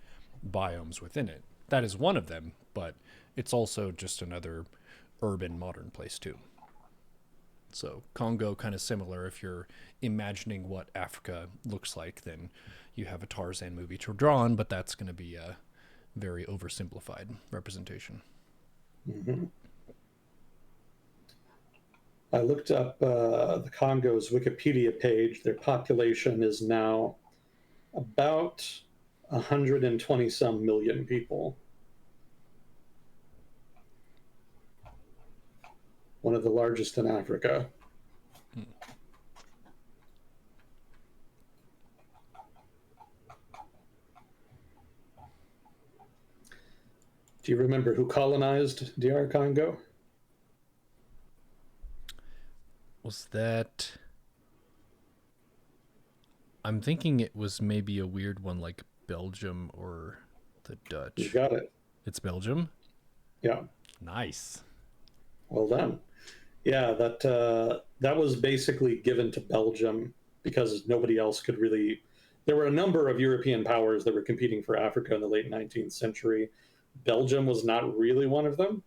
biomes within it. That is one of them, but it's also just another urban modern place too. So Congo kind of similar. If you're imagining what Africa looks like, then you have a Tarzan movie to draw on, but that's going to be a very oversimplified representation. Mm-hmm. I looked up the Congo's Wikipedia page. Their population is now about 120 some million people. One of the largest in Africa. Do you remember who colonized DR Congo? Was that... I'm thinking it was maybe a weird one like Belgium or the Dutch. You got it. It's Belgium? Yeah. Nice. Well done. Yeah, that was basically given to Belgium because nobody else could really. There were a number of European powers that were competing for Africa in the late 19th century. Belgium was not really one of them.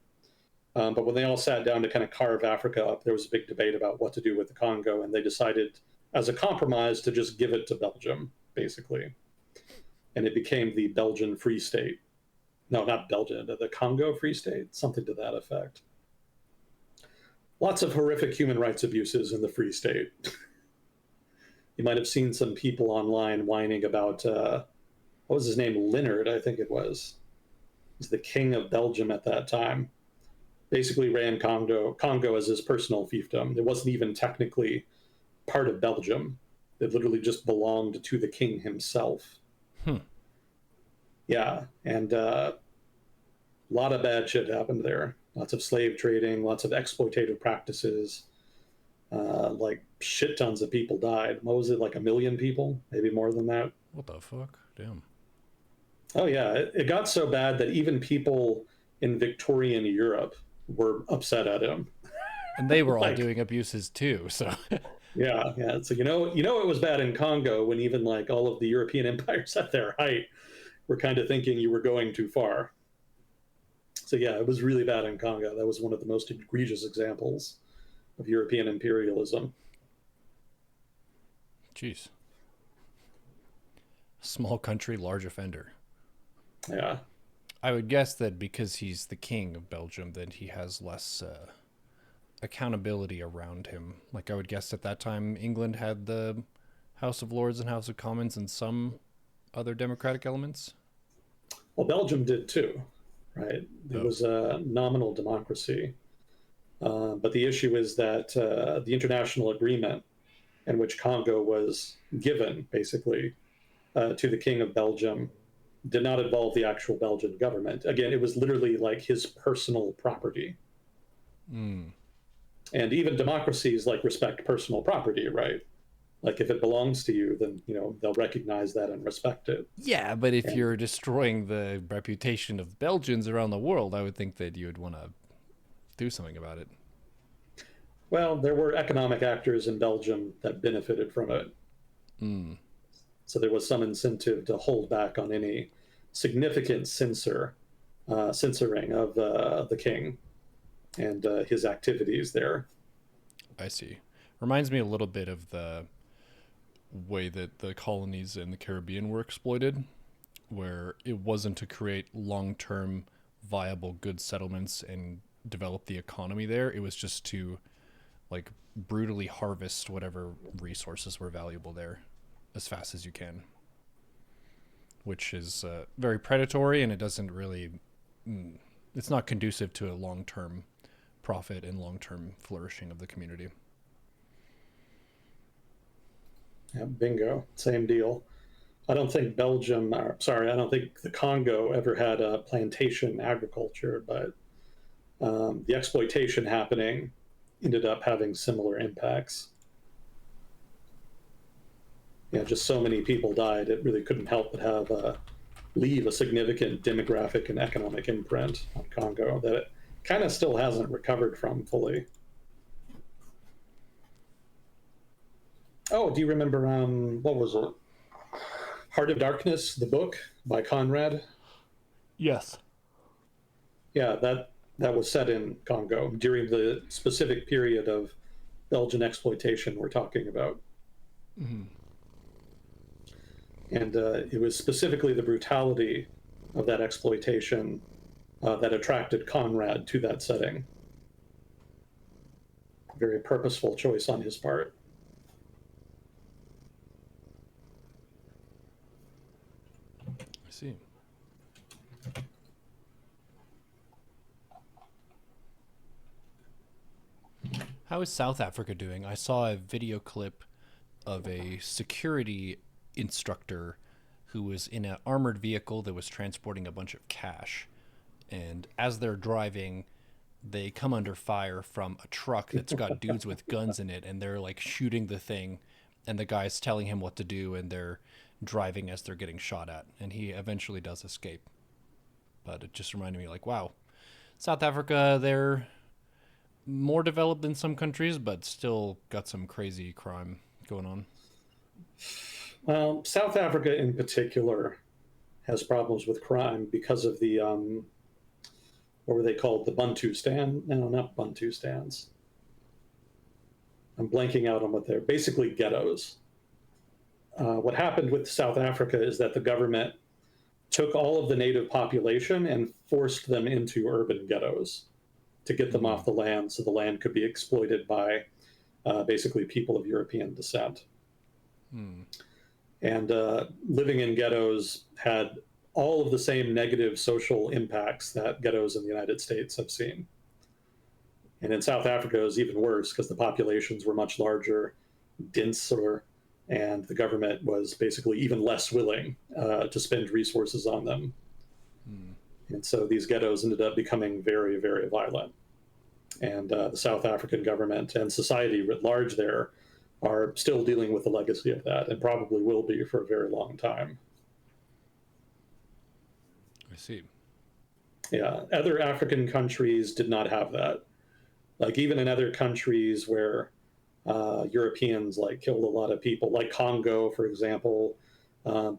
But when they all sat down to kind of carve Africa up, there was a big debate about what to do with the Congo, and they decided, as a compromise, to just give it to Belgium, basically. And it became the Belgian Free State. No, not Belgium, the Congo Free State, something to that effect. Lots of horrific human rights abuses in the Free State. You might have seen some people online whining about, what was his name? Leonard, I think it was. He's the king of Belgium at that time. Basically ran Congo as his personal fiefdom. It wasn't even technically part of Belgium. It literally just belonged to the king himself. Yeah, and a lot of bad shit happened there. Lots of slave trading, lots of exploitative practices. Like shit tons of people died. What was it, like 1 million people? Maybe more than that. What the fuck? Damn. Oh yeah, it got so bad that even people in Victorian Europe were upset at him. And they were all Like, doing abuses too, so yeah. So it was bad in Congo when even like all of the European empires at their height were kind of thinking you were going too far. So yeah, it was really bad in Congo. That was one of the most egregious examples of European imperialism. jeez. Small country, large offender. Yeah. I would guess that because he's the king of Belgium, that he has less accountability around him. Like I would guess at that time, England had the House of Lords and House of Commons and some other democratic elements. Well, Belgium did too, right? It Oh, was a nominal democracy. But the issue is that the international agreement in which Congo was given, basically, to the King of Belgium did not involve the actual Belgian government. Again, it was literally like his personal property. mm. And even democracies like respect personal property, right? Like if it belongs to you, then they'll recognize that and respect it. Yeah, but if And you're destroying the reputation of Belgians around the world, I would think that you would want to do something about it. well, there were economic actors in Belgium that benefited from it. Mm, So there was some incentive to hold back on any significant censoring of the king and his activities there. I see. Reminds me a little bit of the way that the colonies in the Caribbean were exploited, where it wasn't to create long term viable good settlements and develop the economy there. It was just to like brutally harvest whatever resources were valuable there as fast as you can, which is very predatory and it doesn't really, mm, it's not conducive to a long term profit and long term flourishing of the community. Yeah, bingo, same deal. I don't think Belgium, or, sorry, I don't think the Congo ever had a plantation agriculture, but the exploitation happening ended up having similar impacts. Yeah, just so many people died, it really couldn't help but have leave a significant demographic and economic imprint on Congo that it kind of still hasn't recovered from fully. Oh, do you remember what was it? Heart of Darkness, the book by Conrad? Yes. Yeah, that was set in Congo during the specific period of Belgian exploitation we're talking about. Mm, And it was specifically the brutality of that exploitation that attracted Conrad to that setting. Very purposeful choice on his part. I see. How is South Africa doing? I saw a video clip of a security instructor who was in an armored vehicle that was transporting a bunch of cash. And as they're driving, they come under fire from a truck that's got dudes with guns in it, and they're like shooting the thing, and the guy's telling him what to do, and they're driving as they're getting shot at. And he eventually does escape. But it just reminded me, like, wow, South Africa, they're more developed than some countries, but still got some crazy crime going on. Well, South Africa in particular has problems with crime because of the what were they called? The Bantu stand? No, not Bantu stands. I'm blanking out on what they're basically ghettos. What happened with South Africa is that the government took all of the native population and forced them into urban ghettos to get them Mm, off the land so the land could be exploited by basically people of European descent. mm, And living in ghettos had all of the same negative social impacts that ghettos in the United States have seen. And in South Africa, it was even worse because the populations were much larger, denser, and the government was basically even less willing to spend resources on them. mm. And so these ghettos ended up becoming very, very violent. And the South African government and society writ large there are still dealing with the legacy of that and probably will be for a very long time. I see. Yeah, other African countries did not have that. Like even in other countries where Europeans like killed a lot of people, like Congo, for example, uh,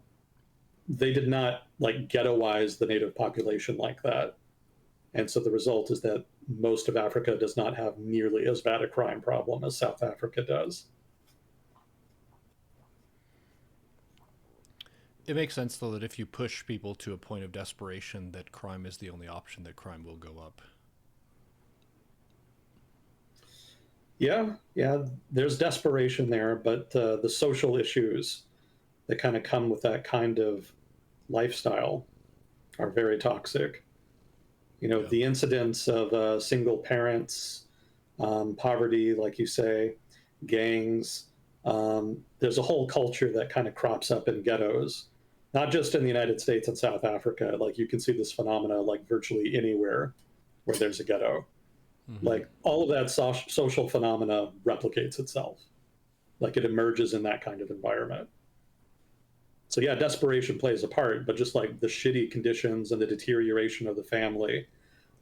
they did not like ghettoize the native population like that. And so the result is that most of Africa does not have nearly as bad a crime problem as South Africa does. It makes sense though that if you push people to a point of desperation, that crime is the only option, that crime will go up. Yeah, yeah, there's desperation there, but the social issues that kind of come with that kind of lifestyle are very toxic. Yeah. The incidents of single parents, poverty, like you say, gangs. There's a whole culture that kind of crops up in ghettos, not just in the United States and South Africa. Like you can see this phenomena like virtually anywhere where there's a ghetto. Mm-hmm. Like all of that social phenomena replicates itself. Like it emerges in that kind of environment. So yeah, desperation plays a part, but just like the shitty conditions and the deterioration of the family,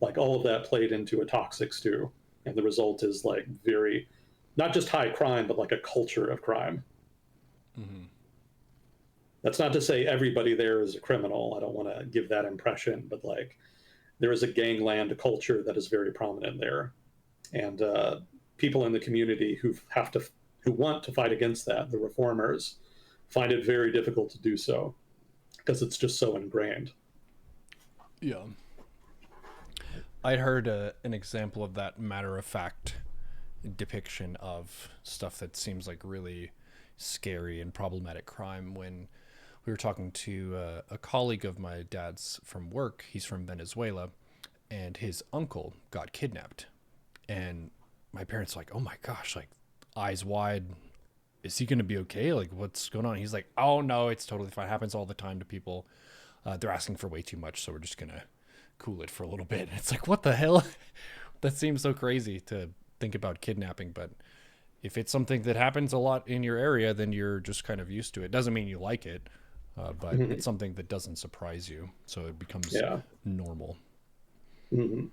like all of that played into a toxic stew. And the result is like very, not just high crime, but like a culture of crime. Mm-hmm. That's not to say everybody there is a criminal. I don't want to give that impression, but like there is a gangland culture that is very prominent there. And people in the community who want to fight against that, the reformers, find it very difficult to do so because it's just so ingrained. Yeah. I'd heard an example of that matter of fact depiction of stuff that seems like really scary and problematic crime when we were talking to a colleague of my dad's from work. He's from Venezuela, and his uncle got kidnapped. And my parents were like, "Oh my gosh!" Like eyes wide. Is he gonna be okay? Like what's going on? He's like, "Oh no, it's totally fine. It happens all the time to people. They're asking for way too much, so we're just gonna cool it for a little bit." It's like, what the hell? That seems so crazy to think about kidnapping, but if it's something that happens a lot in your area, then you're just kind of used to it. Doesn't mean you like it, but Mm-hmm. it's something that doesn't surprise you, so it becomes Yeah. normal. Mm-hmm.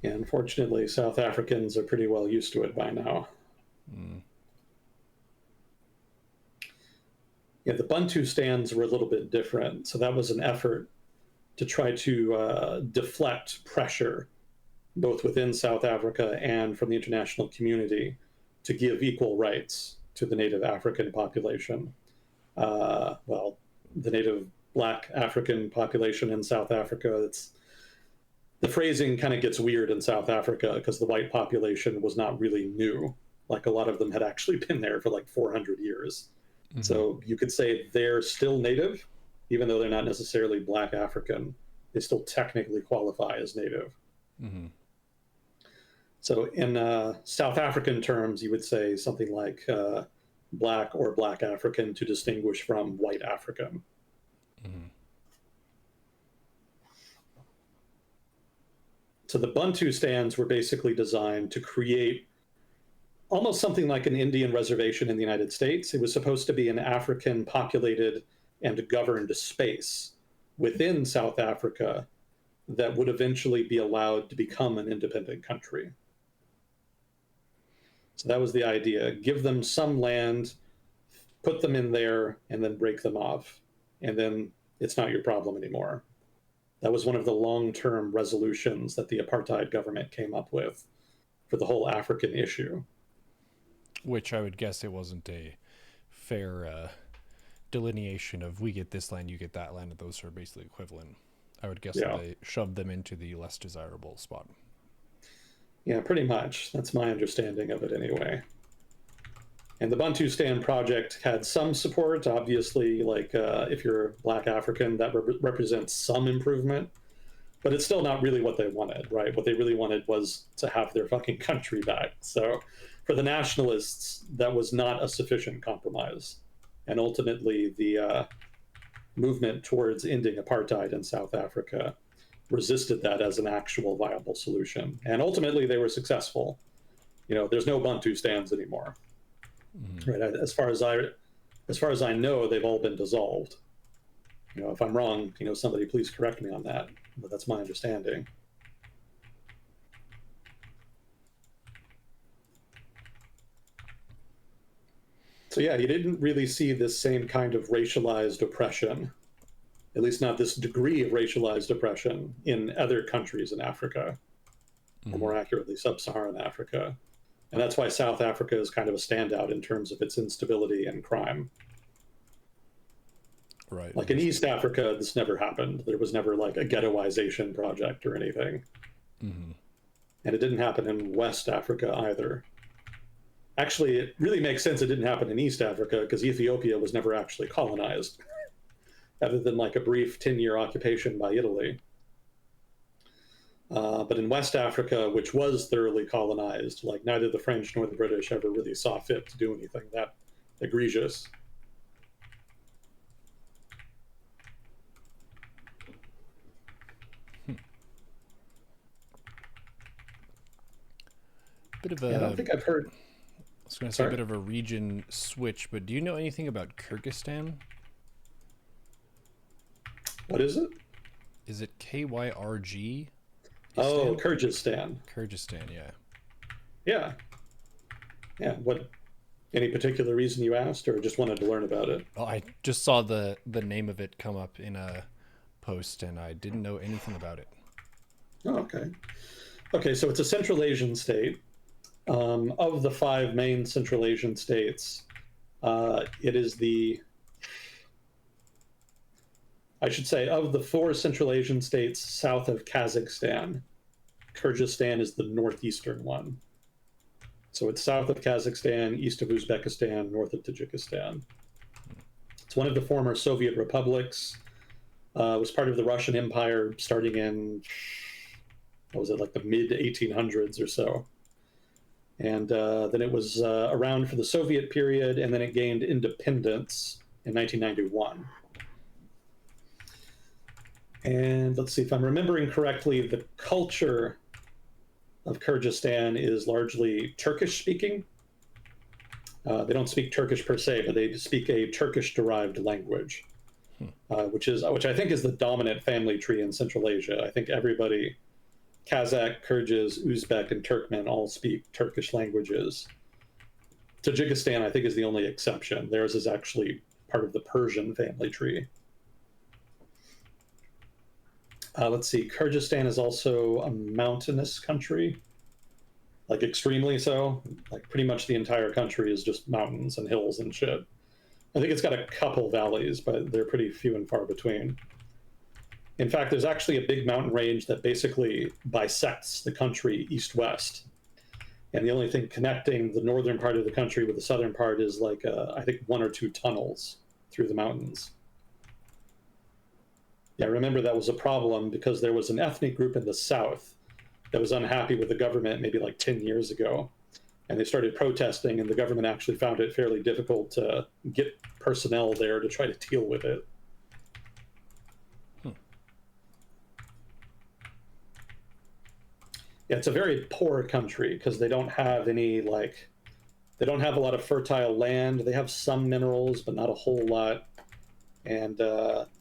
Yeah. Unfortunately, South Africans are pretty well used to it by now. Mm. Yeah, the Bantu stands were a little bit different. So that was an effort to try to deflect pressure, both within South Africa and from the international community, to give equal rights to the native African population. Well, the native Black African population in South Africa. The phrasing kind of gets weird in South Africa because the white population was not really new. Like a lot of them had actually been there for like 400 years. Mm-hmm. So you could say they're still native, even though they're not necessarily Black African. They still technically qualify as native. Mm-hmm. So in South African terms, you would say something like Black or Black African to distinguish from white African. Mm-hmm. So the Bantu stands were basically designed to create almost something like an Indian reservation in the United States. It was supposed to be an African populated and governed space within South Africa that would eventually be allowed to become an independent country. So that was the idea. Give them some land, put them in there, and then break them off. And then it's not your problem anymore. That was one of the long term resolutions that the apartheid government came up with for the whole African issue. Which I would guess it wasn't a fair delineation of we get this land, you get that land, and those are basically equivalent. I would guess that Yeah. they shoved them into the less desirable spot. Yeah, pretty much. That's my understanding of it anyway. And the Bantustan project had some support, obviously, like if you're Black African, that represents some improvement, but it's still not really what they wanted, right? What they really wanted was to have their fucking country back. So for the nationalists, that was not a sufficient compromise. And ultimately, the movement towards ending apartheid in South Africa resisted that as an actual viable solution. And ultimately, they were successful. There's no Bantu stands anymore. Mm-hmm. Right? As far as I know, they've all been dissolved. If I'm wrong, somebody please correct me on that. But that's my understanding. So yeah, you didn't really see this same kind of racialized oppression, at least not this degree of racialized oppression in other countries in Africa, or Mm-hmm. more accurately, sub-Saharan Africa. And that's why South Africa is kind of a standout in terms of its instability and crime. Right. Like in East Africa, this never happened. There was never like a ghettoization project or anything. Mm-hmm. And it didn't happen in West Africa either. Actually, it really makes sense it didn't happen in East Africa because Ethiopia was never actually colonized, other than like a brief 10-year occupation by Italy. But in West Africa, which was thoroughly colonized, like neither the French nor the British ever really saw fit to do anything that egregious. Bit of Yeah, I don't a, think I've heard. I was going to say a Sorry, bit of a region switch, but do you know anything about Kyrgyzstan? what is it? Is it Kyrg? Oh, Kyrgyzstan. Kyrgyzstan, yeah. Yeah, yeah. What? Any particular reason you asked, or just wanted to learn about it? Oh, I just saw the name of it come up in a post, and I didn't know anything about it. Oh, okay. Okay, so it's a Central Asian state. Of the five main Central Asian states, it is I should say, of the four Central Asian states south of Kazakhstan, Kyrgyzstan is the northeastern one. So it's south of Kazakhstan, east of Uzbekistan, north of Tajikistan. It's one of the former Soviet republics. It was part of the Russian Empire starting in, what was it, like the mid 1800s or so. And then it was around for the Soviet period, and then it gained independence in 1991. And let's see if I'm remembering correctly, the culture of Kyrgyzstan is largely Turkish speaking. They don't speak Turkish per se, but they speak a Turkish derived language, which I think is the dominant family tree in Central Asia. I think everybody, Kazakh, Kyrgyz, Uzbek, and Turkmen all speak Turkish languages. Tajikistan, I think, is the only exception. Theirs is actually part of the Persian family tree. Let's see, Kyrgyzstan is also a mountainous country, like extremely so. Like pretty much the entire country is just mountains and hills and shit. I think it's got a couple valleys, but they're pretty few and far between. In fact, there's actually a big mountain range that basically bisects the country east-west. And the only thing connecting the northern part of the country with the southern part is like, I think, one or two tunnels through the mountains. Yeah, I remember that was a problem because there was an ethnic group in the south that was unhappy with the government maybe like 10 years ago. And they started protesting, and the government actually found it fairly difficult to get personnel there to try to deal with it. Yeah, it's a very poor country because they don't have any they don't have a lot of fertile land. They have some minerals, but not a whole lot. And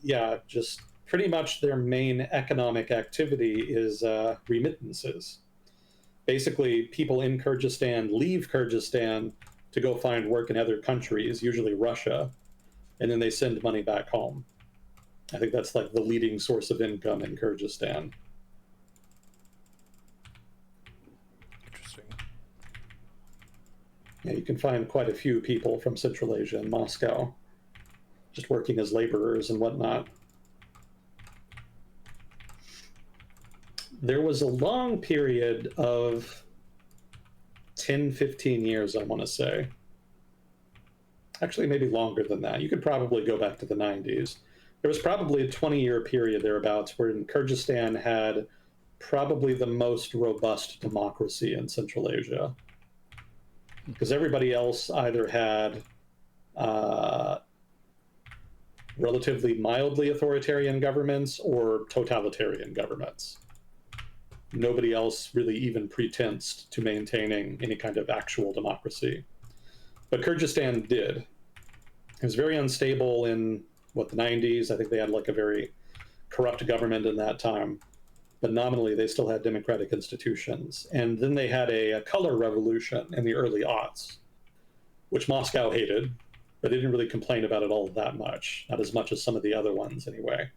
yeah, just pretty much their main economic activity is remittances. Basically, people in Kyrgyzstan leave Kyrgyzstan to go find work in other countries, usually Russia, and then they send money back home. I think that's like the leading source of income in Kyrgyzstan. Interesting. Yeah, you can find quite a few people from Central Asia in Moscow, just working as laborers and whatnot. There was a long period of 10, 15 years, I want to say. Actually, maybe longer than that. You could probably go back to the 90s. There was probably a 20-year period thereabouts where Kyrgyzstan had probably the most robust democracy in Central Asia. Because everybody else either had relatively mildly authoritarian governments or totalitarian governments. Nobody else really even pretends to maintaining any kind of actual democracy. But Kyrgyzstan did. It was very unstable in, the 90s. I think they had like a very corrupt government in that time. But nominally, they still had democratic institutions. And then they had a color revolution in the early aughts, which Moscow hated, but they didn't really complain about it all that much. Not as much as some of the other ones, anyway.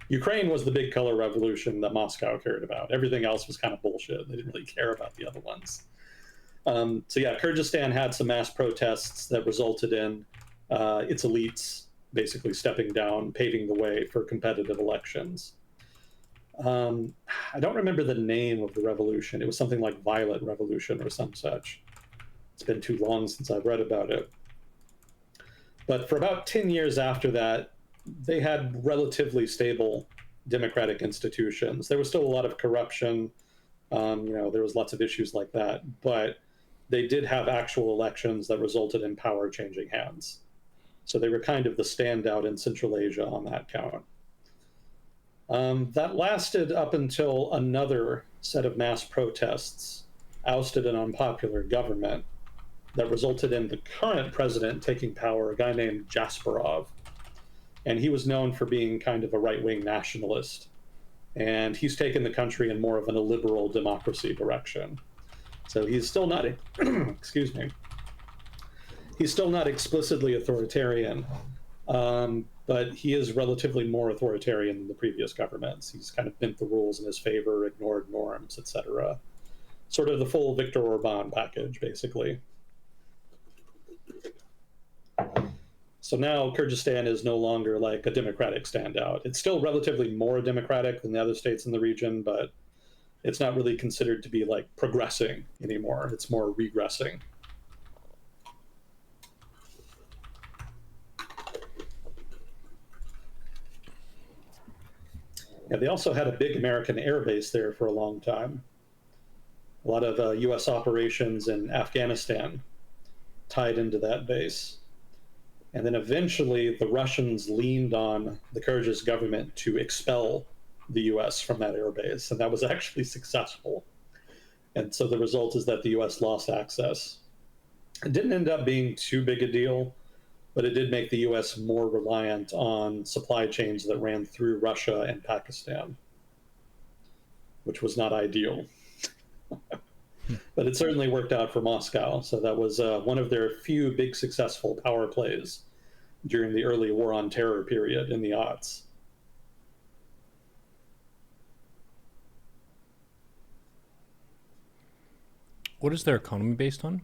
Ukraine was the big color revolution that Moscow cared about. Everything else was kind of bullshit. They didn't really care about the other ones. So yeah, Kyrgyzstan had some mass protests that resulted in its elites basically stepping down, paving the way for competitive elections. I don't remember the name of the revolution. It was something like Violet Revolution or some such. It's been too long since I've read about it. But for about 10 years after that, they had relatively stable democratic institutions. There was still a lot of corruption. There was lots of issues like that, but they did have actual elections that resulted in power changing hands. So they were kind of the standout in Central Asia on that count. That lasted up until another set of mass protests ousted an unpopular government that resulted in the current president taking power, a guy named Jasparov. And he was known for being kind of a right-wing nationalist. And he's taken the country in more of an illiberal democracy direction. So he's still not, excuse me, he's still not explicitly authoritarian, but he is relatively more authoritarian than the previous governments. He's kind of bent the rules in his favor, ignored norms, etc. Sort of the full Viktor Orban package, basically. So now Kyrgyzstan is no longer like a democratic standout. It's still relatively more democratic than the other states in the region, but it's not really considered to be like progressing anymore. It's more regressing. Yeah, they also had a big American air base there for a long time. A lot of US operations in Afghanistan tied into that base. And then eventually the Russians leaned on the Kyrgyz government to expel the US from that airbase, and that was actually successful. And so the result is that the US lost access. It didn't end up being too big a deal, but it did make the US more reliant on supply chains that ran through Russia and Pakistan, which was not ideal. But it certainly worked out for Moscow. So that was one of their few big successful power plays during the early War on Terror period in the aughts. What is their economy based on?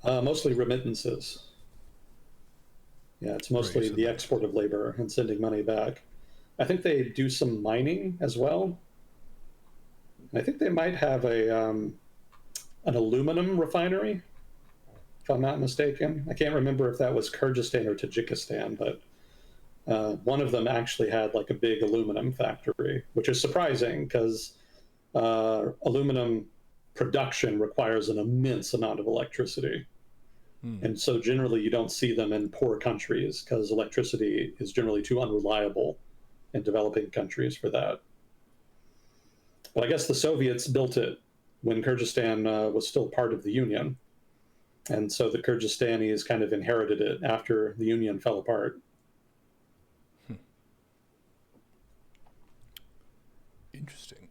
Mostly remittances. Yeah, it's mostly the export of labor and sending money back. I think they do some mining as well. I think they might have an aluminum refinery, if I'm not mistaken. I can't remember if that was Kyrgyzstan or Tajikistan, but one of them actually had like a big aluminum factory, which is surprising because aluminum production requires an immense amount of electricity. And so generally you don't see them in poor countries because electricity is generally too unreliable in developing countries for that. But I guess the Soviets built it when Kyrgyzstan was still part of the Union. And so the Kyrgyzstanis kind of inherited it after the Union fell apart. Interesting.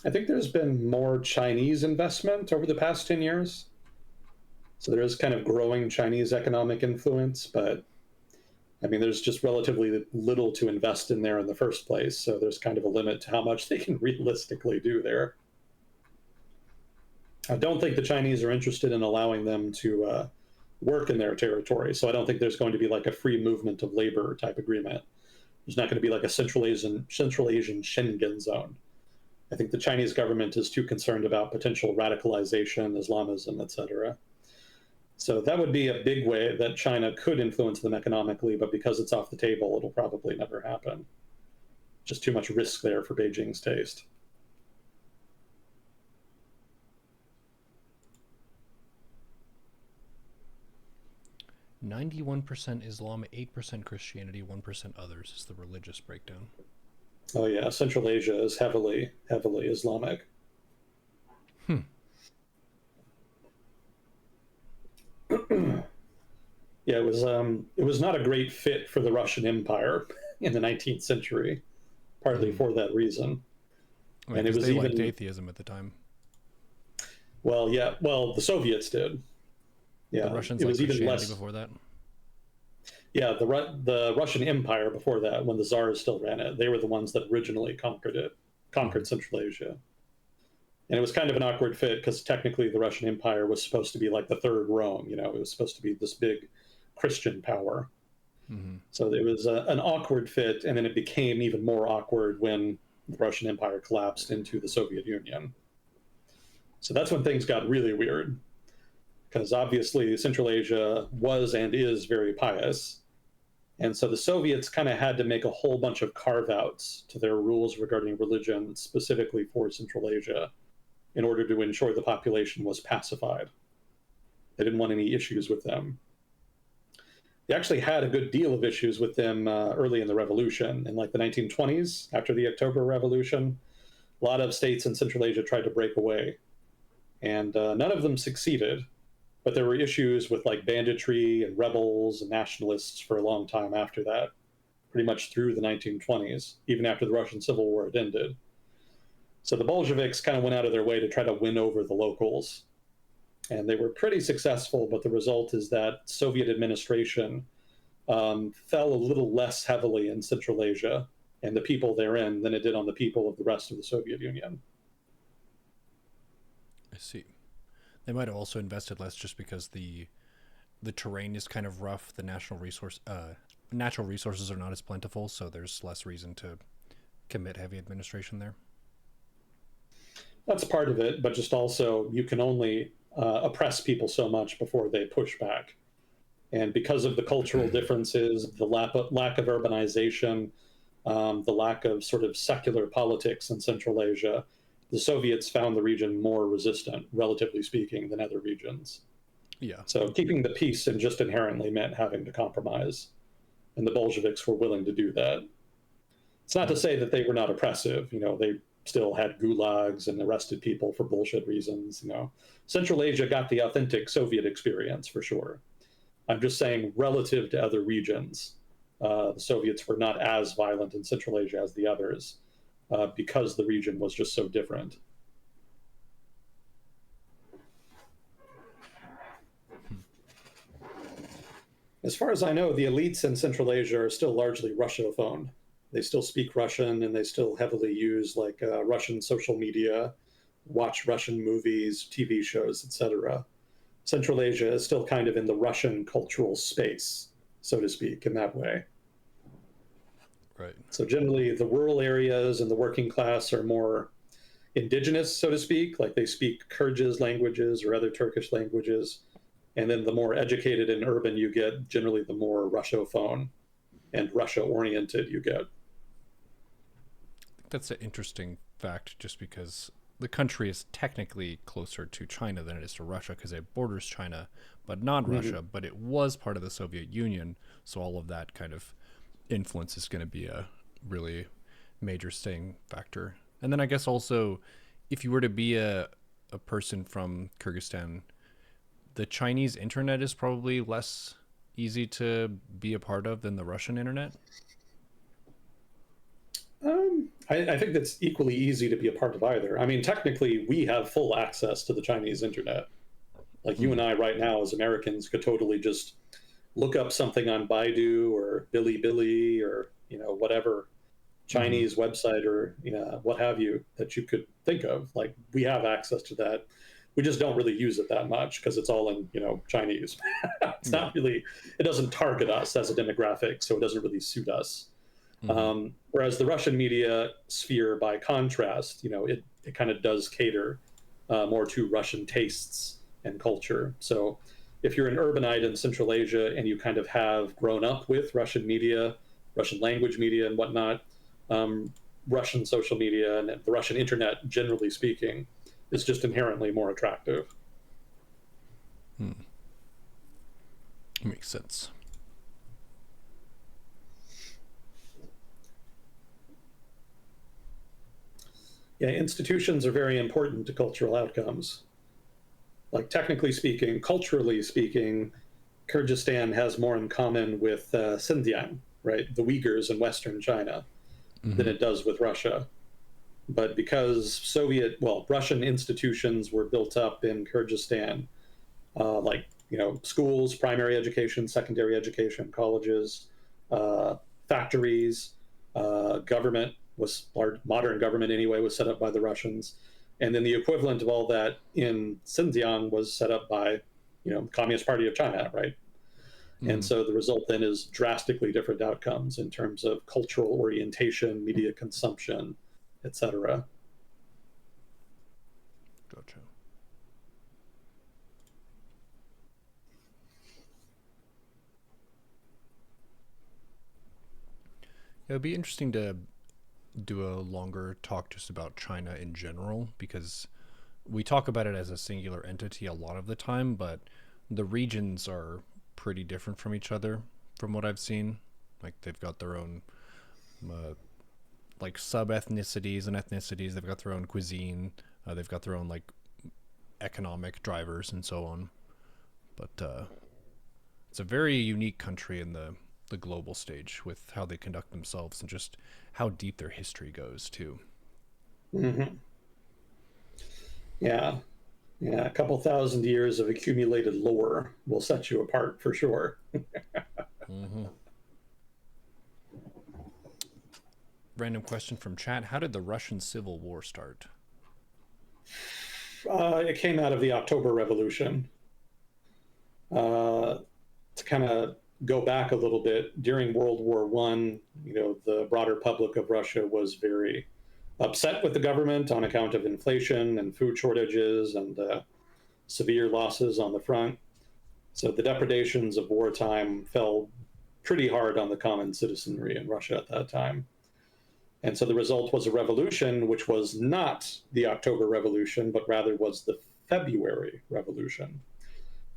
I think there's been more Chinese investment over the past 10 years. So there is kind of growing Chinese economic influence, but I mean, there's just relatively little to invest in there in the first place. So there's kind of a limit to how much they can realistically do there. I don't think the Chinese are interested in allowing them to work in their territory. So I don't think there's going to be like a free movement of labor type agreement. There's not going to be like a Central Asian Schengen zone. I think the Chinese government is too concerned about potential radicalization, Islamism, etc. So that would be a big way that China could influence them economically, but because it's off the table, it'll probably never happen. Just too much risk there for Beijing's taste. %91 Islam, 8% Christianity, 1% others is the religious breakdown. Oh yeah, Central Asia is heavily Islamic. Yeah, it was not a great fit for the Russian Empire in the 19th century, partly for that reason. I mean, and it was they even liked atheism at the time. Well, yeah, the Soviets did. Yeah, the Russians liked Christianity before that. Yeah, the Russian Empire before that, when the Tsars still ran it, they were the ones that originally conquered Central Asia. And it was kind of an awkward fit because technically the Russian Empire was supposed to be like the third Rome. You know, it was supposed to be this big Christian power. Mm-hmm. So it was an awkward fit, and then it became even more awkward when the Russian Empire collapsed into the Soviet Union. So that's when things got really weird, because obviously Central Asia was and is very pious. And so the Soviets kind of had to make a whole bunch of carve outs to their rules regarding religion, specifically for Central Asia, in order to ensure the population was pacified. They didn't want any issues with them. They actually had a good deal of issues with them early in the revolution. In like the 1920s, after the October Revolution, a lot of states in Central Asia tried to break away. And none of them succeeded. But there were issues with like banditry and rebels and nationalists for a long time after that, pretty much through the 1920s, even after the Russian Civil War had ended. So the Bolsheviks kind of went out of their way to try to win over the locals. And they were pretty successful, but the result is that Soviet administration fell a little less heavily in Central Asia and the people therein than it did on the people of the rest of the Soviet Union. I see. They might have also invested less just because the terrain is kind of rough. The natural resources are not as plentiful, so there's less reason to commit heavy administration there. That's part of it, but just also you can only oppress people so much before they push back. And because of the cultural differences, the lack of urbanization, the lack of sort of secular politics in Central Asia, the Soviets found the region more resistant, relatively speaking, than other regions. Yeah. So keeping the peace and just inherently meant having to compromise. And the Bolsheviks were willing to do that. It's not to say that they were not oppressive. They still had gulags and arrested people for bullshit reasons. Central Asia got the authentic Soviet experience for sure. I'm just saying, relative to other regions, the Soviets were not as violent in Central Asia as the others because the region was just so different. As far as I know, the elites in Central Asia are still largely Russophone. They still speak Russian, and they still heavily use like Russian social media, watch Russian movies, TV shows, etc. Central Asia is still kind of in the Russian cultural space, so to speak, in that way. Right. So generally, the rural areas and the working class are more indigenous, so to speak, like they speak Kyrgyz languages or other Turkish languages. And then the more educated and urban you get, generally the more Russophone and Russia-oriented you get. That's an interesting fact, just because the country is technically closer to China than it is to Russia, because it borders China, but not Russia. Mm-hmm. But it was part of the Soviet Union, so all of that kind of influence is going to be a really major staying factor. And then I guess also, if you were to be a person from Kyrgyzstan, the Chinese internet is probably less easy to be a part of than the Russian internet. I think that's equally easy to be a part of either. I mean, technically, we have full access to the Chinese internet. Like you and I right now as Americans could totally just look up something on Baidu or Bilibili or, whatever Chinese website or, what have you that you could think of. Like we have access to that. We just don't really use it that much because it's all in, Chinese. It's not really, it doesn't target us as a demographic, so it doesn't really suit us. Whereas the Russian media sphere, by contrast, it kind of does cater more to Russian tastes and culture. So if you're an urbanite in Central Asia and you kind of have grown up with Russian media, Russian language media and whatnot, Russian social media and the Russian internet, generally speaking, is just inherently more attractive. Makes sense. Yeah, institutions are very important to cultural outcomes. Like technically speaking, culturally speaking, Kyrgyzstan has more in common with Xinjiang, right, the Uyghurs in Western China, than it does with Russia. But because Russian institutions were built up in Kyrgyzstan, like, schools, primary education, secondary education, colleges, factories, government modern government anyway, was set up by the Russians. And then the equivalent of all that in Xinjiang was set up by, Communist Party of China, right? And Mm, so the result then is drastically different outcomes in terms of cultural orientation, media consumption, etc. gotcha. It would be interesting to do a longer talk just about China in general, because we talk about it as a singular entity a lot of the time, but the regions are pretty different from each other from what I've seen. Like they've got their own uh, like sub ethnicities and ethnicities. They've got their own cuisine. They've got their own like economic drivers and so on. But it's a very unique country in the global stage with how they conduct themselves and just how deep their history goes too. Mm-hmm. Yeah, yeah, a couple thousand years of accumulated lore will set you apart for sure. Mm-hmm. Random question from chat: how did the Russian Civil War start? It came out of the October Revolution. Uh, to kind of go back a little bit, during World War One, the broader public of Russia was very upset with the government on account of inflation and food shortages and severe losses on the front. So the depredations of wartime fell pretty hard on the common citizenry in Russia at that time. And so the result was a revolution, which was not the October Revolution, but rather was the February Revolution,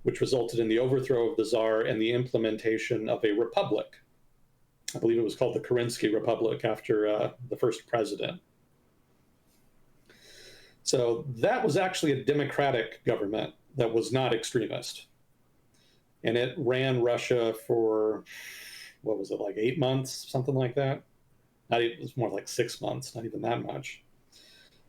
which resulted in the overthrow of the Tsar and the implementation of a republic. I believe it was called the Kerensky Republic after the first president. So that was actually a democratic government that was not extremist. And it ran Russia for, what was it, like 8 months, something like that? It was more like 6 months, not even that much.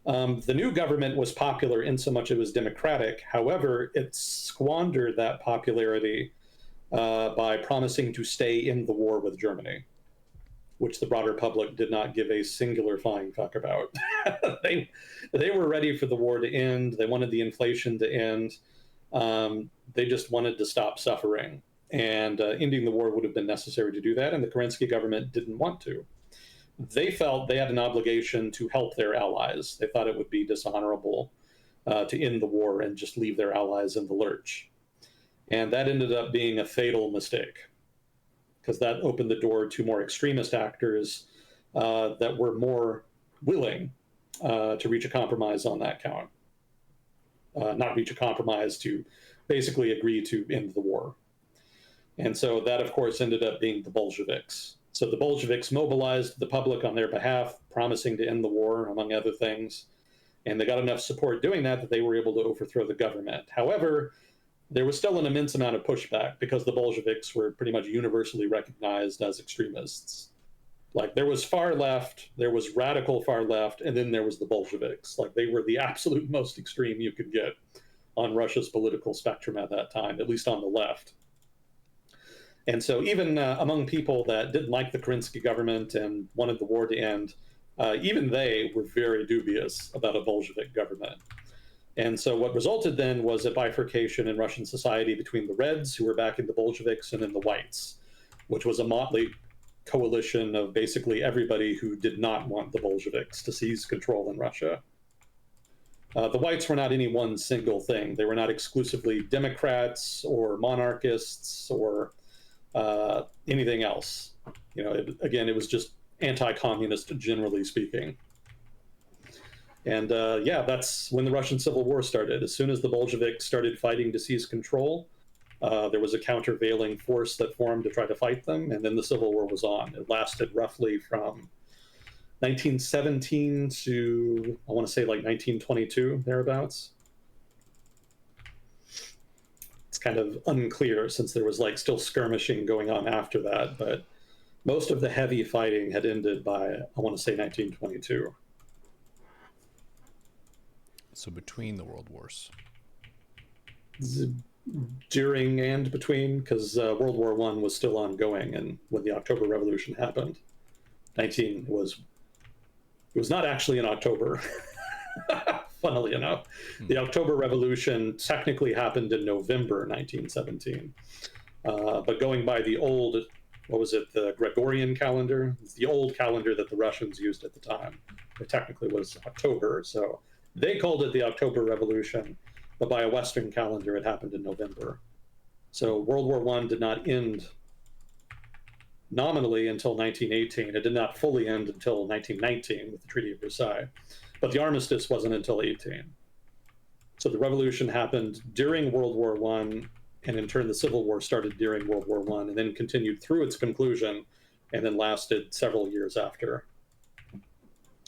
The new government was popular in so much it was democratic. However, it squandered that popularity by promising to stay in the war with Germany, which the broader public did not give a singular flying fuck about. they they were ready for the war to end. They wanted the inflation to end. They just wanted to stop suffering, and ending the war would have been necessary to do that. And the Kerensky government didn't want to. They felt they had an obligation to help their allies. They thought it would be dishonorable to end the war and just leave their allies in the lurch. And that ended up being a fatal mistake because that opened the door to more extremist actors that were more willing to reach a compromise on that count. Not reach a compromise, to basically agree to end the war. And so that, of course, ended up being the Bolsheviks. So the Bolsheviks mobilized the public on their behalf, promising to end the war, among other things. And they got enough support doing that that they were able to overthrow the government. However, there was still an immense amount of pushback because the Bolsheviks were pretty much universally recognized as extremists. Like there was far left, there was radical far left, and then there was the Bolsheviks. Like they were the absolute most extreme you could get on Russia's political spectrum at that time, at least on the left. And so, even among people that didn't like the Kerensky government and wanted the war to end, even they were very dubious about a Bolshevik government. And so, what resulted then was a bifurcation in Russian society between the Reds, who were backing the Bolsheviks, and then the Whites, which was a motley coalition of basically everybody who did not want the Bolsheviks to seize control in Russia. The Whites were not any one single thing. They were not exclusively Democrats or monarchists or anything else. Again, it was just anti-communist, generally speaking. And yeah, that's when the Russian Civil War started. As soon as the Bolsheviks started fighting to seize control, there was a countervailing force that formed to try to fight them, and then the Civil War was on. It lasted roughly from 1917 to, I want to say, like 1922, thereabouts. It's kind of unclear since there was like still skirmishing going on after that, but most of the heavy fighting had ended by, I want to say, 1922. So between the world wars. During and between, because World War One was still ongoing, and when the October Revolution happened, 19 was it was not actually in October. Funnily enough, the October Revolution technically happened in November 1917. But going by the old, what was it, the Gregorian calendar? It's the old calendar that the Russians used at the time. It technically was October, so they called it the October Revolution, but by a Western calendar, it happened in November. So World War I did not end nominally until 1918. It did not fully end until 1919 with the Treaty of Versailles, but the armistice wasn't until 18. So the revolution happened during World War I, and in turn the Civil War started during World War I, and then continued through its conclusion, and then lasted several years after,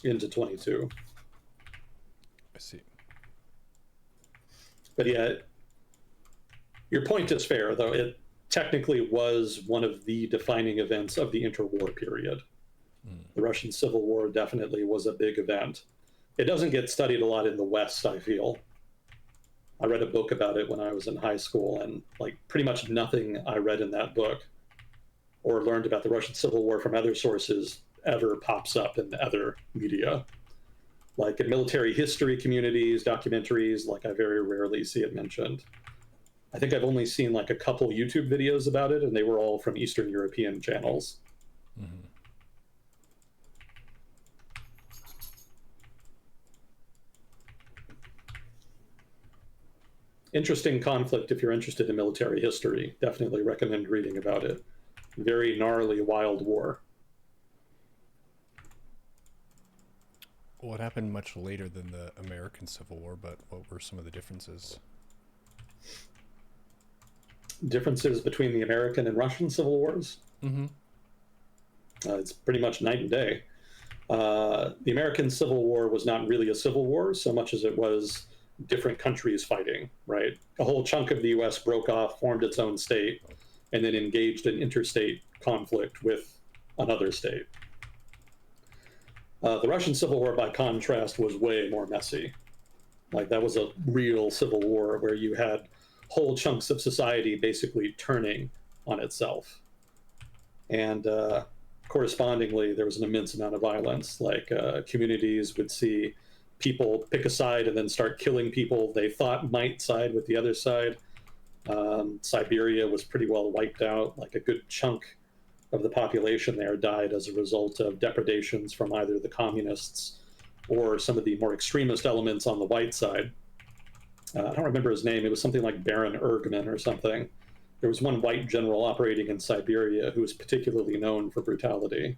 into 22. I see. But yeah, your point is fair, though. It technically was one of the defining events of the interwar period. The Russian Civil War definitely was a big event. It doesn't get studied a lot in the West, I feel. I read a book about it when I was in high school, and like pretty much nothing I read in that book or learned about the Russian Civil War from other sources ever pops up in other media. Like in military history communities, documentaries, like I very rarely see it mentioned. I think I've only seen like a couple YouTube videos about it, and they were all from Eastern European channels. Mm-hmm. Interesting conflict if you're interested in military history. Definitely recommend reading about it. Very gnarly, wild war. What happened much later than the American Civil War, but what were some of the differences? Differences between the American and Russian Civil Wars? Mm-hmm. It's pretty much night and day. The American Civil War was not really a civil war so much as it was different countries fighting, right? A whole chunk of the US broke off, formed its own state, and then engaged in interstate conflict with another state. The Russian Civil War, by contrast, was way more messy. Like, that was a real civil war where you had whole chunks of society basically turning on itself. And correspondingly, there was an immense amount of violence. Like, communities would see people pick a side and then start killing people they thought might side with the other side. Siberia was pretty well wiped out. Like, a good chunk of the population there died as a result of depredations from either the communists or some of the more extremist elements on the white side. I don't remember his name. It was something like Baron Ergman or something. There was one white general operating in Siberia who was particularly known for brutality.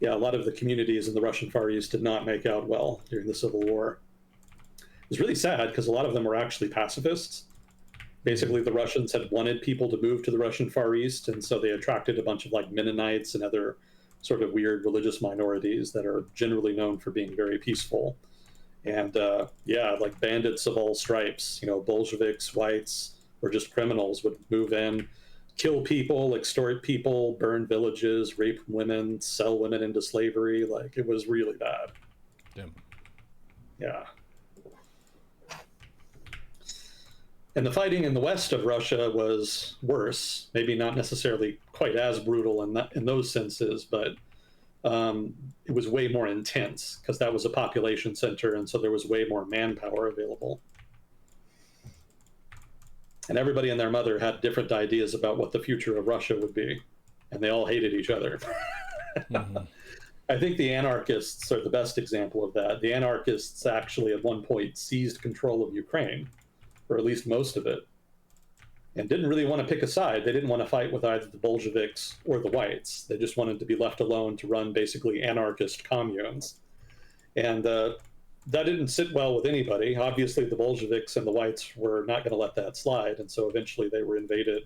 Yeah, a lot of the communities in the Russian Far East did not make out well during the Civil War. It was really sad because a lot of them were actually pacifists. Basically, the Russians had wanted people to move to the Russian Far East, and so they attracted a bunch of like Mennonites and other sort of weird religious minorities that are generally known for being very peaceful. And yeah, like bandits of all stripes, you know, Bolsheviks, whites, or just criminals would move in, kill people, extort people, burn villages, rape women, sell women into slavery. Like, it was really bad. Damn. Yeah. And the fighting in the west of Russia was worse, maybe not necessarily quite as brutal in those senses, but it was way more intense because that was a population center, and so there was way more manpower available. And everybody and their mother had different ideas about what the future of Russia would be, and they all hated each other. Mm-hmm. I think the anarchists are the best example of that. The anarchists actually at one point seized control of Ukraine, or at least most of it, and didn't really want to pick a side. They didn't want to fight with either the Bolsheviks or the whites. They just wanted to be left alone to run basically anarchist communes. And that didn't sit well with anybody. Obviously, the Bolsheviks and the whites were not going to let that slide, and so eventually they were invaded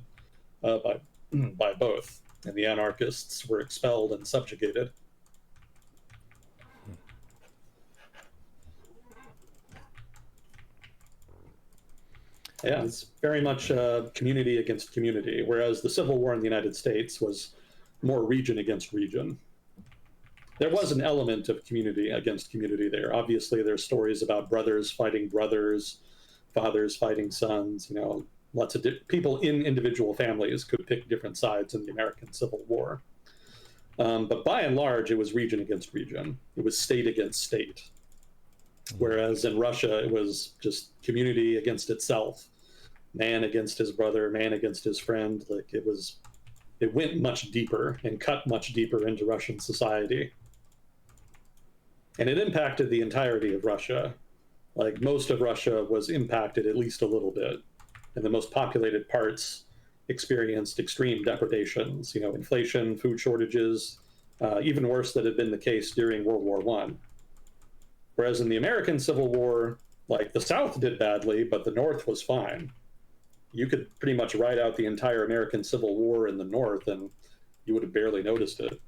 by both, and the anarchists were expelled and subjugated. Yeah, it's very much community against community, whereas the Civil War in the United States was more region against region. There was an element of community against community there. Obviously, there's stories about brothers fighting brothers, fathers fighting sons. You know, lots of people in individual families could pick different sides in the American Civil War. But by and large, it was region against region. It was state against state. Whereas in Russia, it was just community against itself. man against his brother, man against his friend. Like it went much deeper and cut much deeper into Russian society. And it impacted the entirety of Russia. Like most of Russia was impacted at least a little bit. And the most populated parts experienced extreme depredations, inflation, food shortages, even worse than had been the case during World War One. Whereas in the American Civil War, like the South did badly, but the North was fine. You could pretty much ride out the entire American Civil War in the North and you would have barely noticed it,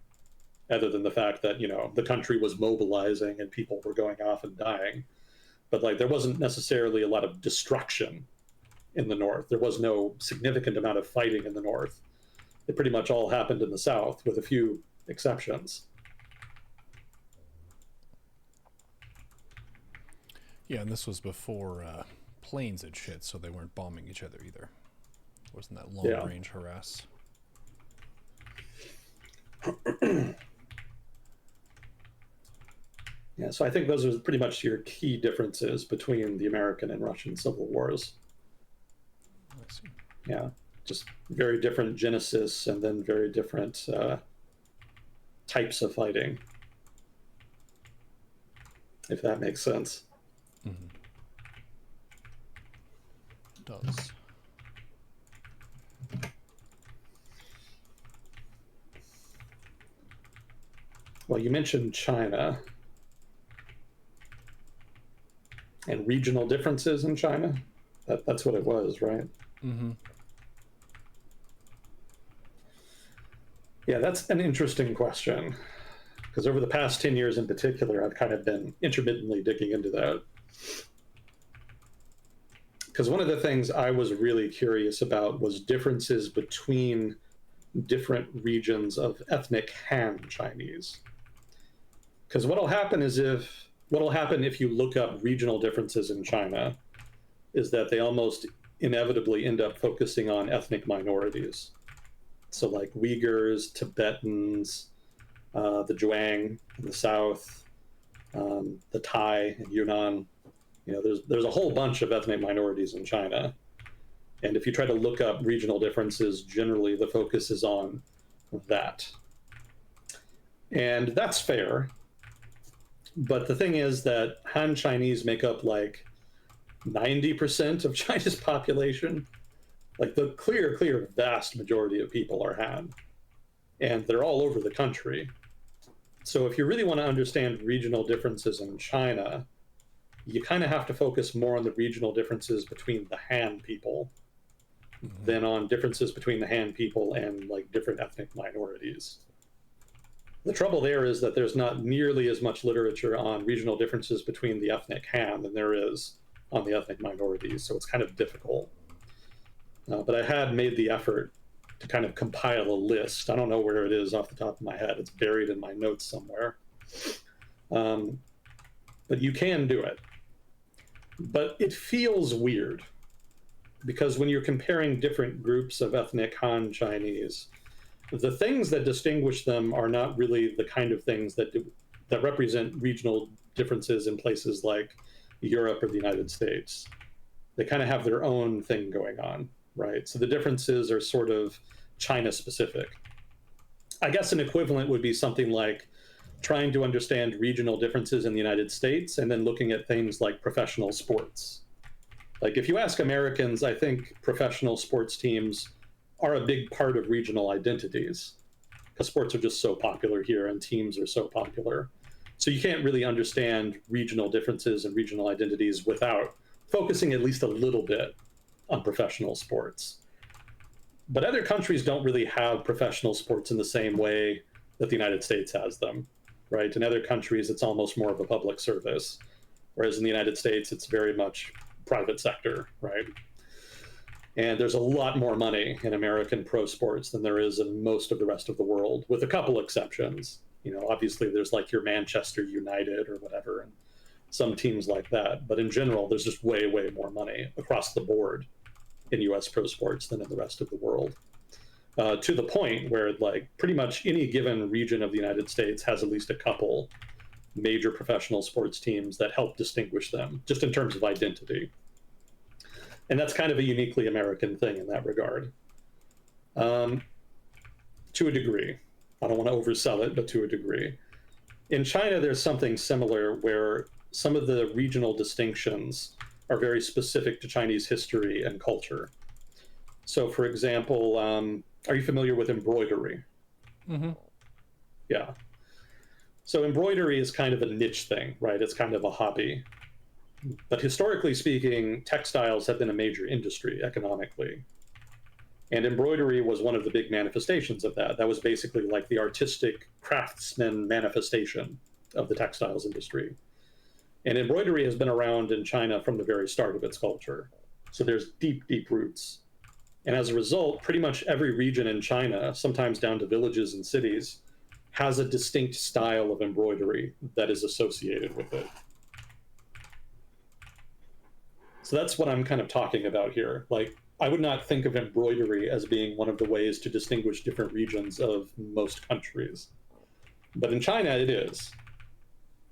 other than the fact that, the country was mobilizing and people were going off and dying. But like there wasn't necessarily a lot of destruction in the North. There was no significant amount of fighting in the North. It pretty much all happened in the South, with a few exceptions. Yeah, and this was before planes had shit, so they weren't bombing each other either. It wasn't that long-range harass. Yeah, so I think those are pretty much your key differences between the American and Russian civil wars. I see. Yeah, just very different genesis and then very different types of fighting, if that makes sense. Mm-hmm. It does. Well, you mentioned China and regional differences in China. That's what it was, right? Mm-hmm. Yeah, that's an interesting question, because over the past 10 years in particular, I've kind of been intermittently digging into that. Because one of the things I was really curious about was differences between different regions of ethnic Han Chinese. Because what'll happen if you look up regional differences in China is that they almost inevitably end up focusing on ethnic minorities. So like Uyghurs, Tibetans, the Zhuang in the south, the Thai in Yunnan. There's a whole bunch of ethnic minorities in China. And if you try to look up regional differences, generally the focus is on that. And that's fair. But the thing is that Han Chinese make up like 90% of China's population. Like the clear, vast majority of people are Han. And they're all over the country. So if you really want to understand regional differences in China, you kind of have to focus more on the regional differences between the Han people than on differences between the Han people and like different ethnic minorities. The trouble there is that there's not nearly as much literature on regional differences between the ethnic Han than there is on the ethnic minorities, so it's kind of difficult. But I had made the effort to kind of compile a list. I don't know where it is off the top of my head. It's buried in my notes somewhere. But you can do it. But it feels weird, because when you're comparing different groups of ethnic Han Chinese, the things that distinguish them are not really the kind of things that represent regional differences in places like Europe or the United States. They kind of have their own thing going on, right? So the differences are sort of China specific. I guess an equivalent would be something like trying to understand regional differences in the United States and then looking at things like professional sports. Like if you ask Americans, I think professional sports teams are a big part of regional identities, because sports are just so popular here and teams are so popular. So you can't really understand regional differences and regional identities without focusing at least a little bit on professional sports. But other countries don't really have professional sports in the same way that the United States has them, right? In other countries, it's almost more of a public service, whereas in the United States, it's very much private sector, right? And there's a lot more money in American pro sports than there is in most of the rest of the world, with a couple exceptions. Obviously there's like your Manchester United or whatever, and some teams like that. But in general, there's just way, way more money across the board in US pro sports than in the rest of the world. To the point where like pretty much any given region of the United States has at least a couple major professional sports teams that help distinguish them, just in terms of identity. And that's kind of a uniquely American thing in that regard. Um, to a degree. I don't want to oversell it, but to a degree. In China, there's something similar where some of the regional distinctions are very specific to Chinese history and culture. So, for example, are you familiar with embroidery? Mm-hmm. Yeah. So, embroidery is kind of a niche thing, right? It's kind of a hobby. But historically speaking, textiles have been a major industry economically. And embroidery was one of the big manifestations of that. That was basically like the artistic craftsman manifestation of the textiles industry. And embroidery has been around in China from the very start of its culture. So there's deep, deep roots. And as a result, pretty much every region in China, sometimes down to villages and cities, has a distinct style of embroidery that is associated with it. So that's what I'm kind of talking about here. Like, I would not think of embroidery as being one of the ways to distinguish different regions of most countries. But in China, it is.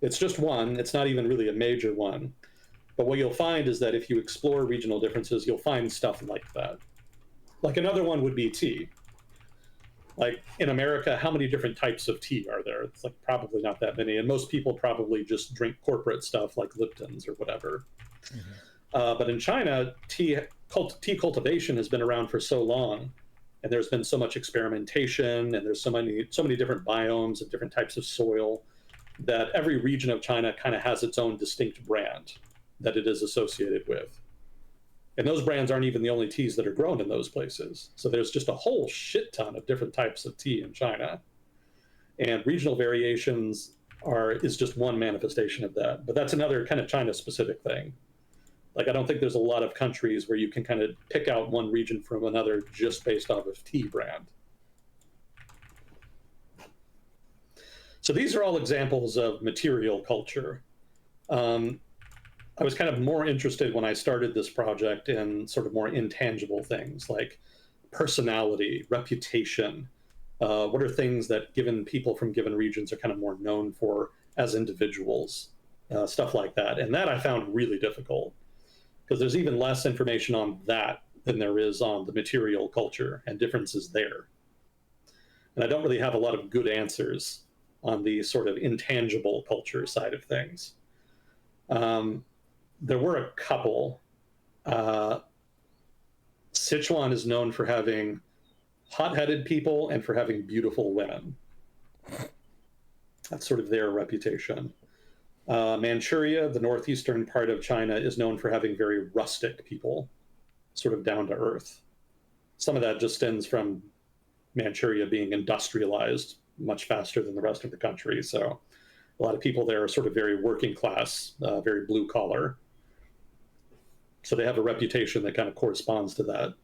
It's just one, it's not even really a major one. But what you'll find is that if you explore regional differences, you'll find stuff like that. Like another one would be tea. Like in America, how many different types of tea are there? It's like probably not that many. And most people probably just drink corporate stuff like Lipton's or whatever. Mm-hmm. But in China, tea cultivation has been around for so long, and there's been so much experimentation, and there's so many different biomes and different types of soil that every region of China kind of has its own distinct brand that it is associated with. And those brands aren't even the only teas that are grown in those places. So there's just a whole shit ton of different types of tea in China. And regional variations is just one manifestation of that. But that's another kind of China-specific thing. Like, I don't think there's a lot of countries where you can kind of pick out one region from another just based off of tea brand. So these are all examples of material culture. I was kind of more interested when I started this project in sort of more intangible things like personality, reputation. What are things that given people from given regions are kind of more known for as individuals, stuff like that. And that I found really difficult because there's even less information on that than there is on the material culture and differences there. And I don't really have a lot of good answers on the sort of intangible culture side of things. There were a couple. Sichuan is known for having hot-headed people and for having beautiful women. That's sort of their reputation. Manchuria, the northeastern part of China, is known for having very rustic people, sort of down to earth. Some of that just stems from Manchuria being industrialized much faster than the rest of the country. So a lot of people there are sort of very working class, very blue collar. So they have a reputation that kind of corresponds to that.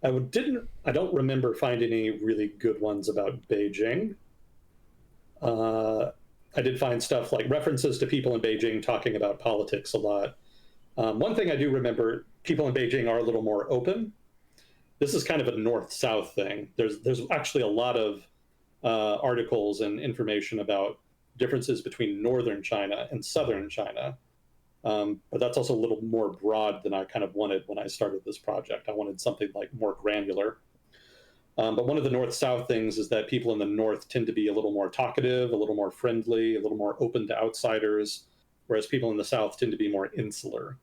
I don't remember finding any really good ones about Beijing. I did find stuff like references to people in Beijing talking about politics a lot. One thing I do remember, people in Beijing are a little more open. This is kind of a north-south thing. There's actually a lot of articles and information about differences between northern China and southern China. But that's also a little more broad than I kind of wanted when I started this project. I wanted something like more granular. But one of the north-south things is that people in the north tend to be a little more talkative, a little more friendly, a little more open to outsiders, whereas people in the south tend to be more insular.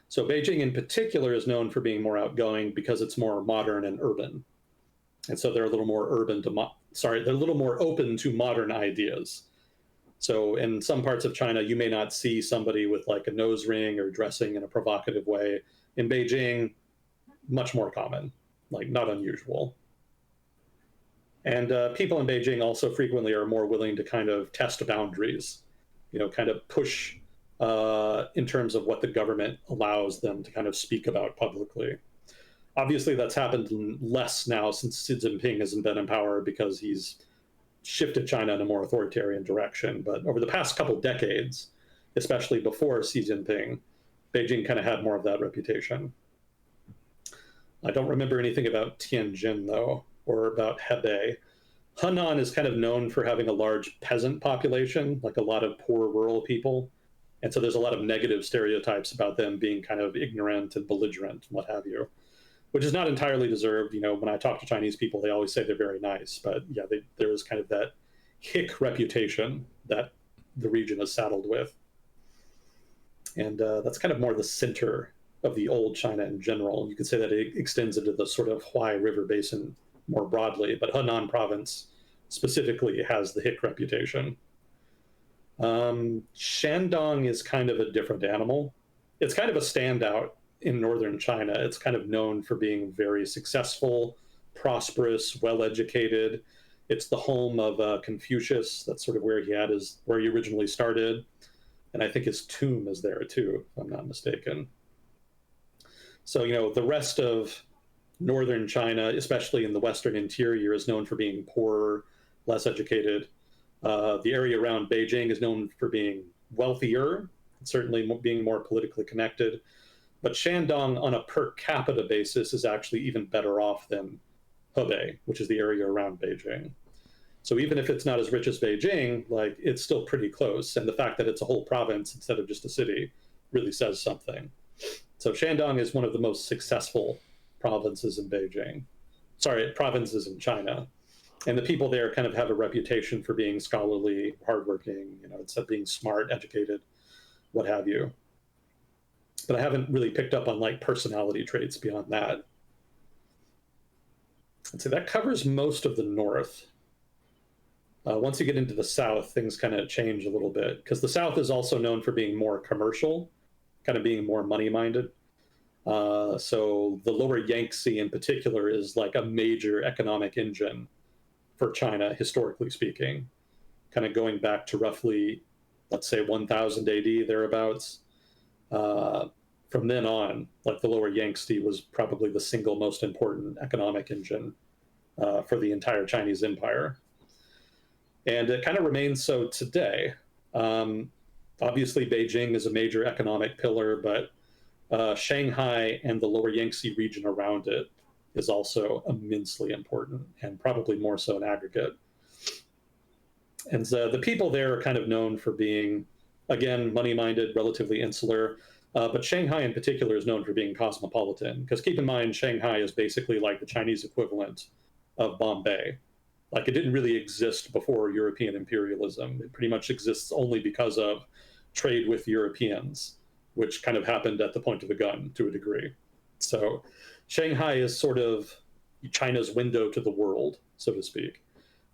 So Beijing in particular is known for being more outgoing because it's more modern and urban. And so they're a little more they're a little more open to modern ideas. So in some parts of China, you may not see somebody with like a nose ring or dressing in a provocative way. In Beijing, much more common, like not unusual. And people in Beijing also frequently are more willing to kind of test boundaries, kind of push in terms of what the government allows them to kind of speak about publicly. Obviously, that's happened less now since Xi Jinping hasn't been in power because he's shifted China in a more authoritarian direction. But over the past couple decades, especially before Xi Jinping, Beijing kind of had more of that reputation. I don't remember anything about Tianjin, though, or about Hebei. Henan is kind of known for having a large peasant population, like a lot of poor rural people. And so there's a lot of negative stereotypes about them being kind of ignorant and belligerent, what have you, which is not entirely deserved. You know, when I talk to Chinese people, they always say they're very nice. But yeah, there is kind of that hick reputation that the region is saddled with. And that's kind of more the center of the old China in general. You could say that it extends into the sort of Huai River Basin more broadly, but Henan province specifically has the hick reputation. Shandong is kind of a different animal. It's kind of a standout in northern China. It's kind of known for being very successful, prosperous, well educated. It's the home of Confucius. That's sort of where he originally started, and I think his tomb is there too, if I'm not mistaken. So you know the rest of northern China, especially in the western interior, is known for being poorer, less educated. The area around Beijing is known for being wealthier, certainly being more politically connected. But Shandong, on a per capita basis, is actually even better off than Hebei, which is the area around Beijing. So even if it's not as rich as Beijing, like it's still pretty close. And the fact that it's a whole province instead of just a city really says something. So Shandong is one of the most successful provinces in Beijing. Sorry, provinces in China. And the people there kind of have a reputation for being scholarly, hardworking, you know, it's being smart, educated, what have you. But I haven't really picked up on like personality traits beyond that. And so that covers most of the north. Once you get into the south, things kind of change a little bit because the south is also known for being more commercial, kind of being more money minded. So the lower Yangtze in particular is like a major economic engine for China, historically speaking, kind of going back to roughly, let's say, 1000 AD, thereabouts. From then on, like the lower Yangtze was probably the single most important economic engine for the entire Chinese empire. And it kind of remains so today. Obviously, Beijing is a major economic pillar, but Shanghai and the lower Yangtze region around it is also immensely important and probably more so in aggregate. And so the people there are kind of known for being, again, money minded, relatively insular. But Shanghai in particular is known for being cosmopolitan. Because keep in mind, Shanghai is basically like the Chinese equivalent of Bombay. Like it didn't really exist before European imperialism. It pretty much exists only because of trade with Europeans, which kind of happened at the point of the gun to a degree. So Shanghai is sort of China's window to the world, so to speak.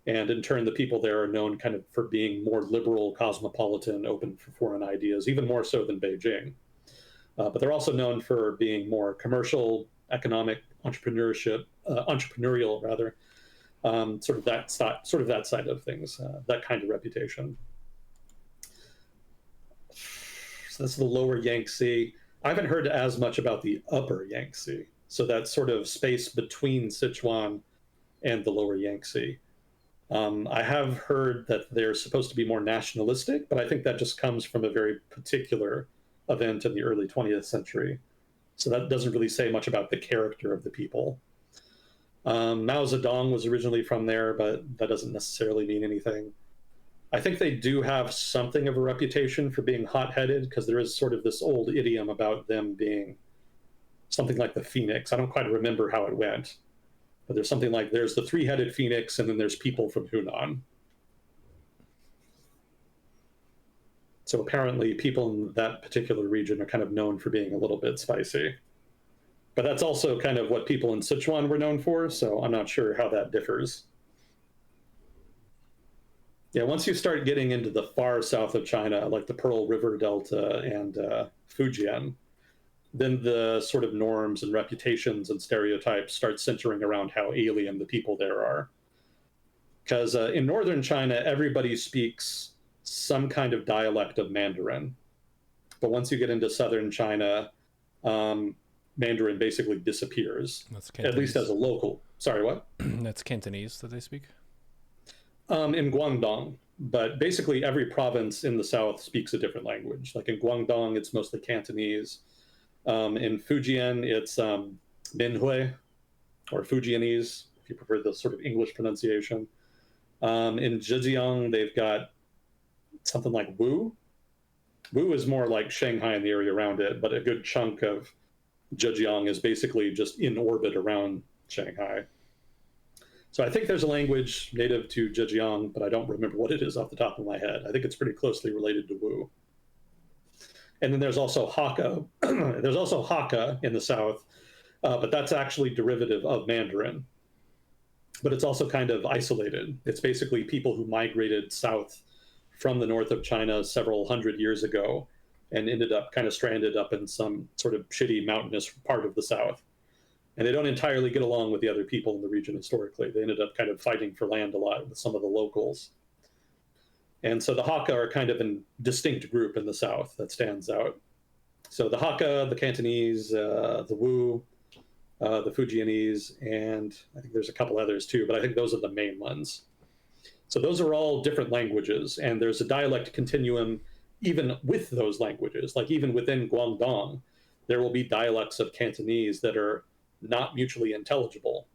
And in turn, the people there are known kind of for being more liberal, cosmopolitan, open for foreign ideas, even more so than Beijing. But they're also known for being more commercial, economic, entrepreneurial rather, sort of that side of things, that kind of reputation. So that's the lower Yangtze. I haven't heard as much about the upper Yangtze. So that sort of space between Sichuan and the lower Yangtze. I have heard that they're supposed to be more nationalistic, but I think that just comes from a very particular event in the early 20th century. So that doesn't really say much about the character of the people. Mao Zedong was originally from there, but that doesn't necessarily mean anything. I think they do have something of a reputation for being hot-headed because there is sort of this old idiom about them being something like the phoenix. I don't quite remember how it went, but there's something like there's the three-headed phoenix and then there's people from Hunan. So apparently people in that particular region are kind of known for being a little bit spicy. But that's also kind of what people in Sichuan were known for, so I'm not sure how that differs. Yeah, once you start getting into the far south of China, like the Pearl River Delta and Fujian, then the sort of norms and reputations and stereotypes start centering around how alien the people there are. Because in northern China, everybody speaks some kind of dialect of Mandarin. But once you get into southern China, Mandarin basically disappears, That's at least as a local. Sorry, what? That's Cantonese that they speak. In Guangdong, but basically every province in the south speaks a different language. Like in Guangdong, it's mostly Cantonese. In Fujian, it's Minhui or Fujianese, if you prefer the sort of English pronunciation. In Zhejiang, they've got something like Wu. Wu is more like Shanghai and the area around it, but a good chunk of Zhejiang is basically just in orbit around Shanghai. So I think there's a language native to Zhejiang, but I don't remember what it is off the top of my head. I think it's pretty closely related to Wu. And then there's also Hakka. There's also Hakka in the south, but that's actually derivative of Mandarin. But it's also kind of isolated. It's basically people who migrated south from the north of China several hundred years ago and ended up kind of stranded up in some sort of shitty mountainous part of the south. And they don't entirely get along with the other people in the region historically. They ended up kind of fighting for land a lot with some of the locals. And so the Hakka are kind of a distinct group in the south that stands out. So the Hakka, the Cantonese, the Wu, the Fujianese, and I think there's a couple others too, but I think those are the main ones. So those are all different languages, and there's a dialect continuum even with those languages. Like even within Guangdong, there will be dialects of Cantonese that are not mutually intelligible.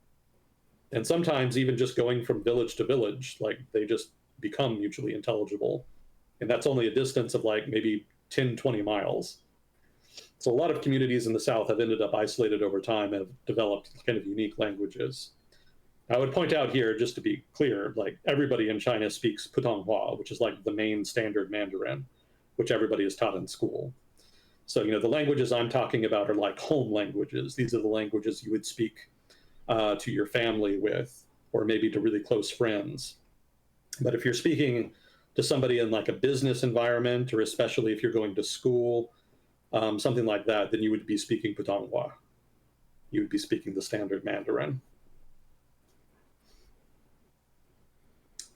And sometimes even just going from village to village, like they just become mutually intelligible. And that's only a distance of like maybe 10, 20 miles. So a lot of communities in the South have ended up isolated over time and have developed kind of unique languages. I would point out here, just to be clear, like everybody in China speaks Putonghua, which is like the main standard Mandarin, which everybody is taught in school. So, you know, the languages I'm talking about are like home languages. These are the languages you would speak to your family with, or maybe to really close friends. But if you're speaking to somebody in like a business environment, or especially if you're going to school, something like that, then you would be speaking Putonghua. You would be speaking the standard Mandarin.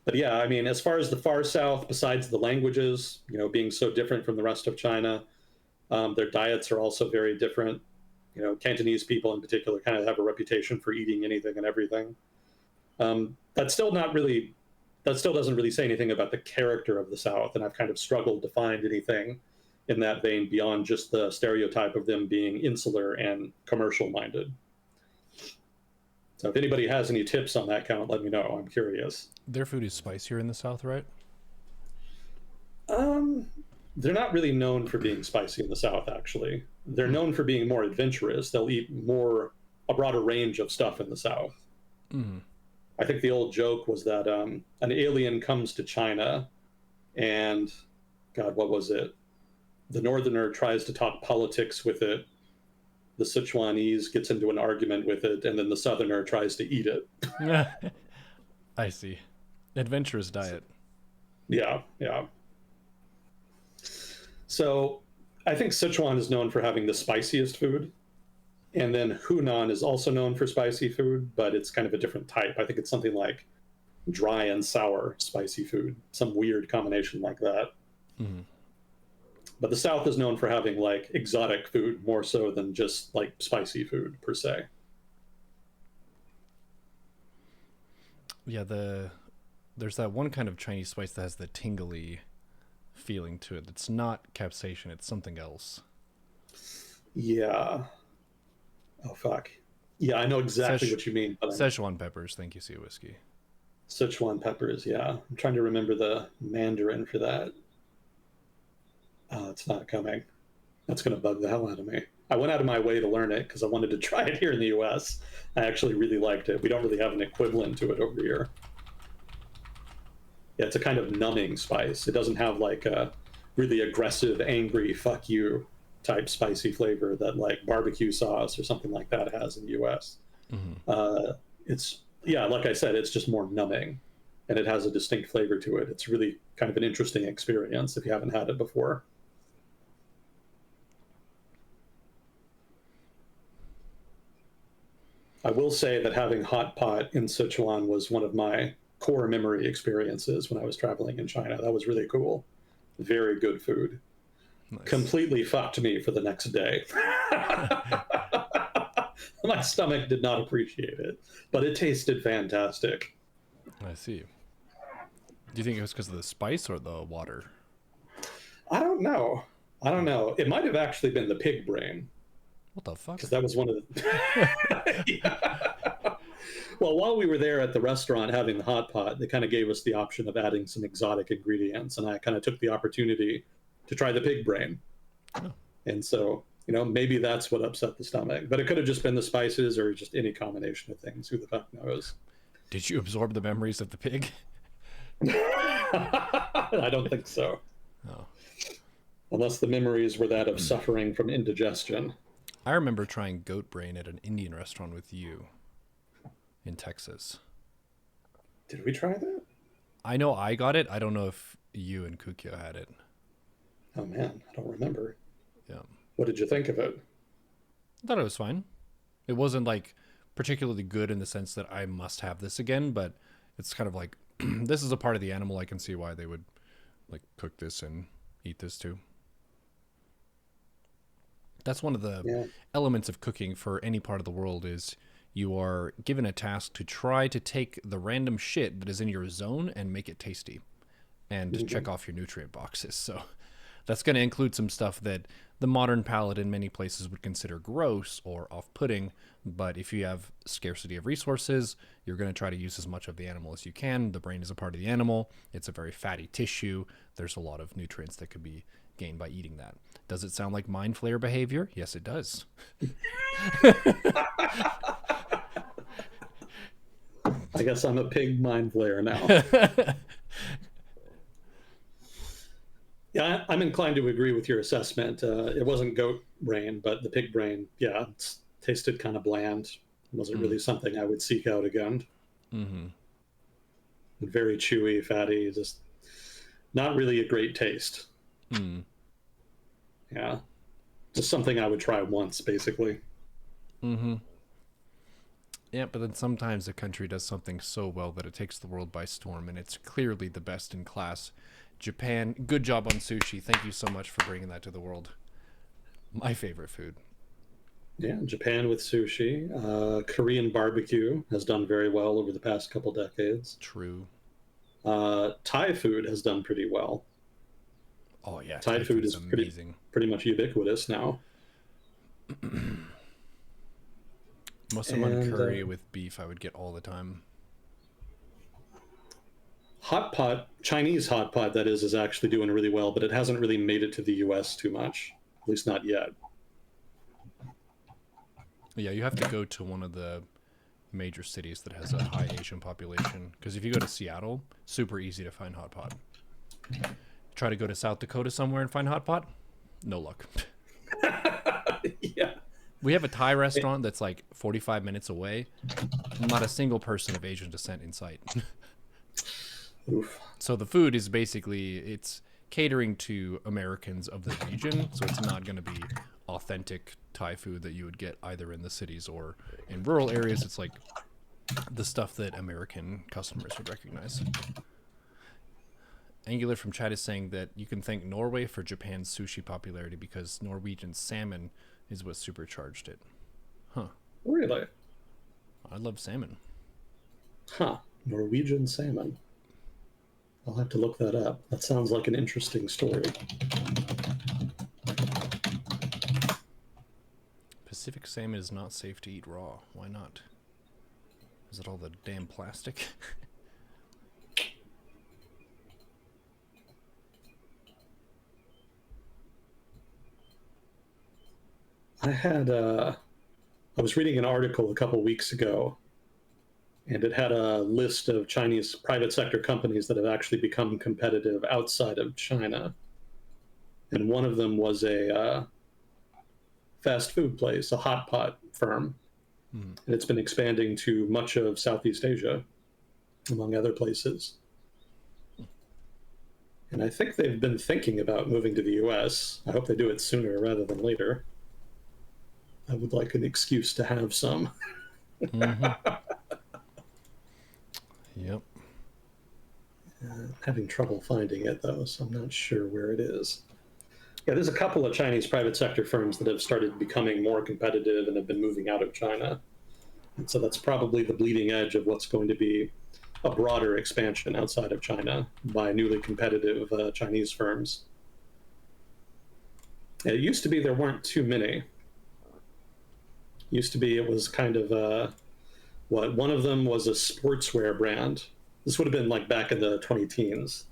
But yeah, I mean, as far as the far south, besides the languages, you know, being so different from the rest of China, their diets are also very different. You know, Cantonese people in particular kind of have a reputation for eating anything and everything. That's still not really, that still doesn't really say anything about the character of the South, and I've kind of struggled to find anything in that vein beyond just the stereotype of them being insular and commercial minded. So if anybody has any tips on that count, let me know. I'm curious. Their food is spicier in the South, right? Um, they're not really known for being spicy in the South, actually. They're known for being more adventurous. They'll eat more, a broader range of stuff in the South. Mm. I think the old joke was that an alien comes to China and, God, what was it? The Northerner tries to talk politics with it. The Sichuanese gets into an argument with it, and then the Southerner tries to eat it. I see. Adventurous diet. Yeah, yeah. So I think Sichuan is known for having the spiciest food. And then Hunan is also known for spicy food, but it's kind of a different type. I think it's something like dry and sour spicy food, some weird combination like that. Mm. But the South is known for having like exotic food more so than just like spicy food per se. Yeah, there's that one kind of Chinese spice that has the tingly feeling to it. It's not capsaicin, it's something else. Yeah. Oh fuck. Yeah, I know exactly what you mean. But Szechuan peppers, thank you, Sea Whiskey. Sichuan peppers, yeah. I'm trying to remember the Mandarin for that. Oh, it's not coming. That's going to bug the hell out of me. I went out of my way to learn it because I wanted to try it here in the US. I actually really liked it. We don't really have an equivalent to it over here. Yeah, it's a kind of numbing spice. It doesn't have like a really aggressive, angry, fuck you type spicy flavor that like barbecue sauce or something like that has in the US. Mm-hmm. It's, yeah, like I said, it's just more numbing and it has a distinct flavor to it. It's really kind of an interesting experience if you haven't had it before. I will say that having hot pot in Sichuan was one of my core memory experiences when I was traveling in China. That was really cool. Very good food. Nice. Completely fucked me for the next day. My stomach did not appreciate it, but it tasted fantastic. I see. Do you think it was because of the spice or the water? I don't know. I don't know. It might have actually been the pig brain. What the fuck? Because that was one of the. Yeah. Well, while we were there at the restaurant having the hot pot, they kind of gave us the option of adding some exotic ingredients, and I kind of took the opportunity to try the pig brain. Oh. And so, you know, maybe that's what upset the stomach, but it could have just been the spices or just any combination of things. Who the fuck knows? Did you absorb the memories of the pig? I don't think so. Oh. Unless the memories were that of suffering from indigestion. I remember trying goat brain at an Indian restaurant with you in Texas. Did we try that? I know I got it. I don't know if you and Kukyo had it. Oh man, I don't remember. Yeah. What did you think of it? I thought it was fine. It wasn't like particularly good in the sense that I must have this again, but it's kind of like this is a part of the animal. I can see why they would like cook this and eat this too. That's one of the elements of cooking for any part of the world is you are given a task to try to take the random shit that is in your zone and make it tasty and check off your nutrient boxes. So that's going to include some stuff that the modern palate in many places would consider gross or off-putting. But if you have scarcity of resources, you're going to try to use as much of the animal as you can. The brain is a part of the animal. It's a very fatty tissue. There's a lot of nutrients that could be gained by eating that. Does it sound like mind flayer behavior? Yes, it does. I guess I'm a pig mind flayer now. Yeah, I'm inclined to agree with your assessment. It wasn't goat brain, but the pig brain, yeah, it tasted kind of bland. It wasn't really something I would seek out again. Mm-hmm. Very chewy, fatty, just not really a great taste. Mm. Yeah, just something I would try once, basically. Mm-hmm. Yeah, but then sometimes a country does something so well that it takes the world by storm, and it's clearly the best in class. Japan, good job on sushi. Thank you so much for bringing that to the world. My favorite food. Yeah, Japan with sushi. Korean barbecue has done very well over the past couple decades. True. Thai food has done pretty well. Oh yeah, Thai food is amazing. pretty much ubiquitous now. Massaman curry with beef I would get all the time. Hot pot, Chinese hot pot, that is actually doing really well, but it hasn't really made it to the US too much, at least not yet. Yeah, you have to go to one of the major cities that has a high Asian population. Because if you go to Seattle, super easy to find hot pot. Try to go to South Dakota somewhere and find hot pot, no luck. Yeah. We have a Thai restaurant that's like 45 minutes away. Not a single person of Asian descent in sight. Oof. So the food is basically, it's catering to Americans of the region. So it's not going to be authentic Thai food that you would get either in the cities or in rural areas. It's like the stuff that American customers would recognize. Angular from chat is saying that you can thank Norway for Japan's sushi popularity because Norwegian salmon is what supercharged it. Huh. Really? I love salmon. Huh. Norwegian salmon. I'll have to look that up. That sounds like an interesting story. Pacific salmon is not safe to eat raw. Why not? Is it all the damn plastic? I was reading an article a couple weeks ago, and it had a list of Chinese private sector companies that have actually become competitive outside of China. And one of them was a fast food place, a hot pot firm. And it's been expanding to much of Southeast Asia, among other places. And I think they've been thinking about moving to the US. I hope they do it sooner rather than later. I would like an excuse to have some. Mm-hmm. Yep. Having trouble finding it, though, so I'm not sure where it is. Yeah, there's a couple of Chinese private sector firms that have started becoming more competitive and have been moving out of China. And so that's probably the bleeding edge of what's going to be a broader expansion outside of China by newly competitive Chinese firms. It used to be there weren't too many. Used to be it was kind of What one of them was a sportswear brand. This would have been like back in the 20 teens.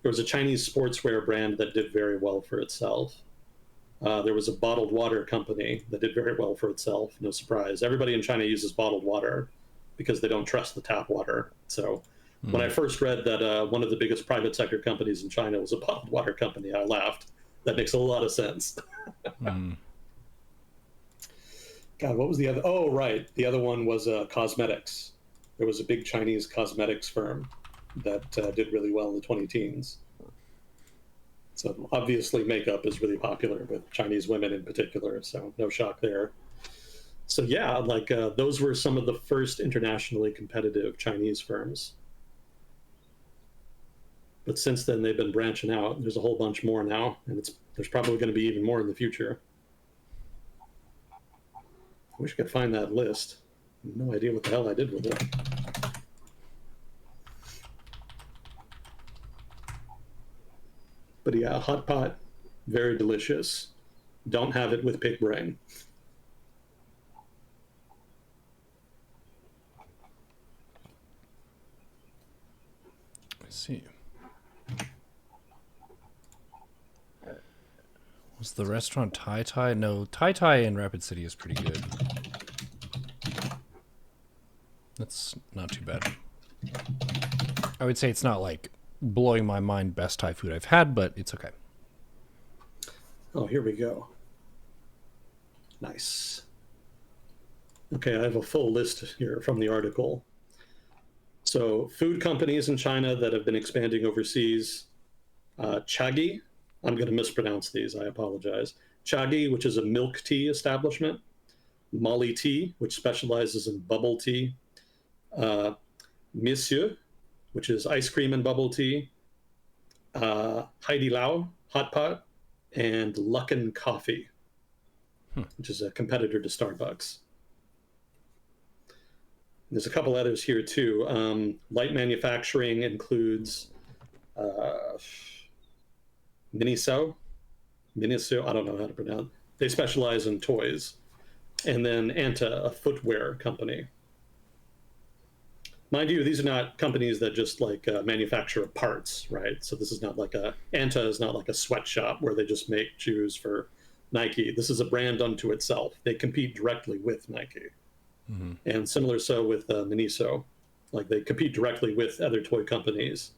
There was a Chinese sportswear brand that did very well for itself. There was a bottled water company that did very well for itself. No surprise. Everybody in China uses bottled water because they don't trust the tap water. So when I first read that one of the biggest private sector companies in China was a bottled water company, I laughed. That makes a lot of sense. God, what was the other? Oh, right. The other one was cosmetics. There was a big Chinese cosmetics firm that did really well in the 20 teens. So obviously, makeup is really popular with Chinese women in particular. So no shock there. So yeah, like those were some of the first internationally competitive Chinese firms. But since then, they've been branching out. There's a whole bunch more now, and there's probably going to be even more in the future. I wish I could find that list. No idea what the hell I did with it. But yeah, hot pot, very delicious. Don't have it with pig brain. Let's see. Was the restaurant Tai Tai? No, Tai Tai in Rapid City is pretty good. That's not too bad. I would say it's not like blowing my mind best Thai food I've had, but it's okay. Oh, here we go. Nice. Okay, I have a full list here from the article. So, food companies in China that have been expanding overseas. Chagi, I'm going to mispronounce these, I apologize. Chagi, which is a milk tea establishment. Molly Tea, which specializes in bubble tea. Monsieur, which is ice cream and bubble tea. Heidi Lao, hot pot. And Luckin Coffee, which is a competitor to Starbucks. There's a couple others here too. Light manufacturing includes Miniso. Miniso, I don't know how to pronounce. They specialize in toys. And then Anta, a footwear company. Mind you, these are not companies that just like manufacture parts, right? So this is not like Anta is not like a sweatshop where they just make shoes for Nike. This is a brand unto itself. They compete directly with Nike. Mm-hmm. And similar so with Miniso. Like they compete directly with other toy companies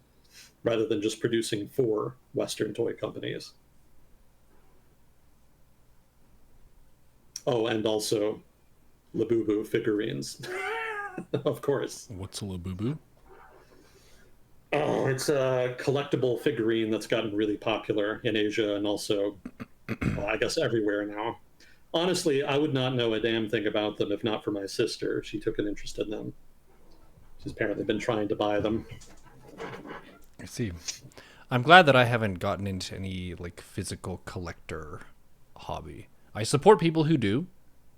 rather than just producing for Western toy companies. Oh, and also Labubu figurines. Of course. What's a Labubu? Oh, it's a collectible figurine that's gotten really popular in Asia and also, well, I guess, everywhere now. Honestly, I would not know a damn thing about them if not for my sister. She took an interest in them. She's apparently been trying to buy them. I see. I'm glad that I haven't gotten into any like physical collector hobby. I support people who do,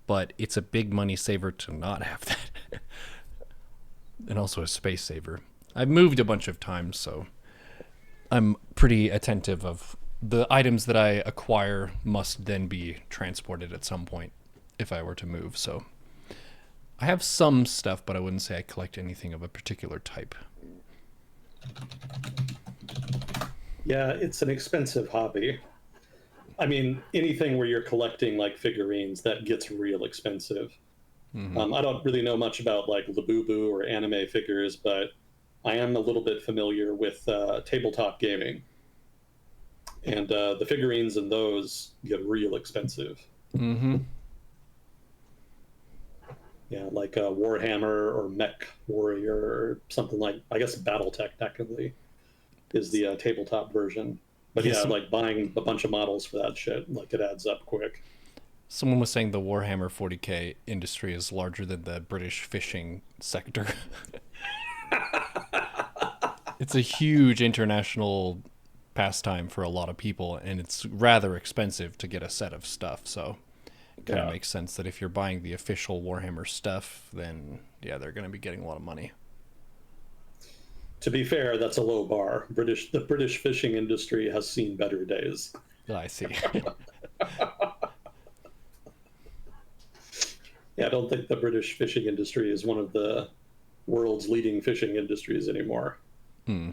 but it's a big money saver to not have that. And also a space saver. I've moved a bunch of times, so I'm pretty attentive of the items that I acquire must then be transported at some point if I were to move. So I have some stuff, but I wouldn't say I collect anything of a particular type. Yeah, it's an expensive hobby. I mean, anything where you're collecting like figurines, that gets real expensive. Mm-hmm. I don't really know much about like Labubu or anime figures, but I am a little bit familiar with tabletop gaming. And the figurines in those get real expensive. Mm-hmm. Yeah, like Warhammer or Mech Warrior or something like, I guess Battletech technically is the tabletop version. But yeah, like buying a bunch of models for that shit, like it adds up quick. Someone was saying the Warhammer 40K industry is larger than the British fishing sector. It's a huge international pastime for a lot of people, and it's rather expensive to get a set of stuff. So it kind of makes sense that if you're buying the official Warhammer stuff, then yeah, they're going to be getting a lot of money. To be fair, that's a low bar. The British fishing industry has seen better days. I see. Yeah, I don't think the British fishing industry is one of the world's leading fishing industries anymore. Hmm.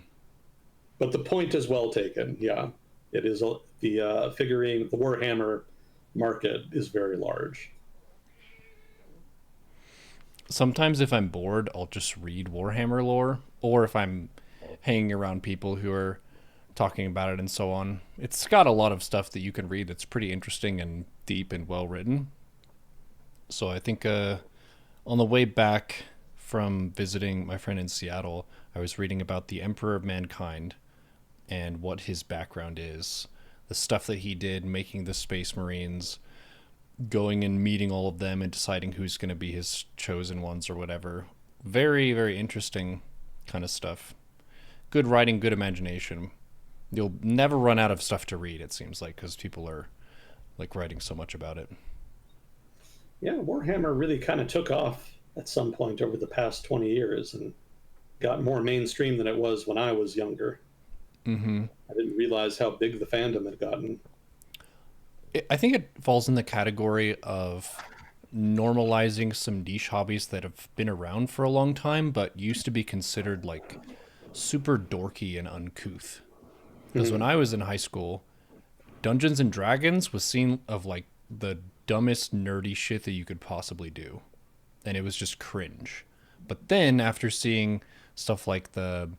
But the point is well taken. Yeah, it is the figurine, the Warhammer market is very large. Sometimes if I'm bored, I'll just read Warhammer lore, or if I'm hanging around people who are talking about it and so on. It's got a lot of stuff that you can read that's pretty interesting and deep and well written. So I think on the way back from visiting my friend in Seattle, I was reading about the Emperor of Mankind and what his background is, the stuff that he did making the Space Marines, going and meeting all of them and deciding who's going to be his chosen ones or whatever. Very, very interesting kind of stuff. Good writing, good imagination. You'll never run out of stuff to read, it seems like, because people are like writing so much about it. Yeah, Warhammer really kind of took off at some point over the past 20 years and got more mainstream than it was when I was younger. Mm-hmm. I didn't realize how big the fandom had gotten. I think it falls in the category of normalizing some niche hobbies that have been around for a long time, but used to be considered like super dorky and uncouth. Because when Hmm. I was in high school, Dungeons and Dragons was seen of like the dumbest nerdy shit that you could possibly do, and it was just cringe. But then after seeing stuff like the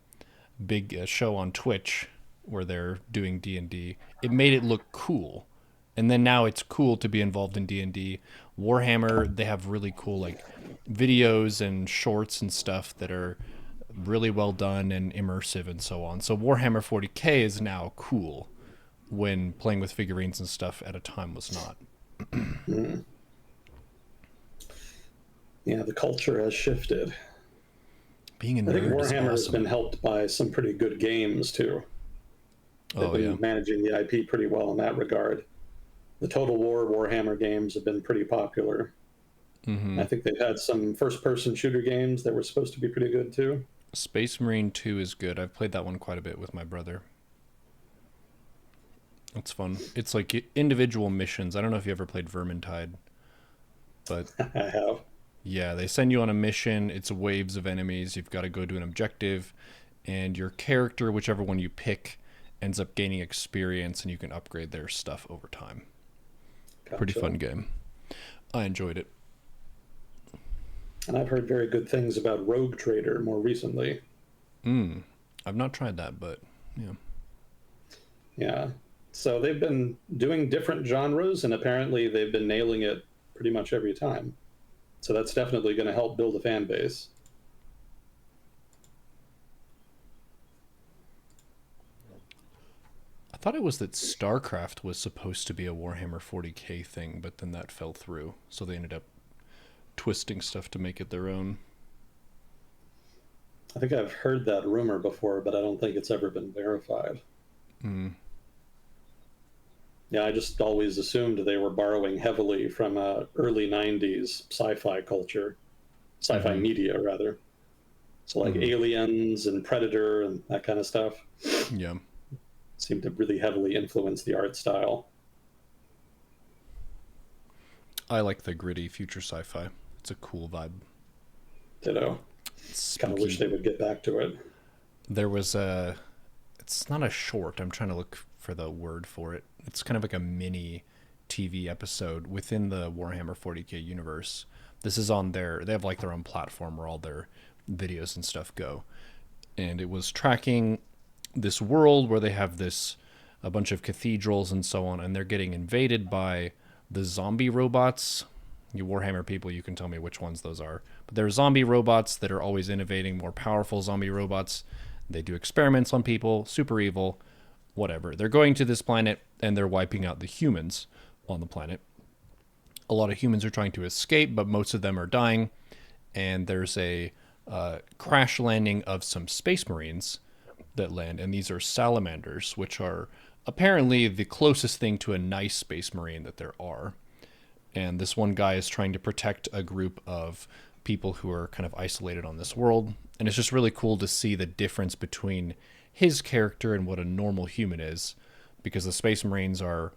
big show on Twitch where they're doing D&D, it made it look cool. And then now it's cool to be involved in D&D. Warhammer, they have really cool like videos and shorts and stuff that are really well done and immersive and so on. So Warhammer 40K is now cool when playing with figurines and stuff at a time was not. Hmm. Yeah, the culture has shifted. Being a I think nerd is Warhammer has been awesome. helped by some pretty good games too. They've Oh yeah. been managing the IP pretty well in that regard. The Total War Warhammer games have been pretty popular. Mm-hmm. I think they've had some first person shooter games that were supposed to be pretty good too. Space Marine 2 is good. I've played that one quite a bit with my brother. It's fun. It's like individual missions. I don't know if you ever played Vermintide, but I have. yeah, they send you on a mission. It's waves of enemies. You've got to go to an objective, and your character, whichever one you pick, ends up gaining experience, and you can upgrade their stuff over time. Pretty fun Gotcha. game. I enjoyed it. And I've heard very good things about Rogue Trader more recently. Mm. I've not tried that, but yeah. Yeah. So they've been doing different genres, and apparently they've been nailing it pretty much every time. So that's definitely going to help build a fan base. I thought it was that StarCraft was supposed to be a Warhammer 40K thing, but then that fell through. So they ended up twisting stuff to make it their own. I think I've heard that rumor before, but I don't think it's ever been verified. Mm. Yeah, I just always assumed they were borrowing heavily from early 90s sci fi culture, sci fi Mm-hmm. media, rather. So, like Mm-hmm. Aliens and Predator and that kind of stuff Yeah. seemed to really heavily influence the art style. I like the gritty future sci-fi. It's a cool vibe. Ditto. It's Kind of wish spooky. they would get back to it. There was a it's not a short. I'm trying to look for the word for it. It's kind of like a mini TV episode within the Warhammer 40K universe. This is on their they have like their own platform where all their videos and stuff go. And it was tracking this world where they have this a bunch of cathedrals and so on, and they're getting invaded by the zombie robots. You Warhammer people, you can tell me which ones those are. But they're zombie robots that are always innovating, more powerful zombie robots. They do experiments on people, super evil, whatever. They're going to this planet and they're wiping out the humans on the planet. A lot of humans are trying to escape, but most of them are dying. And there's a crash landing of some space marines that land, and these are salamanders, which are apparently the closest thing to a nice space marine that there are. And this one guy is trying to protect a group of people who are kind of isolated on this world. And it's just really cool to see the difference between his character and what a normal human is, because the space marines are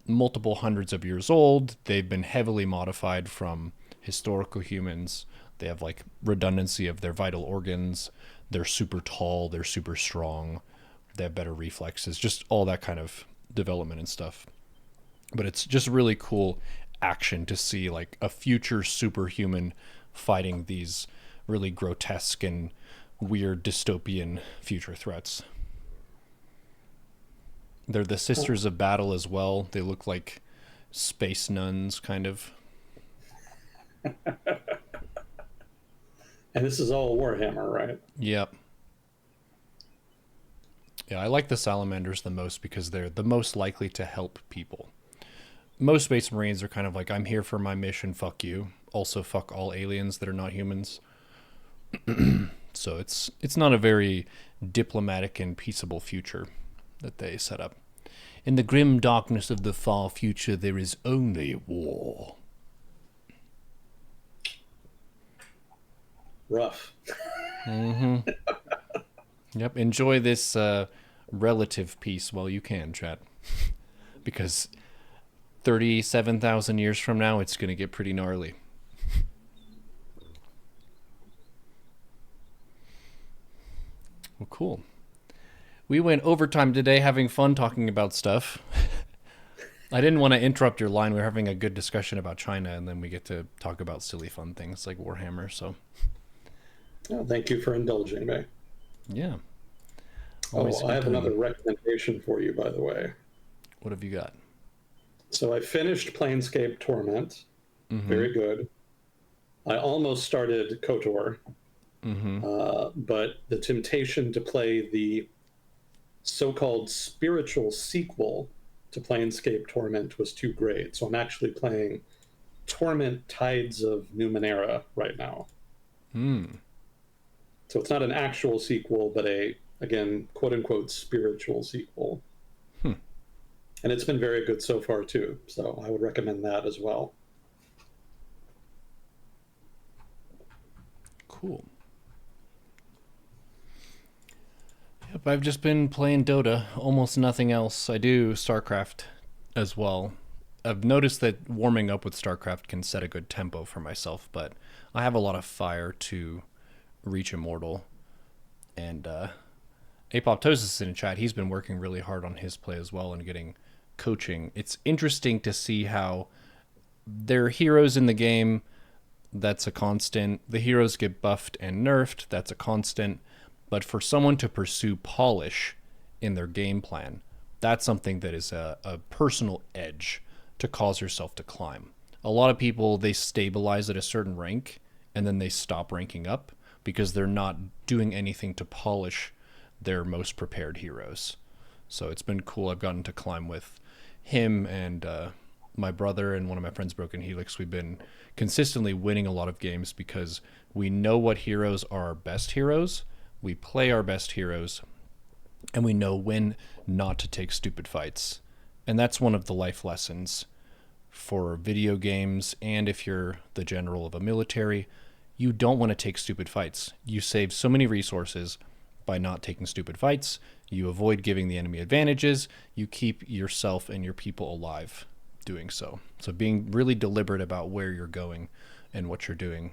multiple hundreds of years old. They've been heavily modified from historical humans. They have like redundancy of their vital organs. They're super tall. They're super strong. They have better reflexes. Just all that kind of development and stuff. But it's just really cool action to see like a future superhuman fighting these really grotesque and weird dystopian future threats. They're the Sisters of Battle as well. They look like space nuns, kind of. And this is all Warhammer, right? Yep. Yeah, I like the salamanders the most because they're the most likely to help people. Most Space Marines are kind of like, I'm here for my mission, fuck you. Also, fuck all aliens that are not humans. So it's not a very diplomatic and peaceable future that they set up. In the grim darkness of the far future, there is only war. Rough. Mm-hmm. Yep, enjoy this relative peace while you can, chat. Because 37,000 years from now, it's going to get pretty gnarly. Well, cool. We went overtime today having fun talking about stuff. I didn't want to interrupt your line. We were having a good discussion about China, and then we get to talk about silly fun things like Warhammer, so... Oh, thank you for indulging me. Yeah. Always I have another recommendation for you, by the way. What have you got? So I finished Planescape Torment. Mm-hmm. Very good. I almost started KOTOR. Mm-hmm. But the temptation to play the so-called spiritual sequel to Planescape Torment was too great. So I'm actually playing Torment Tides of Numenera right now. So it's not an actual sequel, but a, again, quote-unquote spiritual sequel. And it's been very good so far, too. So I would recommend that as well. Cool. Yep, I've just been playing Dota, almost nothing else. I do StarCraft as well. I've noticed that warming up with StarCraft can set a good tempo for myself, but I have a lot of fire to reach Immortal. And Apoptosis in chat, he's been working really hard on his play as well and getting coaching. It's interesting to see how there are heroes in the game, that's a constant. The heroes get buffed and nerfed, that's a constant. But for someone to pursue polish in their game plan, that's something that is a personal edge to cause yourself to climb. A lot of people, they stabilize at a certain rank and then they stop ranking up because they're not doing anything to polish their most prepared heroes. So it's been cool. I've gotten to climb with him and my brother and one of my friends, Broken Helix. We've been consistently winning a lot of games because we know what heroes are our best heroes. We play our best heroes, and we know when not to take stupid fights. And that's one of the life lessons for video games, and if you're the general of a military, you don't want to take stupid fights. You save so many resources by not taking stupid fights. You avoid giving the enemy advantages. You keep yourself and your people alive doing so. So being really deliberate about where you're going and what you're doing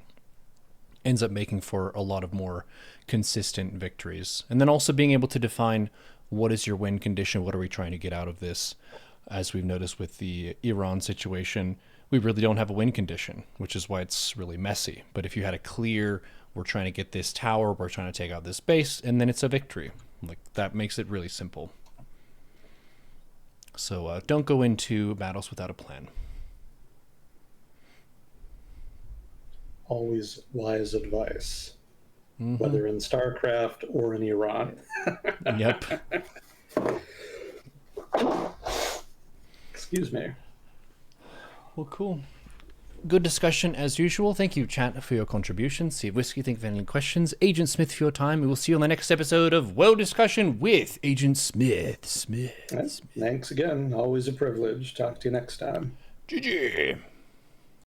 ends up making for a lot of more consistent victories. And then also being able to define what is your win condition, what are we trying to get out of this. As we've noticed with the Iran situation, we really don't have a win condition, which is why it's really messy. But if you had a clear, we're trying to get this tower, we're trying to take out this base, and then it's a victory. Like that makes it really simple. So don't go into battles without a plan. Always wise advice, whether in StarCraft or in Iran. Yep. Excuse me. Well, cool. Good discussion as usual. Thank you, chat, for your contributions. See if Whiskey think of any questions. Agent Smith for your time. We will see you on the next episode of World Discussion with Agent Smith. Thanks again. Always a privilege. Talk to you next time. GG.